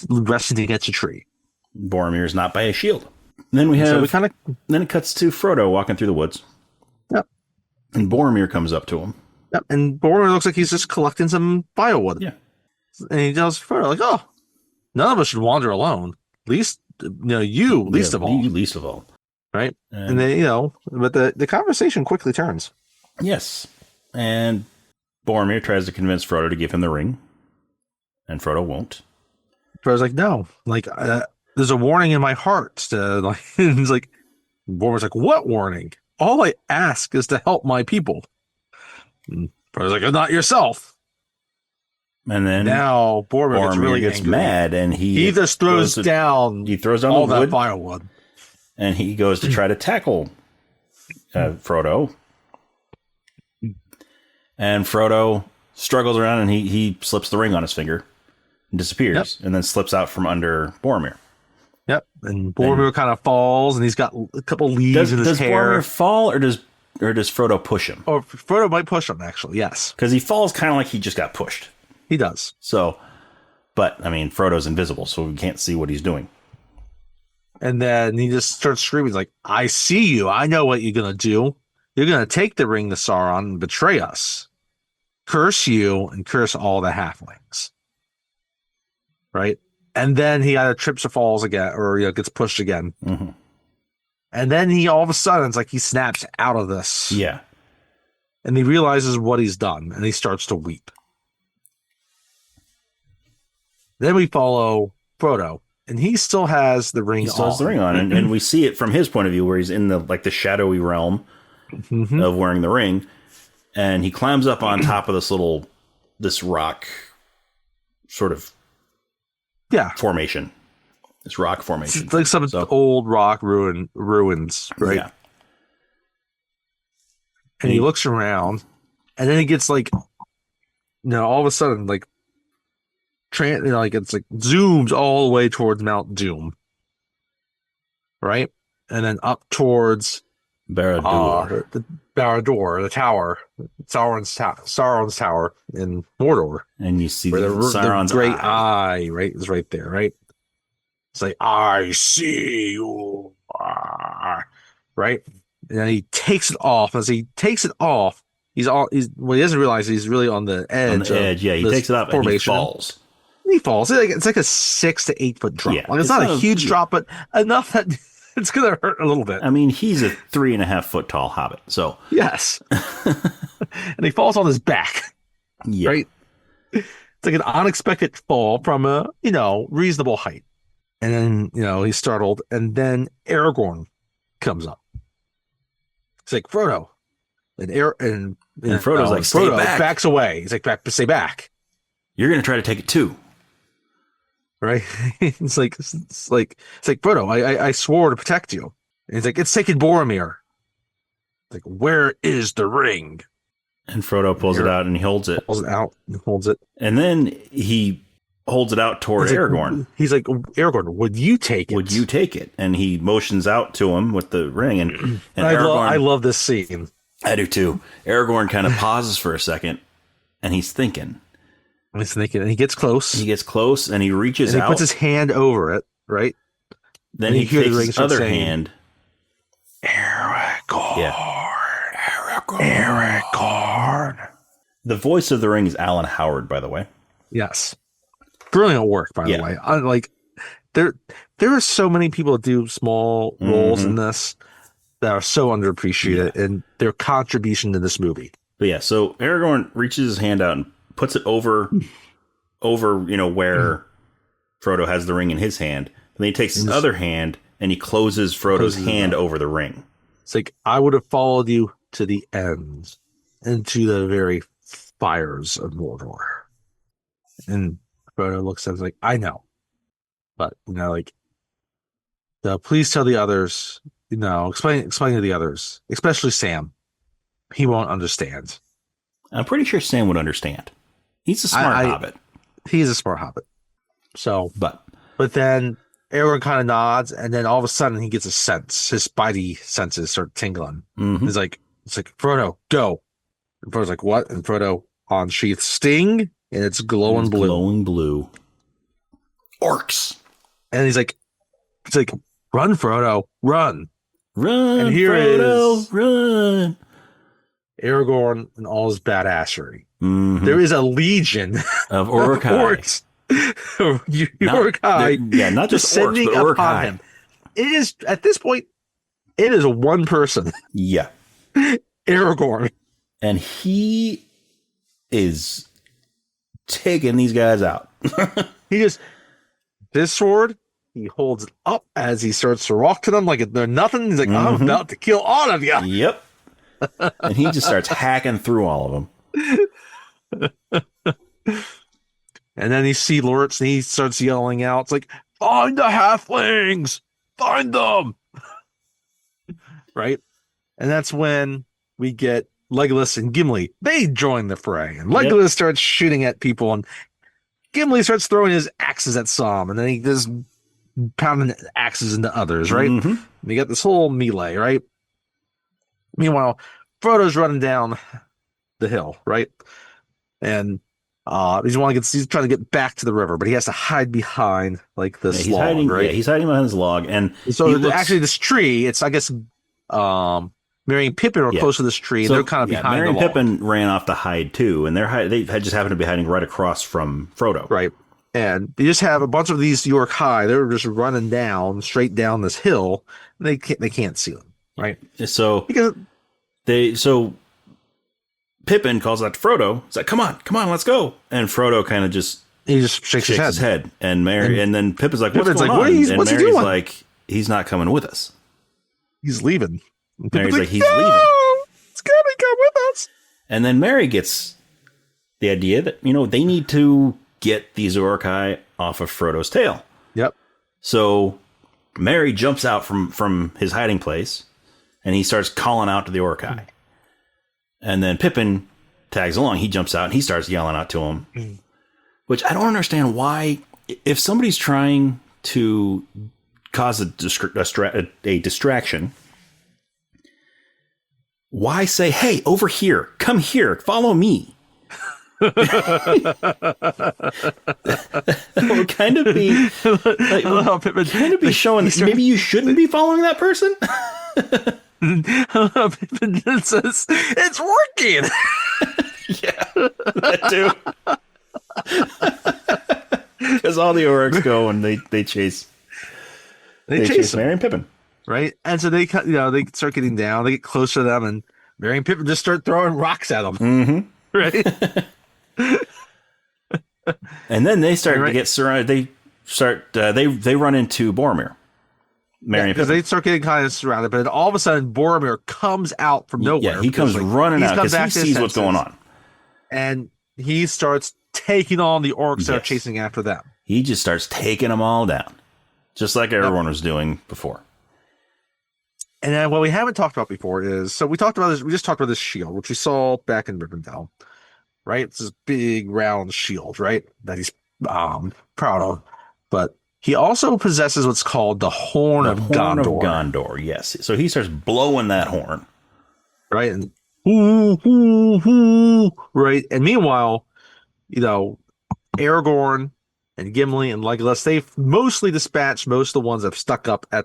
Resting against a tree. Boromir's not by a shield. And then then it cuts to Frodo walking through the woods. Yep. And Boromir comes up to him. Yep. And Boromir looks like he's just collecting some firewood. Yeah. And he tells Frodo, like, oh, none of us should wander alone. Least, you least of all. You least of all. Right. And then, but the conversation quickly turns. Yes. And Boromir tries to convince Frodo to give him the ring. And Frodo won't. Frodo's like, no, like, there's a warning in my heart to like, he's like, Boromir's like, what warning? All I ask is to help my people. And Frodo's like, not yourself. And then now Boromir really gets angry. Mad and he just throws down all that firewood. And he goes to try to tackle Frodo. And Frodo struggles around and he slips the ring on his finger and disappears and then slips out from under Boromir. Yep. And Boromir kind of falls and he's got a couple leaves in his hair. Does Boromir fall or does Frodo push him? Or Frodo might push him, actually, yes. Because he falls kind of like he just got pushed. He does. So, but, I mean, Frodo's invisible, so we can't see what he's doing. And then he just starts screaming, he's like, I see you. I know what you're going to do. You're going to take the ring to Sauron and betray us. Curse you and curse all the halflings. Right? And then he either trips or falls again, or gets pushed again. Mm-hmm. And then he all of a sudden, it's like he snaps out of this. Yeah. And he realizes what he's done, and he starts to weep. Then we follow Frodo, and he still has the ring on. He still has the ring on, and we see it from his point of view, where he's in the shadowy realm of wearing the ring, and he climbs up on top of this rock sort of formation. This rock formation. It's like some old rock ruins, right? Yeah. And he looks around, and then he gets all of a sudden, it's like zooms all the way towards Mount Doom, right? And then up towards Barad-dûr, the tower, Sauron's tower in Mordor. And you see Sauron's great eye, right? Is right there, right? It's like, I see you, right? And then he takes it off. As he takes it off, he doesn't realize he's really on the edge. On the edge, yeah. He takes it off and he falls. He falls. It's like a 6 to 8 foot drop. Yeah, it's not a huge drop, but enough that it's going to hurt a little bit. I mean, he's a 3.5 foot tall hobbit, so. Yes. And he falls on his back. Yeah. Right? It's like an unexpected fall from a, reasonable height. And then, he's startled. And then Aragorn comes up. It's like, Frodo. And Frodo's like, stay back. Backs away. He's like, stay back. You're going to try to take it too. Right? It's like, Frodo, I swore to protect you. And he's like, it's taken Boromir. It's like, where is the ring? And Frodo pulls it out and he holds it. Holds it. And then he holds it out toward Aragorn. He's like, Aragorn, would you take it? Would you take it? And he motions out to him with the ring. And I love this scene. I do too. Aragorn kind of pauses for a second and he's thinking. And he gets close. He gets close and he reaches out. He puts his hand over it, right? Then he takes his other hand. Aragorn. Yeah. Aragorn. The voice of the ring is Alan Howard, by the way. Yes. Brilliant work, by the way. There are so many people that do small roles in this that are so underappreciated in their contribution to this movie. But yeah, so Aragorn reaches his hand out and puts it over where Frodo has the ring in his hand. And then he takes his other hand and he closes Frodo's hand over the ring. It's like, I would have followed you to the end, into the very fires of Mordor. And Frodo looks at him like, I know. But, please tell the others, explain to the others, especially Sam. He won't understand. I'm pretty sure Sam would understand. He's a smart hobbit. He's a smart hobbit. So, but then Aragorn kind of nods, and then all of a sudden he gets a sense. His spidey senses start tingling. Mm-hmm. It's like, Frodo, go. And Frodo's like, what? And Frodo unsheaths Sting, and it's glowing blue. Glowing blue. Orcs. And he's like, run, Frodo, run. Run, and here Frodo, run. Aragorn and all his badassery. Mm-hmm. There is a legion of orcs. Not just orcs, but Uruk-hai. Him. It is, at this point, it is one person. Yeah. Aragorn. And he is taking these guys out. This sword, he holds it up as he starts to walk to them like they're nothing. He's like, I'm about to kill all of you. Yep. And he just starts hacking through all of them. And then he sees Lortz and he starts yelling out. It's like, find the halflings! Find them! Right? And that's when we get Legolas and Gimli. They join the fray. And Legolas starts shooting at people. And Gimli starts throwing his axes at some. And then he just pounding axes into others, right? Mm-hmm. We got this whole melee, right? Meanwhile, Frodo's running down the hill, right? And He's trying to get back to the river, but he has to hide behind like Yeah, this log, right? Yeah, he's hiding behind this log, and So he looks. actually, this tree, it's I guess, Merry and Pippin are Yeah. close to this tree, and So they're kind of yeah, behind Merry the and log, Pippin ran off to hide too, and they had just happened to be hiding right across from Frodo. right? And you just have a bunch of these York High. They're just running down straight down this hill. And they can't see them, right? So Because so Pippin calls out to Frodo. He's like, come on, let's go. And Frodo kind of just he just shakes his head. And then Pippin's like, what's Pippin's going like, on? And what's he Mary's doing? like, he's not coming with us. He's leaving. And Mary's Pippin's like, he's no! leaving. It's gotta come with us. And then Mary gets the idea that, they need to get these Uruk-hai off of Frodo's tail. Yep. So Mary jumps out from his hiding place, and he starts calling out to the Uruk-hai. And then Pippin tags along. He jumps out, and he starts yelling out to him. Which I don't understand why, if somebody's trying to cause a distraction, why say, hey, over here, come here, follow me? That would kind of be kind of be showing maybe you shouldn't be following that person. Pippin says, it's working. Yeah, that too. Because all the Uruks go and they chase Merry and Pippin, right? And so they they start getting down. They get closer to them, and Merry and Pippin just start throwing rocks at them. Mm-hmm. Right. And then they start to get surrounded. They run into Boromir. Merry and because Pippin. they start getting kind of surrounded, but then all of a sudden Boromir comes out from nowhere. Yeah, he comes running out because he sees what's going on, and he starts taking on the orcs that are chasing after them. He just starts taking them all down, just like everyone was doing before. And then what we haven't talked about before is, so we talked about this. We just talked about this shield, which we saw back in Rivendell, right? It's this big round shield, right? That he's proud of, but he also possesses what's called the Horn of Gondor. Yes. So he starts blowing that horn, right? And hoo, hoo, hoo, right? And meanwhile, Aragorn and Gimli and Legolas, they've mostly dispatched most of the ones that have stuck up at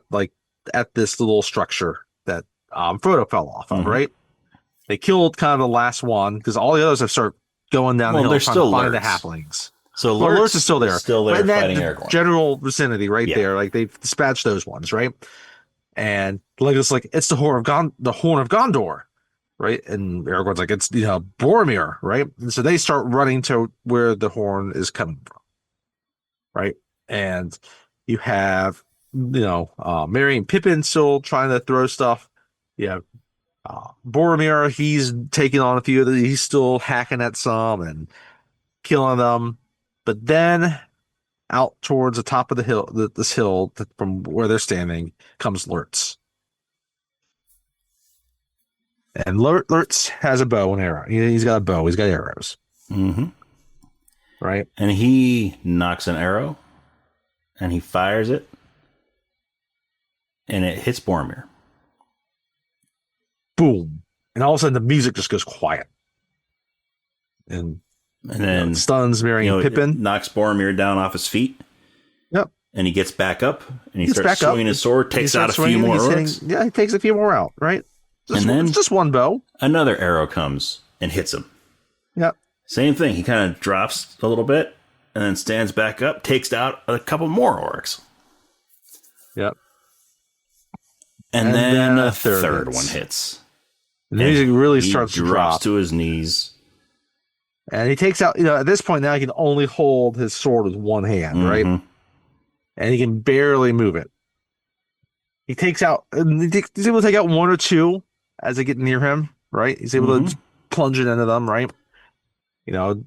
this little structure that Frodo fell off of, right? They killed kind of the last one because all the others have started going down the hill trying to find the halflings. So Lurtz is still there. Fighting Aragorn. General vicinity there. Like they've dispatched those ones, right? And Legolas like, it's the Horn of Gondor, right? And Aragorn's like, it's Boromir, right? And so they start running to where the horn is coming from, right? And you have Merry and Pippin still trying to throw stuff. Yeah. Boromir, he's taking on a few of the, he's still hacking at some and killing them. But then out towards the top of the hill, this hill from where they're standing, comes Lurtz. And Lurtz has a bow and arrow. He's got a bow. He's got arrows. Mm-hmm. Right? And he knocks an arrow and he fires it. And it hits Boromir. Boom. And all of a sudden the music just goes quiet. And then stuns Merry and Pippin. Knocks Boromir down off his feet. Yep. And he gets back up and he starts swinging his sword, takes out a few more orcs. He takes a few more out, right? Then just one bow. Another arrow comes and hits him. Yep. Same thing. He kind of drops a little bit and then stands back up, takes out a couple more orcs. Yep. And then a third one hits. The music really starts to drop. To his knees. And he takes out, at this point now he can only hold his sword with one hand, right? And he can barely move it. He takes out, he's able to take out one or two as they get near him, right? He's able to plunge it into them, right? And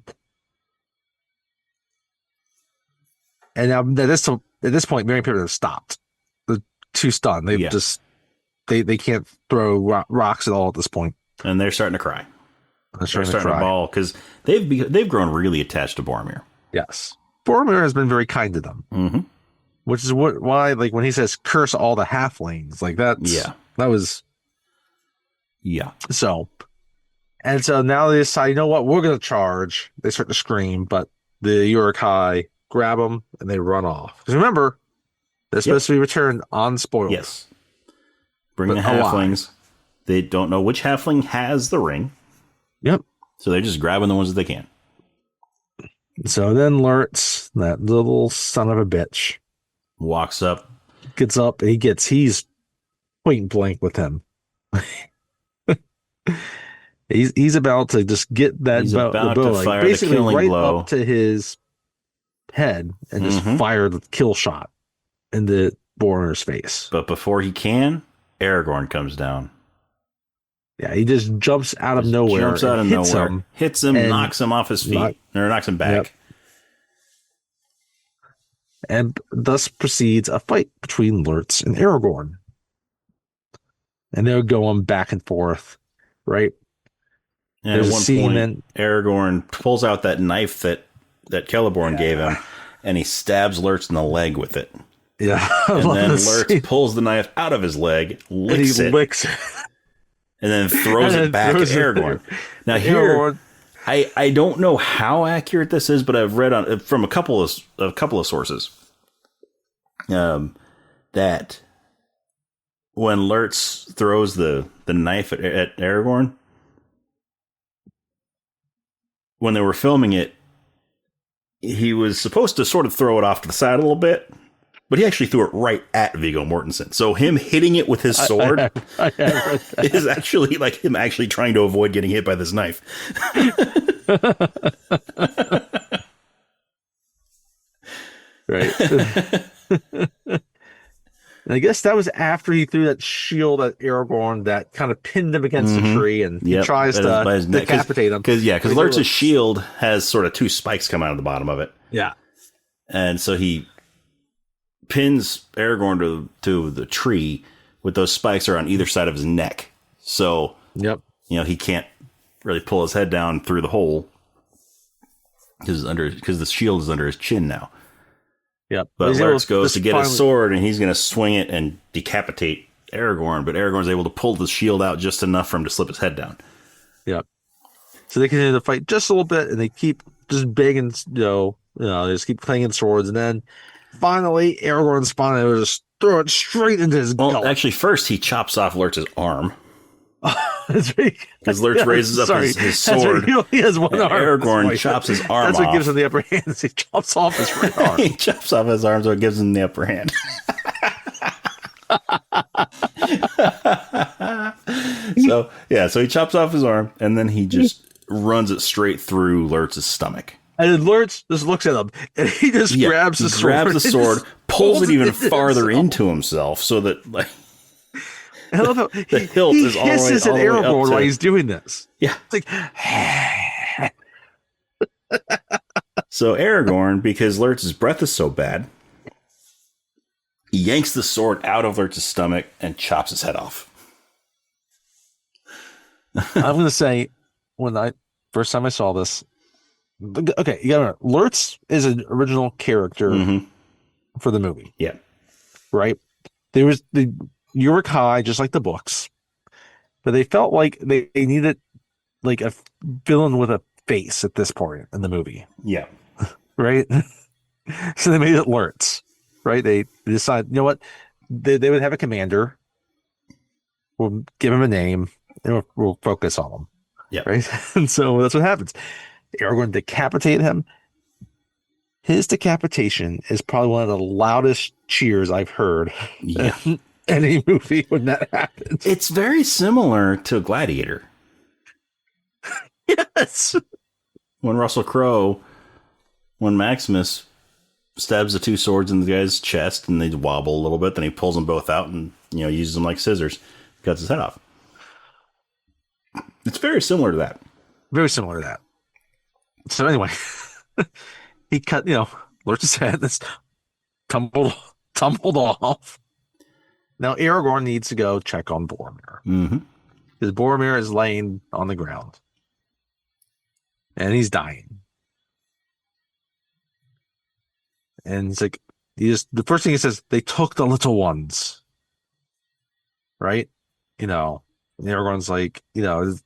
now at this point, Merry and Pippin have stopped. They're too stunned. They just, they can't throw rocks at all at this point. And they're starting to cry. They're starting to bawl because they've grown really attached to Boromir. Yes. Boromir has been very kind to them. Which is why, like, when he says curse all the halflings, like that was. Yeah. So, And so now they decide, you know what, we're going to charge. They start to scream, but the Uruk-hai grab them and they run off. Because remember, they're Yep. supposed to be returned unspoiled, Yes. Bring but the alive. halflings. They don't know which halfling has the ring, Yep. so they're just grabbing the ones that they can. So then Lurtz, that little son of a bitch, Walks up. gets up and he's point blank with him. He's about to just get that He's the about bow, to like fire the basically killing right blow. up to his head and just Mhm. fire the kill shot in the Boromir's face. But before he can, Aragorn comes down. Yeah, he just jumps out of Just nowhere jumps out and of hits nowhere, him. hits him, and knocks him off his feet, or knocks him back. Yep. And thus proceeds a fight between Lurtz and Aragorn. And they're going back and forth, right? And There's at a one scene point, Aragorn pulls out that knife that Celeborn gave him, and he stabs Lurtz in the leg with it. Yeah. And then Lurtz pulls the knife out of his leg, licks and he it, licks it. and then throws it back at Aragorn. Now here, I don't know how accurate this is, but I've read on from a couple of sources that when Lurtz throws the knife at Aragorn, when they were filming it, he was supposed to sort of throw it off to the side a little bit, but he actually threw it right at Viggo Mortensen. So him hitting it with his sword is actually like him actually trying to avoid getting hit by this knife. Right. And I guess that was after he threw that shield at Aragorn that kind of pinned him against the tree, and he tries to decapitate him. Because Lurtz's shield has sort of two spikes come out of the bottom of it. Yeah. And so he pins Aragorn to the tree with those spikes are on either side of his neck. So, he can't really pull his head down through the hole because the shield is under his chin now. Yep. But Lurtz goes to get his sword, and he's going to swing it and decapitate Aragorn. But Aragorn's able to pull the shield out just enough for him to slip his head down. Yep. So they continue to fight just a little bit, and they keep just begging, they just keep clanging swords, and then finally Aragorn's finally just throw it straight into his gullet. Actually, first he chops off Lurtz's arm. Because Lurtz raises up his sword. He has one arm. Aragorn chops his arm off. That's what gives him the upper hand. He chops off his right arm. He chops off his arm, so it gives him the upper hand. So he chops off his arm, and then he just runs it straight through Lurtz's stomach. And then Lurtz just looks at him, and he just grabs the sword, pulls it even farther into himself, so that like. I love how the hilt is all hisses at Aragorn while he's doing this. Yeah. It's like So Aragorn, because Lurtz's breath is so bad, he yanks the sword out of Lurtz's stomach and chops his head off. I'm going to say, first time I saw this, okay, you got to remember, Lurtz is an original character for the movie. Yeah. Right? There was the Uruk-hai, just like the books, but they felt like they needed like a villain with a face at this point in the movie. Yeah. Right? So they made it Lurtz. Right? They decided, you know what? They would have a commander. We'll give him a name and we'll focus on him. Yeah. Right? And so that's what happens. Aragorn decapitate him. His decapitation is probably one of the loudest cheers I've heard. Yeah. Any movie when that happens. It's very similar to Gladiator. Yes. When Maximus stabs the two swords in the guy's chest and they wobble a little bit, then he pulls them both out and uses them like scissors, cuts his head off. It's very similar to that. Very similar to that. So anyway, he cut, Lurtz's head that's tumbled off. Now Aragorn needs to go check on Boromir. Because Boromir is laying on the ground. And he's dying. And it's like, the first thing he says, they took the little ones. Right? And Aragorn's like,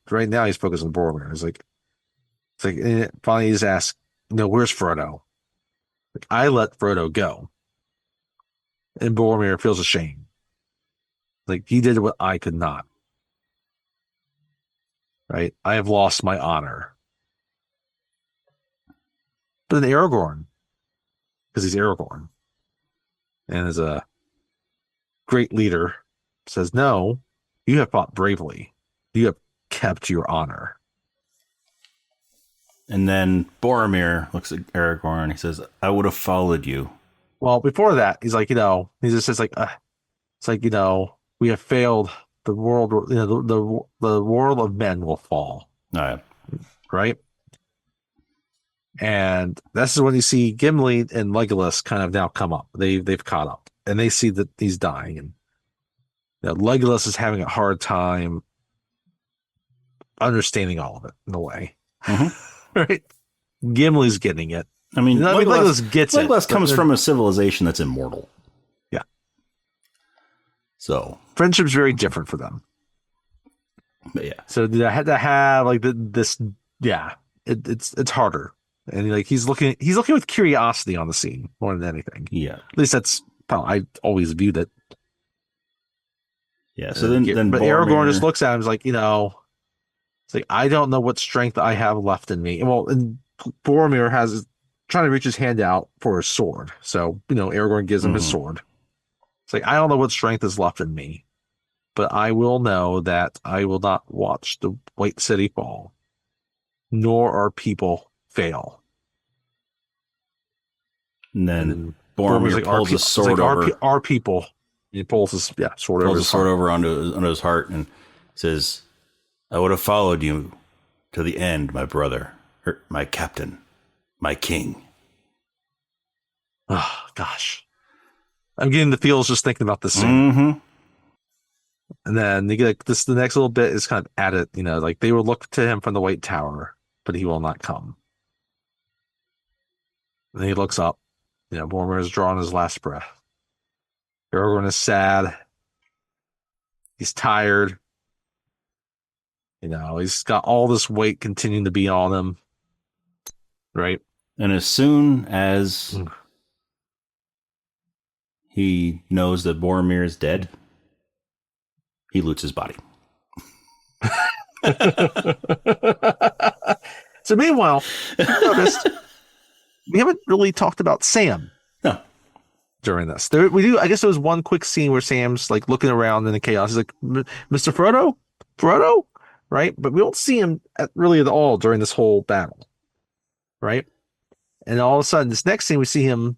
right now he's focused on Boromir. And finally he's asked, where's Frodo? Like, I let Frodo go. And Boromir feels ashamed. Like, he did what I could not. Right? I have lost my honor. But then Aragorn, because he's Aragorn, and is a great leader, says, no, you have fought bravely. You have kept your honor. And then Boromir looks at Aragorn and he says, I would have followed you. Well, before that, he's like, he just says like, it's like, we have failed. The world, the world of men will fall. Oh, yeah. Right? And this is when you see Gimli and Legolas kind of now come up. They've caught up, and they see that he's dying, and Legolas is having a hard time understanding all of it in a way. Mm-hmm. Right? Gimli's getting it. I mean, Legolas gets it. Legolas comes from a civilization that's immortal. Yeah. So friendship's very different for them. But yeah. So I had to have like this. Yeah, it's harder, and like he's looking with curiosity on the scene more than anything. Yeah. At least that's how I always viewed it. Yeah. So then but Aragorn just looks at him, like, it's like, I don't know what strength I have left in me. Well, and Boromir has trying to reach his hand out for his sword. So, Aragorn gives him his sword. It's like, I don't know what strength is left in me, but I will know that I will not watch the White City fall, nor our people fail. And then Boromir like, pulls his sword over. Our people. He pulls his sword over onto his heart and says, I would have followed you to the end, my brother, my captain, my king. Oh, gosh. I'm getting the feels just thinking about this scene. Mm-hmm. And then you get the next little bit is kind of added, like they will look to him from the White Tower, but he will not come. And he looks up. Boromir is drawing his last breath. Aragorn is sad. He's tired. He's got all this weight continuing to be on him. Right? And as soon as he knows that Boromir is dead, he loots his body. So meanwhile, you noticed we haven't really talked about Sam. No. During this, we do. I guess there was one quick scene where Sam's like looking around in the chaos. He's like, "Mr. Frodo," right? But we don't see him really at all during this whole battle, right? And all of a sudden, this next scene, we see him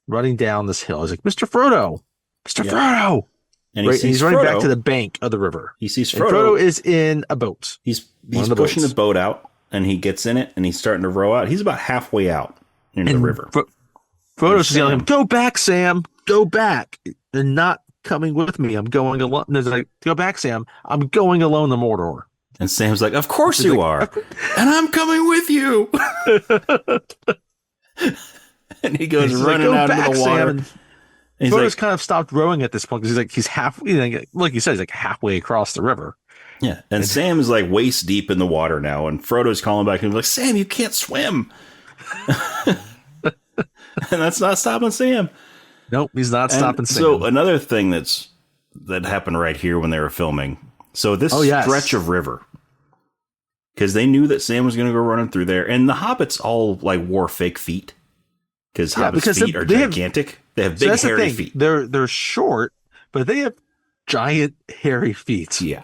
running down this hill. He's like, "Mr. Frodo, Frodo," and he's running back to the bank of the river. He sees Frodo. Frodo is in a boat. He's pushing the boat out, and he gets in it, and he's starting to row out. He's about halfway out into the river. Frodo's just yelling, "Go back, Sam! Go back! They're not coming with me. I'm going alone." And he's like, "Go back, Sam! I'm going alone to Mordor." And Sam's like, "Of course you are, and I'm coming with you." And he goes running out into the water. And Frodo's kind of stopped rowing at this point because he's half, like you said, he's like halfway across the river. Yeah, and Sam is like waist deep in the water now, and Frodo's calling back and he's like, "Sam, you can't swim." And that's not stopping Sam. Nope, he's not stopping Sam. So another thing that happened right here when they were filming. So this stretch of river, because they knew that Sam was going to go running through there, and the hobbits all like wore fake feet because hobbits' feet are gigantic. They have big hairy feet. They're short, but they have giant hairy feet. Yeah.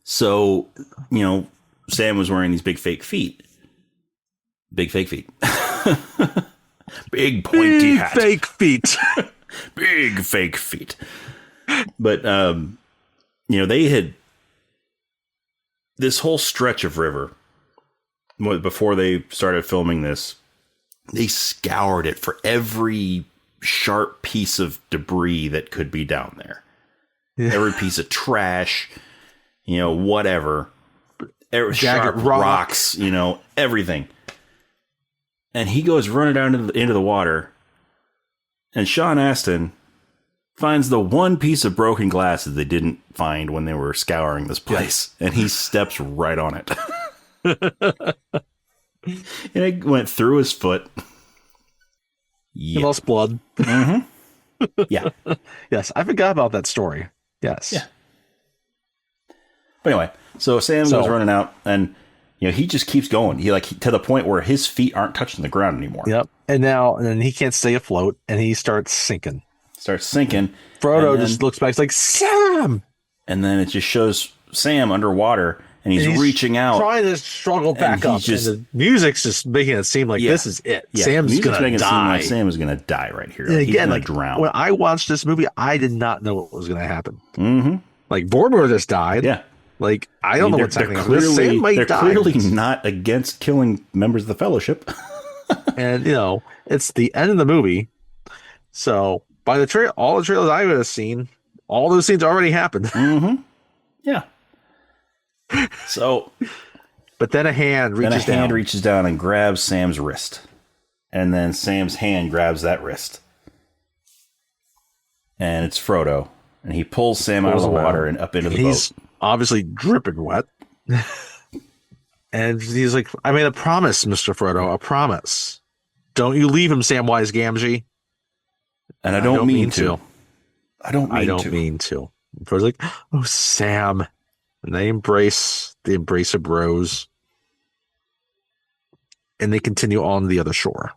So Sam was wearing these big fake feet. Big fake feet. Big pointy hat. Fake feet. Big fake feet. But they had this whole stretch of river before they started filming this. They scoured it for every sharp piece of debris that could be down there. Yeah. Every piece of trash, whatever. Sharp rocks, everything. And he goes running down into the water. And Sean Astin finds the one piece of broken glass that they didn't find when they were scouring this place, and he steps right on it. And it went through his foot. He lost blood. Mm-hmm. Yeah. Yes, I forgot about that story. Yes. Yeah. But anyway, so Sam goes running out, and he just keeps going. He to the point where his feet aren't touching the ground anymore. Yep. And then he can't stay afloat, and he starts sinking. Frodo just looks back. He's like, Sam! And then it just shows Sam underwater, and he's reaching out, trying to struggle back up. And the music's just making it seem like this is it. Yeah, Sam's gonna die. Like Sam is gonna die right here. And again, he's gonna drown. When I watched this movie, I did not know what was gonna happen. Mm-hmm. Like Boromir just died. Yeah. Like I don't know what's happening. They're clearly not against killing members of the Fellowship. And it's the end of the movie. So by all the trailers I would have seen, all those scenes already happened. Mm-hmm. Yeah. So, but then a hand reaches down and grabs Sam's wrist, and then Sam's hand grabs that wrist, and it's Frodo, and he pulls Sam out of the water and up into the boat. He's obviously dripping wet, and he's like, "I made a promise, Mr. Frodo, a promise. Don't you leave him, Samwise Gamgee." And I don't mean to. I don't mean to. Frodo's like, "Oh, Sam." And they embrace of bros. And they continue on the other shore.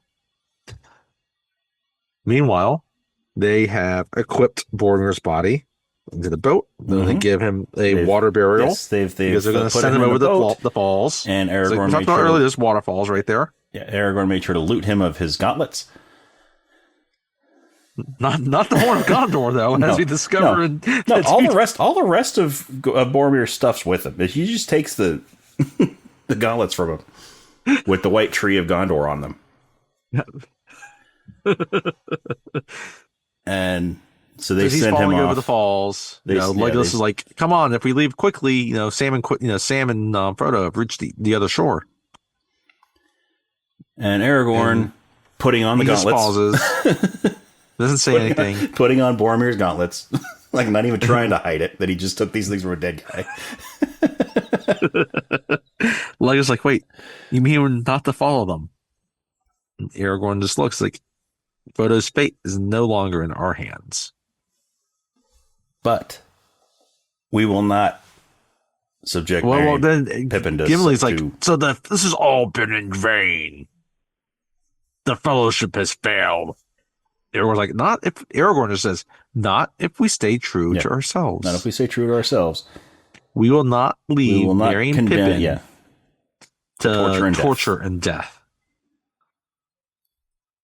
Meanwhile, they have equipped Boromir's body into the boat. Then they give him a water burial. Yes, they've because they're going to send him over the falls. And Aragorn talked about earlier, there's waterfalls right there. Yeah, Aragorn made sure to loot him of his gauntlets. Not the Horn of Gondor, though, as we discover. No, all the rest of Boromir's stuff's with him. He just takes the the gauntlets from him with the white tree of Gondor on them. And so they send him over the falls. Legolas is like, "Come on! If we leave quickly, Sam and Frodo have reached the other shore." And Aragorn putting on the gauntlets. Pauses. Doesn't say anything. Putting on Boromir's gauntlets. Like, not even trying to hide it, that he just took these things from a dead guy. Legolas like, "Wait, you mean not to follow them?" And Aragorn just looks like, Frodo's fate is no longer in our hands. We will not subject Pippin to... Gimli's like, "So this has all been in vain. The Fellowship has failed." Aragorn's like, Aragorn just says, "Not if we stay true to ourselves. Not if we stay true to ourselves. We will not leave Merry and Pippin to torture and death.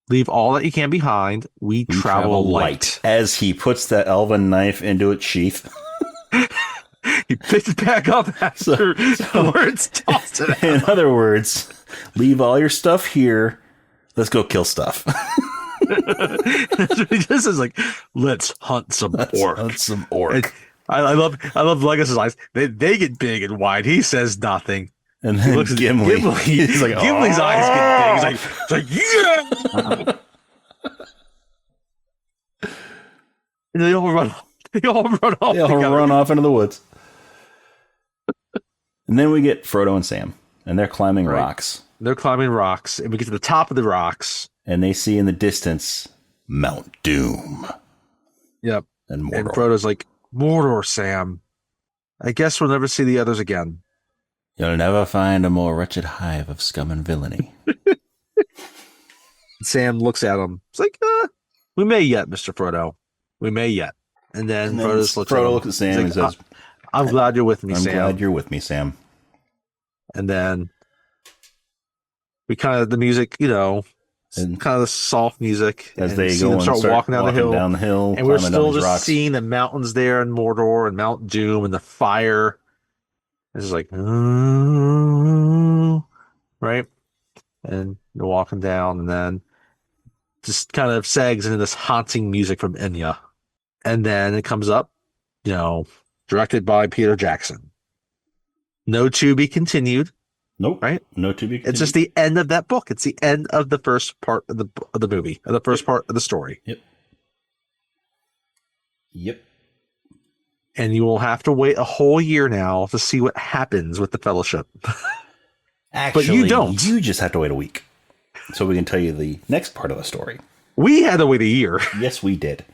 Leave all that you can behind. We travel light." As he puts that elven knife into its sheath. He picks it back up after words tossed it out. In other words, leave all your stuff here. Let's go kill stuff. This is like, let's hunt some orc. And I love Legolas's eyes. They get big and wide. He says nothing. And then he looks at Gimli. He's like, Gimli's eyes get big. He's like, yeah. And they all run off. They all run off into the woods. And then we get Frodo and Sam, and they're climbing rocks. They're climbing rocks, and we get to the top of the rocks. And they see in the distance Mount Doom. Yep. And Mordor. And Frodo's like, "Mordor, Sam. I guess we'll never see the others again. You'll never find a more wretched hive of scum and villainy." Sam looks at him. It's like, "We may yet, Mr. Frodo. We may yet." And then Frodo looks at Sam and says, "I'm glad you're with me, Sam. I'm glad you're with me, Sam." And then we the music, and kind of the soft music as they go and start walking down the hill, and we're still just seeing the mountains there in Mordor and Mount Doom and the fire. It's just like, right? And they're walking down, and then just kind of segs into this haunting music from Enya, and then it comes up, directed by Peter Jackson. No to be continued. Nope. Right? No to be continued. It's just the end of that book. It's the end of the first part of the movie, of the first part of the story. Yep. Yep. And you will have to wait a whole year now to see what happens with the Fellowship. Actually, but you don't. You just have to wait a week. So we can tell you the next part of the story. We had to wait a year. Yes, we did.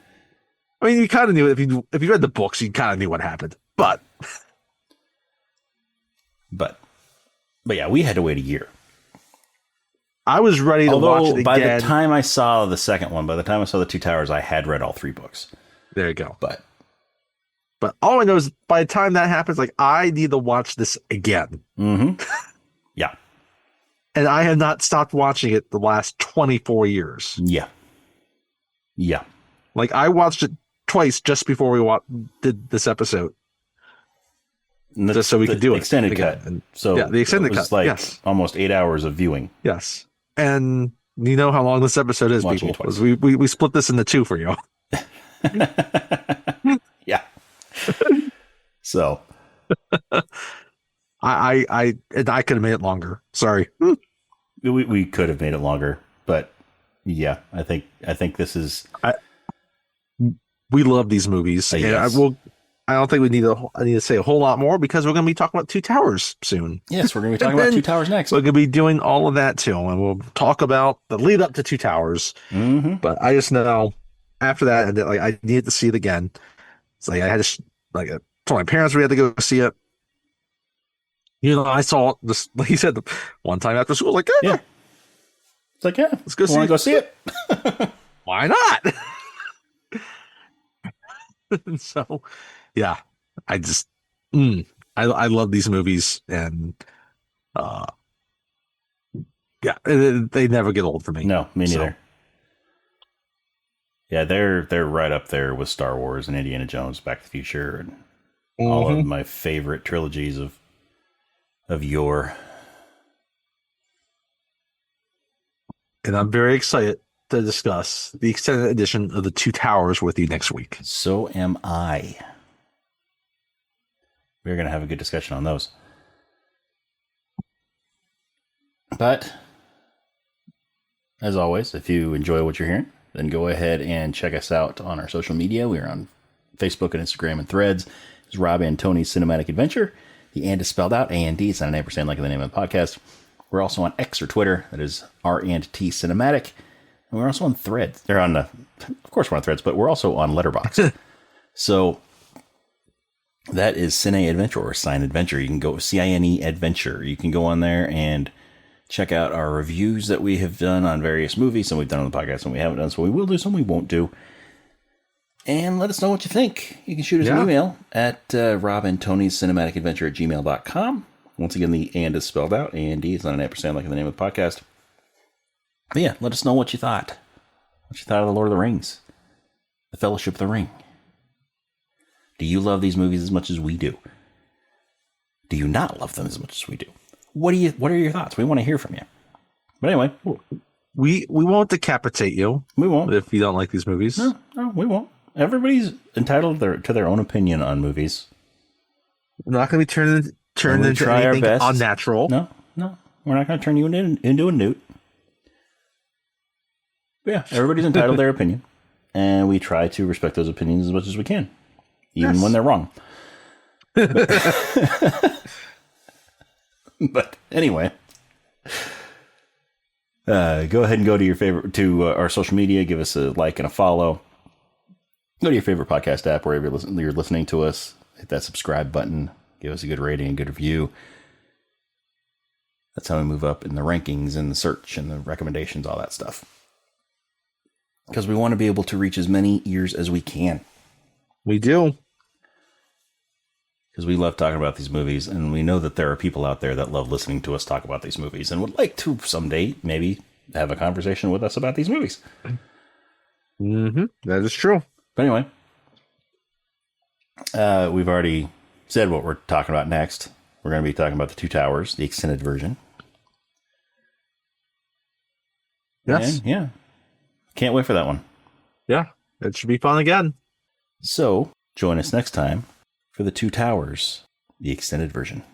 I mean, you kind of knew it. If you read the books, you kind of knew what happened. But yeah, we had to wait a year. I was ready to watch it again. By the time I saw the second one, by the time I saw the Two Towers, I had read all 3 books. There you go. But all I know is by the time that happens, like, I need to watch this again. Mm-hmm. Yeah. And I have not stopped watching it the last 24 years. Yeah. Yeah. Like, I watched it twice just before we did this episode. Just so we could do it. Extended cut. And, so yeah, the extended it was cut. like yes. almost 8 hours of viewing. Yes. And you know how long this episode is, Watching people. We split this into 2 for you. Yeah. So I could have made it longer. Sorry. we could have made it longer, but yeah, I think this is. We love these movies, and yes. I don't think I need to say a whole lot more because we're going to be talking about Two Towers soon. Yes, we're going to be talking about Two Towers next. We're going to be doing all of that too, and we'll talk about the lead up to Two Towers. Mm-hmm. But I just know after that, like, I needed to see it again. It's like I had to told my parents we had to go see it. You know, I saw it this, like you said, one time after school. Like, yeah, it's like, yeah, let's go see. Want to go see it? Why not? So, yeah, I just I love these movies, and yeah, they never get old for me. No, me neither. So. Yeah, they're right up there with Star Wars and Indiana Jones, Back to the Future, and all of my favorite trilogies of yore. And I'm very excited to discuss the extended edition of the Two Towers with you next week. So am I. We're going to have a good discussion on those. But, as always, if you enjoy what you're hearing, then go ahead and check us out on our social media. We're on Facebook and Instagram and Threads. It's Rob and Tony's Cinematic Adventure. The and is spelled out, A-N-D. It's not an ampersand like the name of the podcast. We're also on X or Twitter. That is R&T Cinematic. And we're also on Threads. Of course we're on Threads, but we're also on Letterboxd. So that is Cine Adventure or Cine Adventure. You can go CINE Adventure. You can go on there and check out our reviews that we have done on various movies. Some we've done on the podcast, some we haven't done. So we will do, some we won't do. And let us know what you think. You can shoot us an email at robandtonyscinematicadventure@gmail.com. Once again, the and is spelled out. A-N-D. It's not an ampersand like in the name of the podcast. But yeah, let us know what you thought. What you thought of The Lord of the Rings. The Fellowship of the Ring. Do you love these movies as much as we do? Do you not love them as much as we do? What are your thoughts? We want to hear from you. But anyway, we won't decapitate you. We won't. If you don't like these movies. No, we won't. Everybody's entitled to their own opinion on movies. We're not going to be turned into anything unnatural. No. We're not going to turn you into a newt. But yeah, everybody's entitled to their opinion. And we try to respect those opinions as much as we can. Even when they're wrong. But anyway, go ahead and go to our social media. Give us a like and a follow. Go to your favorite podcast app wherever you're listening to us. Hit that subscribe button. Give us a good rating and good review. That's how we move up in the rankings and the search and the recommendations, all that stuff. Because we want to be able to reach as many ears as we can. We do. Because we love talking about these movies, and we know that there are people out there that love listening to us talk about these movies and would like to someday maybe have a conversation with us about these movies. Mm-hmm. That is true. But anyway, we've already said what we're talking about next. We're going to be talking about The Two Towers, the extended version. Yes. And, yeah. Can't wait for that one. Yeah. It should be fun again. So, join us next time for The Two Towers, the extended version.